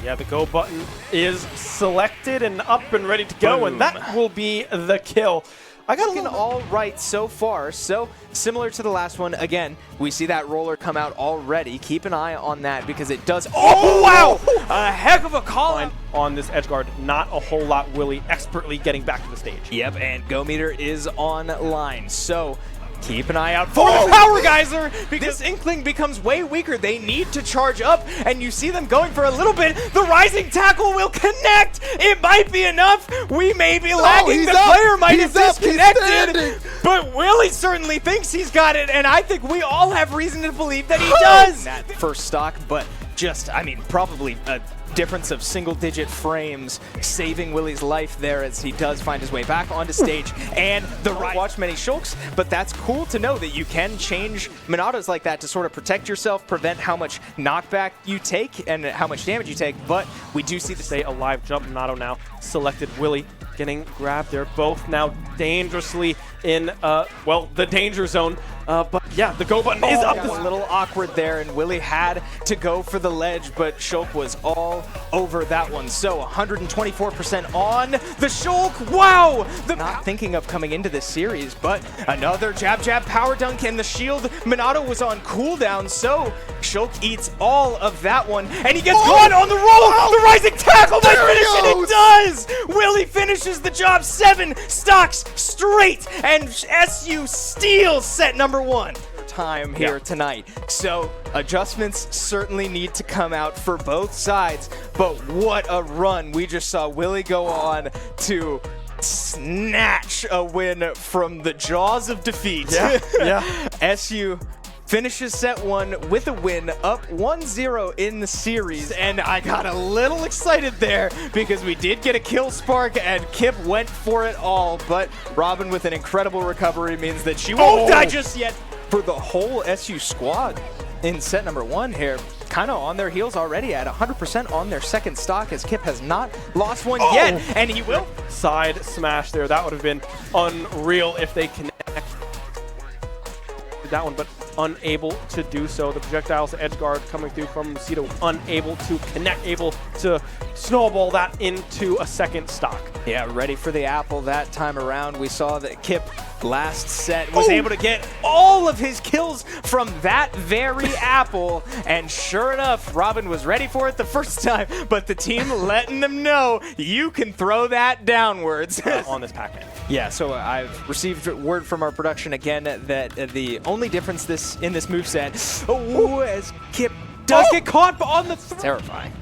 Yeah, the go button is selected and up and ready to go, and that will be the kill. I got looking all right so far. So similar to the last one, again, we see that roller come out already. Keep an eye on that because it does. Oh, wow! A heck of a call on this edge guard. Not a whole lot. Willie expertly getting back to the stage. Yep, and Go Meter is online. So keep an eye out for the Power Geyser because this Inkling becomes way weaker. They need to charge up, and you see them going for a little bit. The Rising Tackle will connect. It might be enough. We may be lagging. The player might have disconnected, but Willie certainly thinks he's got it, and I think we all have reason to believe that he does. That first stock, but just, I mean, probably a difference of single-digit frames, saving Willie's life there as he does find his way back onto stage. And the watch many shulks, but that's cool to know that you can change Minatos like that to sort of protect yourself, prevent how much knockback you take and how much damage you take. But we do see the stay alive jump. Minato now selected. Willie getting grabbed. They're both now dangerously in, well, the danger zone. But yeah, the go button is up. A little awkward there, and Willie had to go for the ledge, but Shulk was all over that one. So 124% on the Shulk. Wow! Not thinking of coming into this series, but another jab power dunk, and the shield. Minato was on cooldown, so Shulk eats all of that one, and he gets caught on the roll. The Rising Tackle might finish it. It does! Willie finishes the job. 7 stocks straight, and SU steals set number 1 time here tonight. So adjustments certainly need to come out for both sides, but what a run. We just saw Willie go on to snatch a win from the jaws of defeat. SU finishes set 1 with a win, up 1-0 in the series, and I got a little excited there because we did get a kill spark and Kip went for it all, but Robin with an incredible recovery means that she won't die just yet. For the whole SU squad in set number 1 here, kind of on their heels already at 100% on their second stock, as Kip has not lost one yet, and he will. Side smash there. That would have been unreal if they connect that one, but unable to do so. The projectiles edge guard coming through from Lucido, unable to connect, able to snowball that into a second stock. Yeah, ready for the apple that time around. We saw that Kip last set was able to get all of his kills from that very apple, and sure enough, Robin was ready for it the first time, but the team letting them know you can throw that downwards on this Pac-Man. Yeah, so I've received word from our production again that the only difference in this moveset, as Kip does get caught on the terrifying.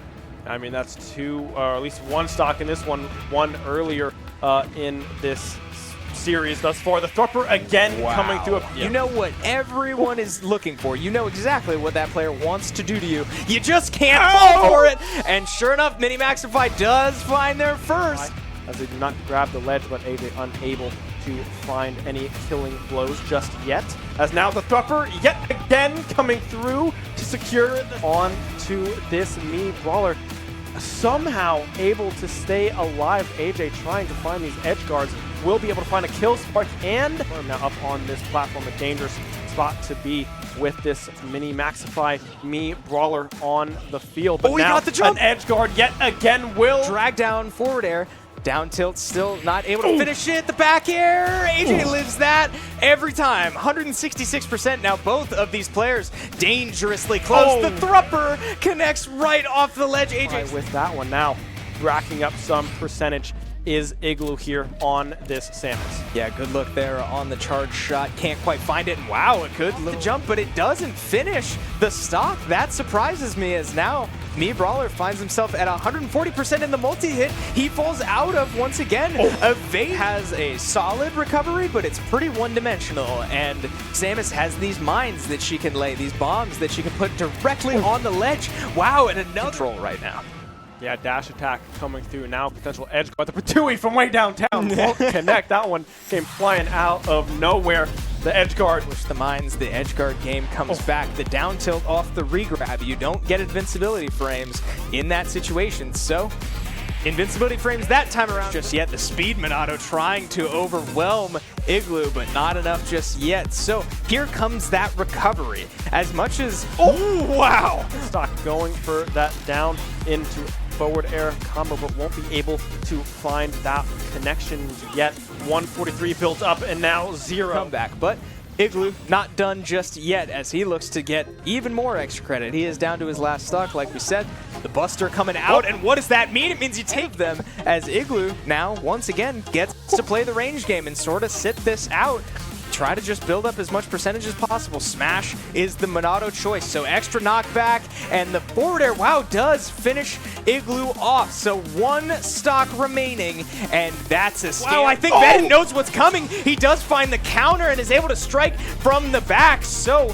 I mean, that's 2, or at least 1 stock in this one earlier in this series thus far. The Thropper again coming through. You know what everyone is looking for. You know exactly what that player wants to do to you. You just can't fall for it. And sure enough, Minimaxify does find their first. As they do not grab the ledge, but AJ unable to find any killing blows just yet. As now the Thropper yet again coming through to secure onto this Mii Brawler. Somehow able to stay alive. AJ trying to find these edge guards. Will be able to find a kill spark, and now up on this platform, a dangerous spot to be with this Minimaxify Mii Brawler on the field. But he now got the jump. An edge guard yet again will drag down forward air. Down tilt, still not able to finish it. The back air, AJ lives that every time. 166% now. Both of these players dangerously close. The thrupper connects right off the ledge. AJ Right, with that one now, racking up some percentage is Igloo here on this Samus. Yeah, good look there on the charge shot. Can't quite find it. And wow, a good little jump, but it doesn't finish the stock. That surprises me, as now Me Brawler finds himself at 140% in the multi-hit. He falls out of, once again, Evade has a solid recovery, but it's pretty one-dimensional. And Samus has these mines that she can lay, these bombs that she can put directly on the ledge. Wow, and another control right now. Yeah, dash attack coming through now. Potential edge guard. The Patui from way downtown won't connect. That one came flying out of nowhere. The edge guard. Push the mines. The edge guard game comes back. The down tilt off the regrab. You don't get invincibility frames in that situation. So invincibility frames that time around. Just yet, the speed Monado trying to overwhelm Igloo, but not enough just yet. So here comes that recovery. As much as, oh wow! Stock going for that down into forward air combo, but won't be able to find that connection yet. 143 built up and now 0. Comeback, but Igloo not done just yet, as he looks to get even more extra credit. He is down to his last stock, like we said. The Buster coming out, and what does that mean? It means you take them, as Igloo now, once again, gets to play the range game and sort of sit this out. Try to just build up as much percentage as possible. Smash is the Monado choice, so extra knockback, and the forward air, wow, does finish Igloo off. So 1 stock remaining, and that's a scam. Wow, I think Ben knows what's coming. He does find the counter and is able to strike from the back. So,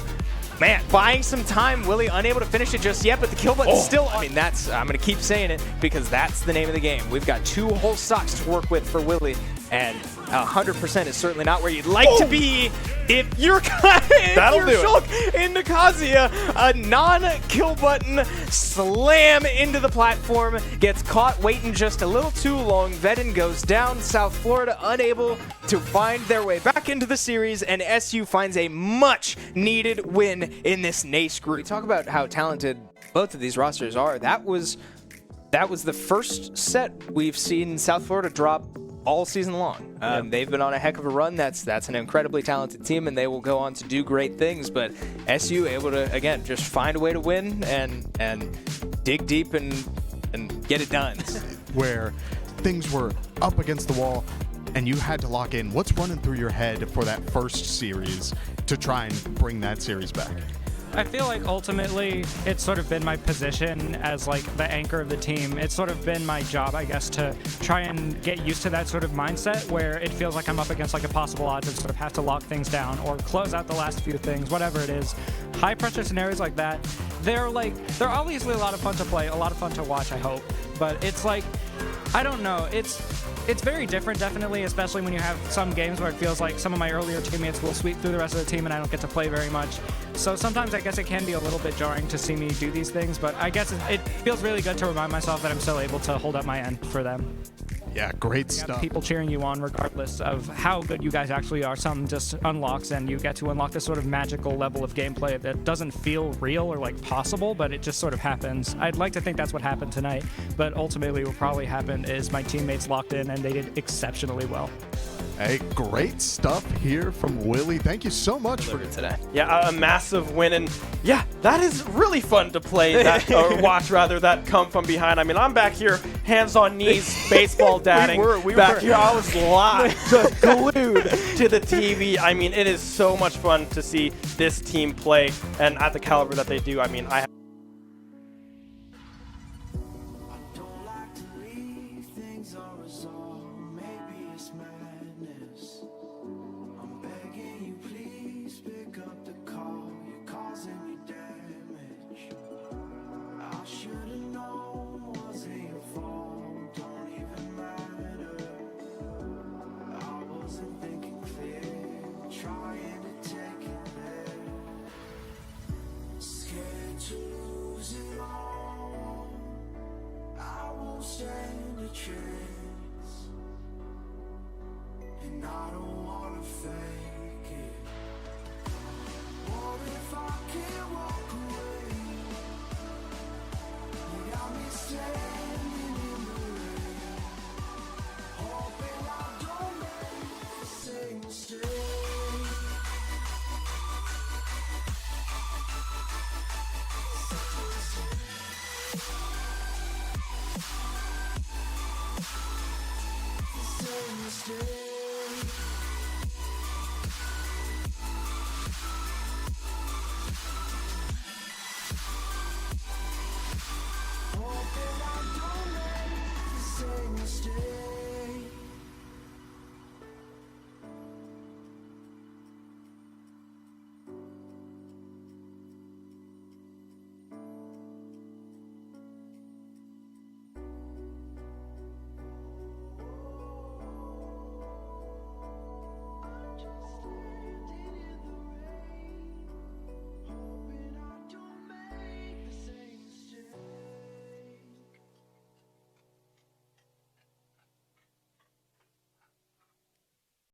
man, buying some time. Willie unable to finish it just yet, but the kill button still, I mean, that's, I'm going to keep saying it because that's the name of the game. We've got 2 whole stocks to work with for Willie, and 100% is certainly not where you'd like to be if you're Shulk into Kazuya. A non-kill button slam into the platform, gets caught waiting just a little too long. Vedin goes down. South Florida unable to find their way back into the series, and SU finds a much-needed win in this NACE group. We talk about how talented both of these rosters are. That was the first set we've seen South Florida drop all season long. They've been on a heck of a run. That's an incredibly talented team, and they will go on to do great things. But SU able to, again, just find a way to win and dig deep and get it done. Where things were up against the wall and you had to lock in. What's running through your head for that first series to try and bring that series back? I feel like ultimately it's sort of been my position as like the anchor of the team. It's sort of been my job, I guess, to try and get used to that sort of mindset where it feels like I'm up against like a possible odds and sort of have to lock things down or close out the last few things, whatever it is. High pressure scenarios like that, they're obviously a lot of fun to play, a lot of fun to watch, I hope. But it's like, I don't know, it's very different, definitely, especially when you have some games where it feels like some of my earlier teammates will sweep through the rest of the team and I don't get to play very much. So sometimes I guess it can be a little bit jarring to see me do these things, but I guess it feels really good to remind myself that I'm still able to hold up my end for them. Yeah, great stuff. People cheering you on regardless of how good you guys actually are. Some just unlocks and you get to unlock this sort of magical level of gameplay that doesn't feel real or like possible, but it just sort of happens. I'd like to think that's what happened tonight, but ultimately what probably happened is my teammates locked in and they did exceptionally well. Hey, great stuff here from Willie. Thank you so much for today. Yeah, a massive win, and yeah, that is really fun to play that or watch rather that come from behind. I mean, I'm back here, hands on knees, baseball dadding. we back were. here. I was live, just glued to the TV. I mean, it is so much fun to see this team play, and at the caliber that they do. I mean, I. Don't like to leave things unresolved. Maybe it's madness. I'm begging you, please pick up the call. You're causing me damage. I should have known wasn't your fault. Don't even matter. I wasn't thinking clear. Trying to take it there. Scared to lose it all. I won't stand a chance. stay.